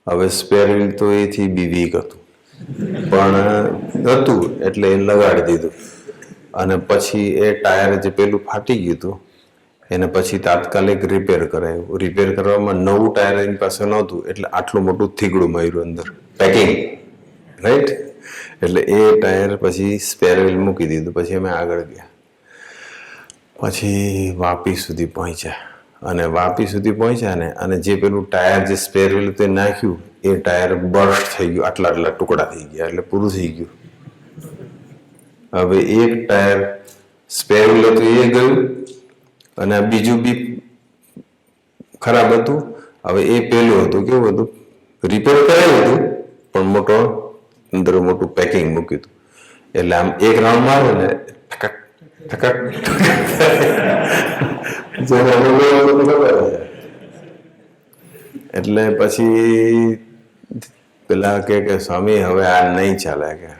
હવે સ્પેર વ્હીલ તો એથી બી વીક હતું, પણ હતું એટલે એ લગાડી દીધું. અને પછી એ ટાયર જે પેલું ફાટી ગયું હતું, એને પછી તાત્કાલિક રિપેર કરાયું. રિપેર કરવામાં નવું ટાયર એની પાસે નહોતું, એટલે આટલું મોટું થીગડું માર્યું અંદર, પેકિંગ, રાઈટ? એટલે એ ટાયર પછી સ્પેર વ્હીલ મૂકી દીધું. પછી અમે આગળ ગયા. પછી વાપી સુધી પહોંચ્યા, અને વાપી સુધી પહોંચ્યા ને, અને જે પેલું ટાયર જે સ્પેર વ્હીલ તે નાખ્યું એ ટાયર બર્સ્ટ થઈ ગયું, આટલા આટલા ટુકડા થઈ ગયા, એટલે પૂરું થઈ ગયું. હવે એક ટાયર સ્પેર વ્હીલ હતું એ ગયું, અને બીજું બી ખરાબ હતું. હવે એ પેલું હતું કેવું હતું, રિપેર કરાયું હતું પણ મોટો અંદર મોટું પેકિંગ મૂક્યું હતું. એટલે આમ એક રાઉન્ડ મારે ને ઠકક ઠકક એટલે પછી પેલા કે સ્વામી હવે આ નહીં ચાલે કે.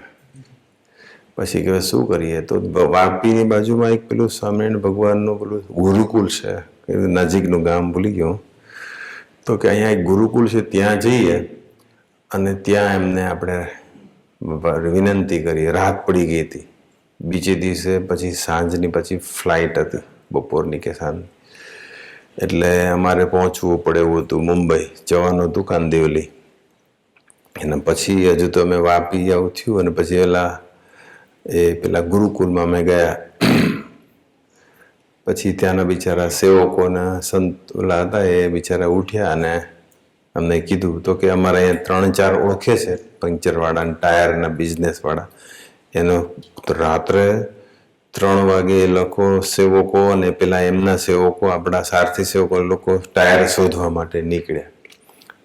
પછી કે શું કરીએ? તો વાપીની બાજુમાં એક પેલું સ્વામિનારાયણ ભગવાનનું પેલું ગુરુકુળ છે, નજીકનું ગામ ભૂલી ગયો. તો કે અહીંયા એક ગુરુકુળ છે, ત્યાં જઈએ. અને ત્યાં એમને આપણે વિનંતી કરી. રાત પડી ગઈ હતી, બીજે દિવસે પછી સાંજની પછી ફ્લાઇટ હતી, બપોરની કે સાંજ. એટલે અમારે પહોંચવું પડે એવું હતું, મુંબઈ જવાનું હતું, કાંદિવલી. અને પછી હજુ તો અમે વાપી આવું થયું, અને પછી પેલા ગુરુકુળમાં અમે ગયા. પછી ત્યાંના બિચારા સેવકોના સંત ઓલા હતા, એ બિચારા ઉઠ્યા અને અમને કીધું તો કે અમારે અહીંયા 3-4 ઓળખે છે પંક્ચરવાળા અને ટાયરના બિઝનેસવાળા. એનો રાત્રે 3 વાગે એ લોકો સેવકો અને પેલા એમના સેવકો, આપણા સારથી સેવકો લોકો ટાયર શોધવા માટે નીકળ્યા.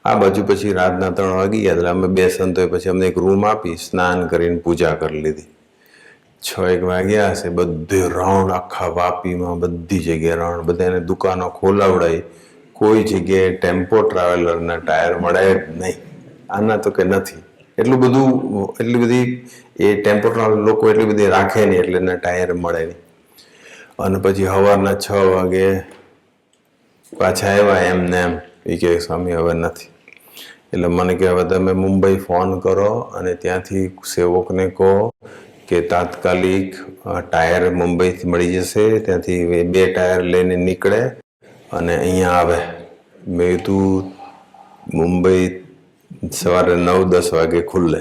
આ બાજુ પછી રાતના 3 વાગી ગયા. એટલે અમે 2 સંતોએ પછી અમને એક રૂમ આપી, સ્નાન કરીને પૂજા કરી લીધી. 6-1 વાગ્યા હશે, બધે રાઉન્ડ, આખા વાપીમાં બધી જગ્યાએ રાઉન્ડ, બધાને દુકાનો ખોલાવડાવી. કોઈ જગ્યાએ ટેમ્પો ટ્રાવેલરના ટાયર મળે જ નહીં. આના તો કે નથી, એટલું બધું, એટલી બધી એ ટેમ્પો ટ્રાવેલર લોકો એટલી બધી રાખે નહીં, એટલે એના ટાયર મળે નહીં. અને પછી સવારના 6 વાગે પાછા આવ્યા એમને એમ. એ કે સ્વામી હવે નથી. એટલે મને કે હવે તમે મુંબઈ ફોન કરો અને ત્યાંથી સેવકને કહો કે તાત્કાલિક ટાયર મુંબઈથી મળી જશે, ત્યાંથી 2 ટાયર લઈને નીકળે અને અહીંયા આવે. મેં કીધું મુંબઈ સવારે 9-10 વાગે ખુલ્લે.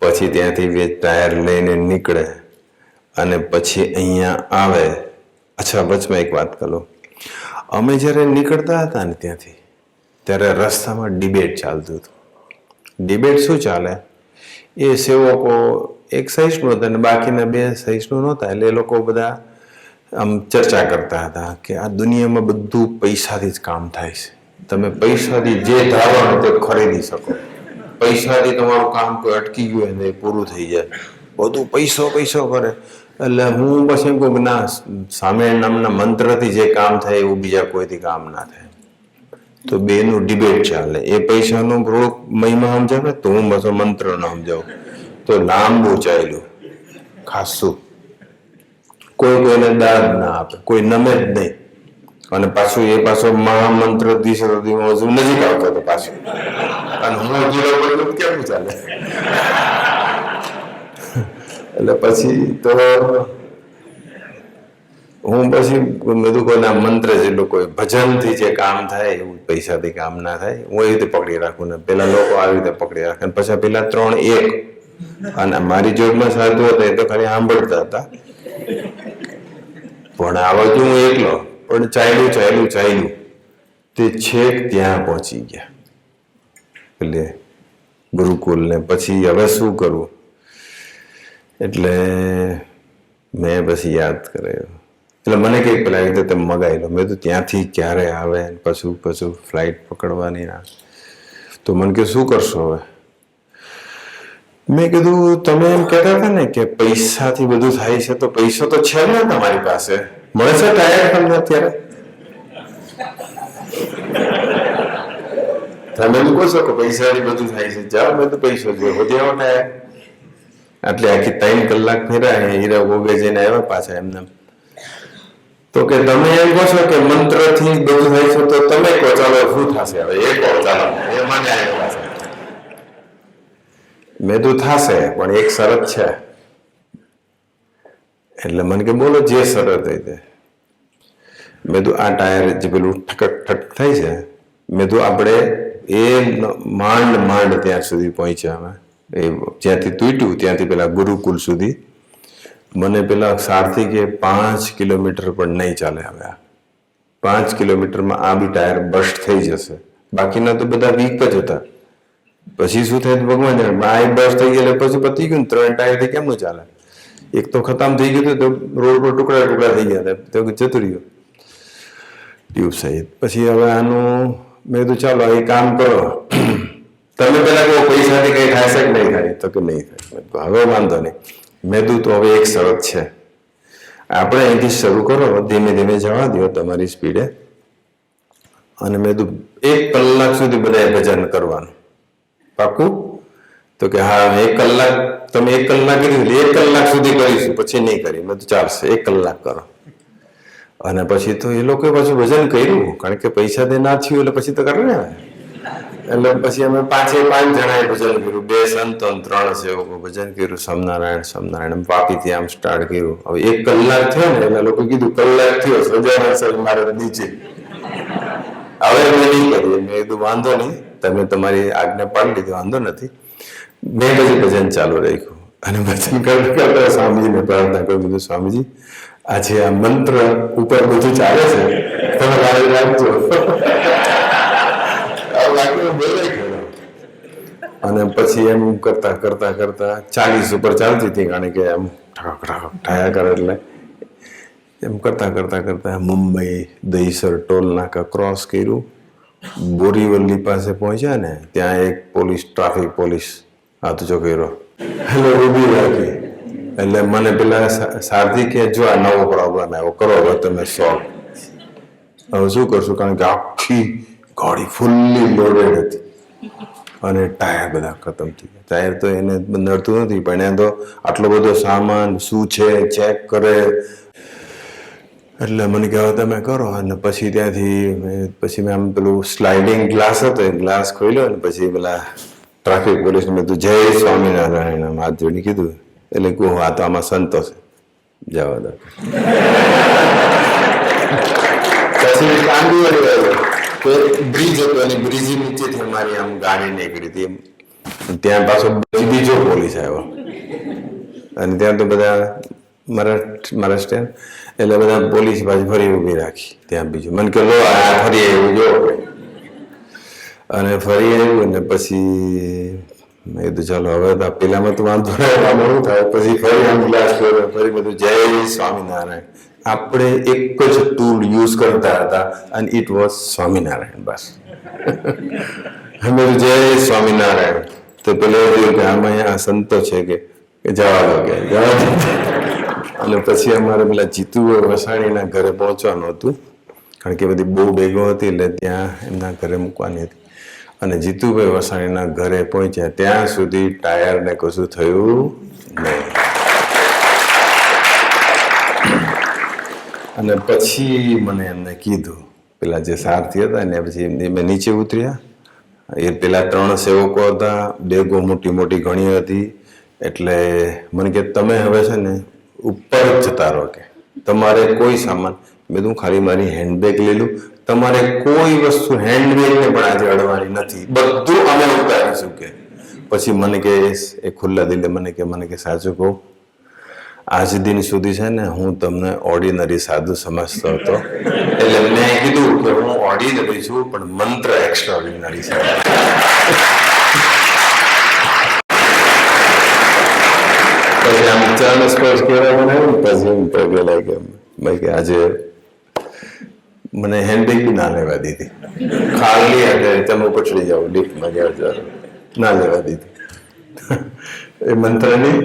પછી ત્યાંથી 2 ટાયર લઈને નીકળે અને પછી અહીંયા આવે. અચ્છા, વચમાં એક વાત કરું. અમે જ્યારે નીકળતા હતા ને ત્યાંથી, ત્યારે રસ્તામાં ડિબેટ ચાલતું હતું. ડિબેટ શું ચાલે? એ સેવકો એક સહિષ્ણુ હતા અને બાકીના 2 સહિષ્ણુ નહોતા. એટલે એ લોકો બધા આમ ચર્ચા કરતા હતા કે આ દુનિયામાં બધું પૈસાથી જ કામ થાય છે. તમે પૈસાથી જે ધારો તે ખરીદી શકો. પૈસાથી તમારું કામ કોઈ અટકી ગયું હોય ને એ પૂરું થઈ જાય. બધું પૈસો પૈસો કરે. એટલે હું બસ એમ કહું કે ના, સામે નામના મંત્રથી જે કામ થાય એવું બીજા કોઈથી કામ ના થાય. તો બેનું ડિબેટ ચાલે. એ પૈસાનું થોડુંક મહિમા સમજાવે તો હું બસો મંત્રનો સમજાવું. તો લાંબુ ચાલ્યું ખાસું. કોઈ કોઈને દાદ ના આપે, કોઈ નમે જ નહીં. અને પાછું એ પાછો મહામંત્ર નજીક આવતો હતો પાછું. અને હું કેવું ચાલે? એટલે પછી તો હું પછી બધું કોઈના મંત્ર જેટલું, કોઈ ભજનથી જે કામ થાય એવું પૈસાથી કામ ના થાય. હું એવી રીતે પકડી રાખું ને પેલા લોકો આવી રીતે પકડી રાખે. અને પછી પેલા 3 એક, અને મારી જોડમાં સાધુ હતા એ તો ખાલી સાંભળતા હતા, પણ આવડતું હું એકલો. પણ ચાલ્યું તે છેક ત્યાં પહોંચી ગયા એટલે ગુરુકુલ ને. પછી હવે શું કરવું? એટલે મેં પછી યાદ કર્યો. એટલે મને કંઈક પેલા રીતે તમે મગાવી લો. મેં તો ત્યાંથી ક્યારે આવે, પછી ફ્લાઇટ પકડવાની ના. તો મને કે શું કરશો હવે? મેં કીધું તમે એમ કહેતા હતા ને કે પૈસાથી બધું થાય છે, તો પૈસો તો છે ને તમારી પાસે, મળે છે ટાયર તમને અત્યારે? તમે એમ કહો છો કે પૈસાથી બધું થાય છે, જાઓ મેં તો પૈસો જોઈએ, બધી આવો ટાયર. એટલે આખી 3 કલાક ફેર્યા, હીરા ગોગે જઈને આવ્યા પાછા એમને. તો કે તમે એમ કહો છો કે મંત્રથી બધું થાય છે, તો તમે કહો ચાલો શું થશે હવે? એ કહો ચાલો. એ મને આવ્યા છે. મેં તો થશે, પણ એક શરત છે. એટલે મને કે બોલો જે શરત હોય તે. મેં તો આ ટાયર જે પેલું ઠકક ઠક થાય છે, મેં તો આપણે એ માંડ ત્યાં સુધી પહોંચ્યા અમે. એ જ્યાંથી તૂટ્યું ત્યાંથી પેલા ગુરુકુલ સુધી. મને પેલા સારથી કે 5 કિલોમીટર પણ નહીં ચાલે. હવે 5 કિલોમીટરમાં આ બી ટાયર બસ્ટ થઈ જશે, બાકીના તો બધા વીક જ હતા. પછી શું થાય ભગવાન જાણે. આ બસ્ટ થઈ ગયા પછી પતી ગયું. 3 ટાયરથી કેમનું ચાલે? એક તો ખતમ થઈ ગયું તો રોડ પર ટુકડા ટુકડા થઈ ગયા તો જતું રહ્યું ટ્યુબ સહિત. પછી હવે આનું મેં કીધું ચાલો એ કામ કરો, તમે પેલા કહો પૈસાથી કઈ થાય છે કે નહીં થાય? તો કે નહીં થાય. હવે વાંધો નહીં. મેં કીધું તો હવે એક શરત છે, આપણે અહીંથી શરૂ કરો, ધીમે ધીમે જવા દો તમારી સ્પીડે, અને મેં કીધું 1 કલાક સુધી બધા ભજન કરવાનું, પાકું? તો કે હા 1 કલાક. તમે 1 કલાક કીધું 1 કલાક સુધી કરીશું, પછી નહીં કરી. મેં તો ચાલશે 1 કલાક કરો. અને પછી તો એ લોકોએ પાછું ભજન કર્યું, કારણ કે પૈસા દે ના થયું એટલે પછી તો કરે ને. એટલે પછી અમે 5 જણાએ ભજન કર્યું, 2 સંતો 3 સેવકો ભજન કર્યું, સ્વામિનારાયણ સ્વામિનારાયણ. વાપીથી આમ સ્ટાર્ટ કર્યું. હવે 1 કલાક થયો ને એટલે લોકો કીધું કલાક થયો, સજાના સર મારે નીચે. હવે મેં નહીં કરીએ. મેં કીધું વાંધો નહીં, તમે તમારી આજ્ઞા પાડી લીધી, વાંધો નથી. મેં પછી ભજન ચાલુ રાખ્યું અને ભજન કરતા કરતા સ્વામીજીને પ્રાર્થના કરી દીધું, સ્વામીજી આજે આ મંત્ર ઉપર બધું ચાલે છે, તમે મારે રાખજો. અને પછી એમ કરતા કરતા કરતા 40 ઉપર ચાલતી હતી, કારણ કે એમ ઠાયા કરે એટલે એમ કરતા કરતા કરતા મુંબઈ દહીસર ટોલ નાકા ક્રોસ કર્યું. બોરીવલી પાસે પહોંચ્યા ને ત્યાં એક પોલીસ, ટ્રાફિક પોલીસ હાથ જો કર્યો, હેલો ઊભી રાખી. એટલે મને પેલા સારથી કે જો આ નવો પ્રોબ્લેમ આવ્યો, કરો હવે તમે સોલ્વ. હવે શું કરશું, કારણ કે આખી ગાડી ફૂલ્લી લોડેડ હતી અને ટાયર બધા ખતમ થઈ ગયા. ટાયર તો એને નડતું નથી, પણ એને તો આટલો બધો સામાન શું છે ચેક કરે. એટલે મને કહેવા તમે કરો. અને પછી ત્યાંથી મેં આમ પેલું સ્લાઇડિંગ ગ્લાસ હતો, એ ગ્લાસ ખોલ્યો ને પછી પેલા ટ્રાફિક પોલીસને મેં જય સ્વામિનારાયણ આમ હાથ જોડી કીધું. એટલે કહું આ તો આમાં સંતો છે, જવા દો. પછી બ્રિજ હતો અને બ્રિજ નીચેથી અમારી આમ ગાડી નીકળી હતી. ત્યાં પાછો બીજો પોલીસ આવ્યો અને ત્યાં તો બધા મારા સ્ટેન્ડ, એટલે બધા પોલીસ પાછી ફરી ઊભી રાખી ત્યાં બીજું. મને કે લો આ ફરી આવ્યું જો. અને ફરી આવ્યું ને પછી મેં કીધું ચાલો હવે તો પેલામાં તો વાંધો શું થાય. પછી ફરી આમ ગ્લાસ કર્યો, ફરી બધું જય સ્વામિનારાયણ. આપણે એક જ ટૂલ યુઝ કરતા હતા અને ઇટ વોઝ સ્વામિનારાયણ, બસ. અમે જય સ્વામિનારાયણ. તો પેલો જોયું કે આમાં અહીંયા સંતો છે કે જવા દો કે જવા દો. અને પછી અમારે પેલા જીતુભાઈ વસાણીના ઘરે પહોંચવાનું હતું, કારણ કે બધી બહુ બેગો હતી એટલે ત્યાં એમના ઘરે મૂકવાની હતી. અને જીતુભાઈ વસાણીના ઘરે પહોંચ્યા ત્યાં સુધી ટાયરને કશું થયું નહીં. અને પછી મને એમને કીધું, પેલા જે સારથી હતા ને પછી મેં નીચે ઉતર્યા. એ પેલા 3 સેવકો હતા, બેગો મોટી મોટી ઘણી હતી. એટલે મને કે તમે હવે છે ને ઉપર જતા રહો, કે તમારે કોઈ સામાન, મેં તું ખાલી મારી હેન્ડબેગ લઈ લઉં, તમારે કોઈ વસ્તુ હેન્ડબેગને પણ આજે અડવાની નથી, બધું અમે ઉતારીશું. કે પછી મને કે એ ખુલ્લા દિલે મને કે સાચું કહું, આજ દિન સુધી છે ને હું તમને ઓર્ડિનરી સાધુ સમજતો હતો. એટલે મેં કીધું કે હું ઓર્ડિનરી છું પણ મંત્ર એક્સ્ટ્રા ઓર્ડિનરી છે. પછી આમ ચરણ સ્પર્શ કર્યા મને, પછી એમ પગે લાગ્યા કે આજે મને હેન્ડબેગ બી ના લેવા દીધી, ખાલી એટલે તમે ઉપર ચડી જાઓ લિફ્ટમાં ગયા ના લેવા દીધી. એ મંત્રની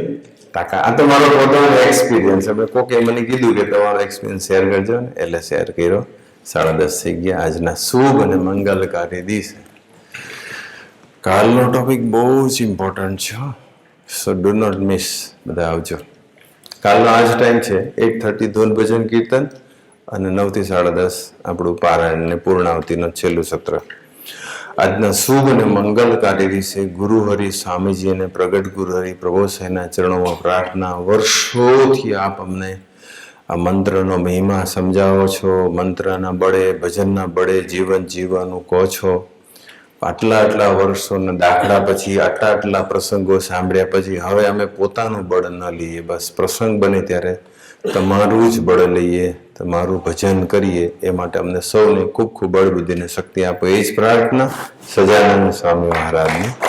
તાકા. આ તો મારો પોતાનો એક્સપિરિયન્સ. અમે કોકે મને કીધું કે તમારો એક્સપિરિયન્સ શેર કરજો ને, એટલે શેર કર્યો. 10:30 થઈ ગયા આજના શુભ અને મંગલકારી દિવસે. કાલનો ટોપિક બહુ જ ઇમ્પોર્ટન્ટ છે, સો ડુ નોટ મિસ. બધા આવજો. કાલનો આ જ ટાઈમ છે 8:30 ધૂન ભજન કીર્તન અને 9 થી 10:30 આપણું પારાયણ અને પૂર્ણાવતીનું છેલ્લું સત્ર. આજના શુભ અને મંગલકારી દિવસે ગુરુહરિ સ્વામીજી અને પ્રગટ ગુરુહરિ પ્રભુ સાંઈના ચરણોમાં પ્રાર્થના, વર્ષોથી આપ અમને આ મંત્રનો મહિમા સમજાવો છો, મંત્રના બળે ભજનના બળે જીવન જીવવાનું કહો છો. આટલા વર્ષોના દાખલા પછી, આટલા પ્રસંગો સાંભળ્યા પછી હવે અમે પોતાનું બળ ન લઈએ, બસ પ્રસંગ બને ત્યારે તમારું જ બળ લઈએ, તમારું ભજન કરીએ. એ માટે અમને સૌને ખૂબ ખૂબ બળ બુદ્ધિ ને શક્તિ આપો, એ જ પ્રાર્થના સજાનંદ સ્વામી મહારાજની.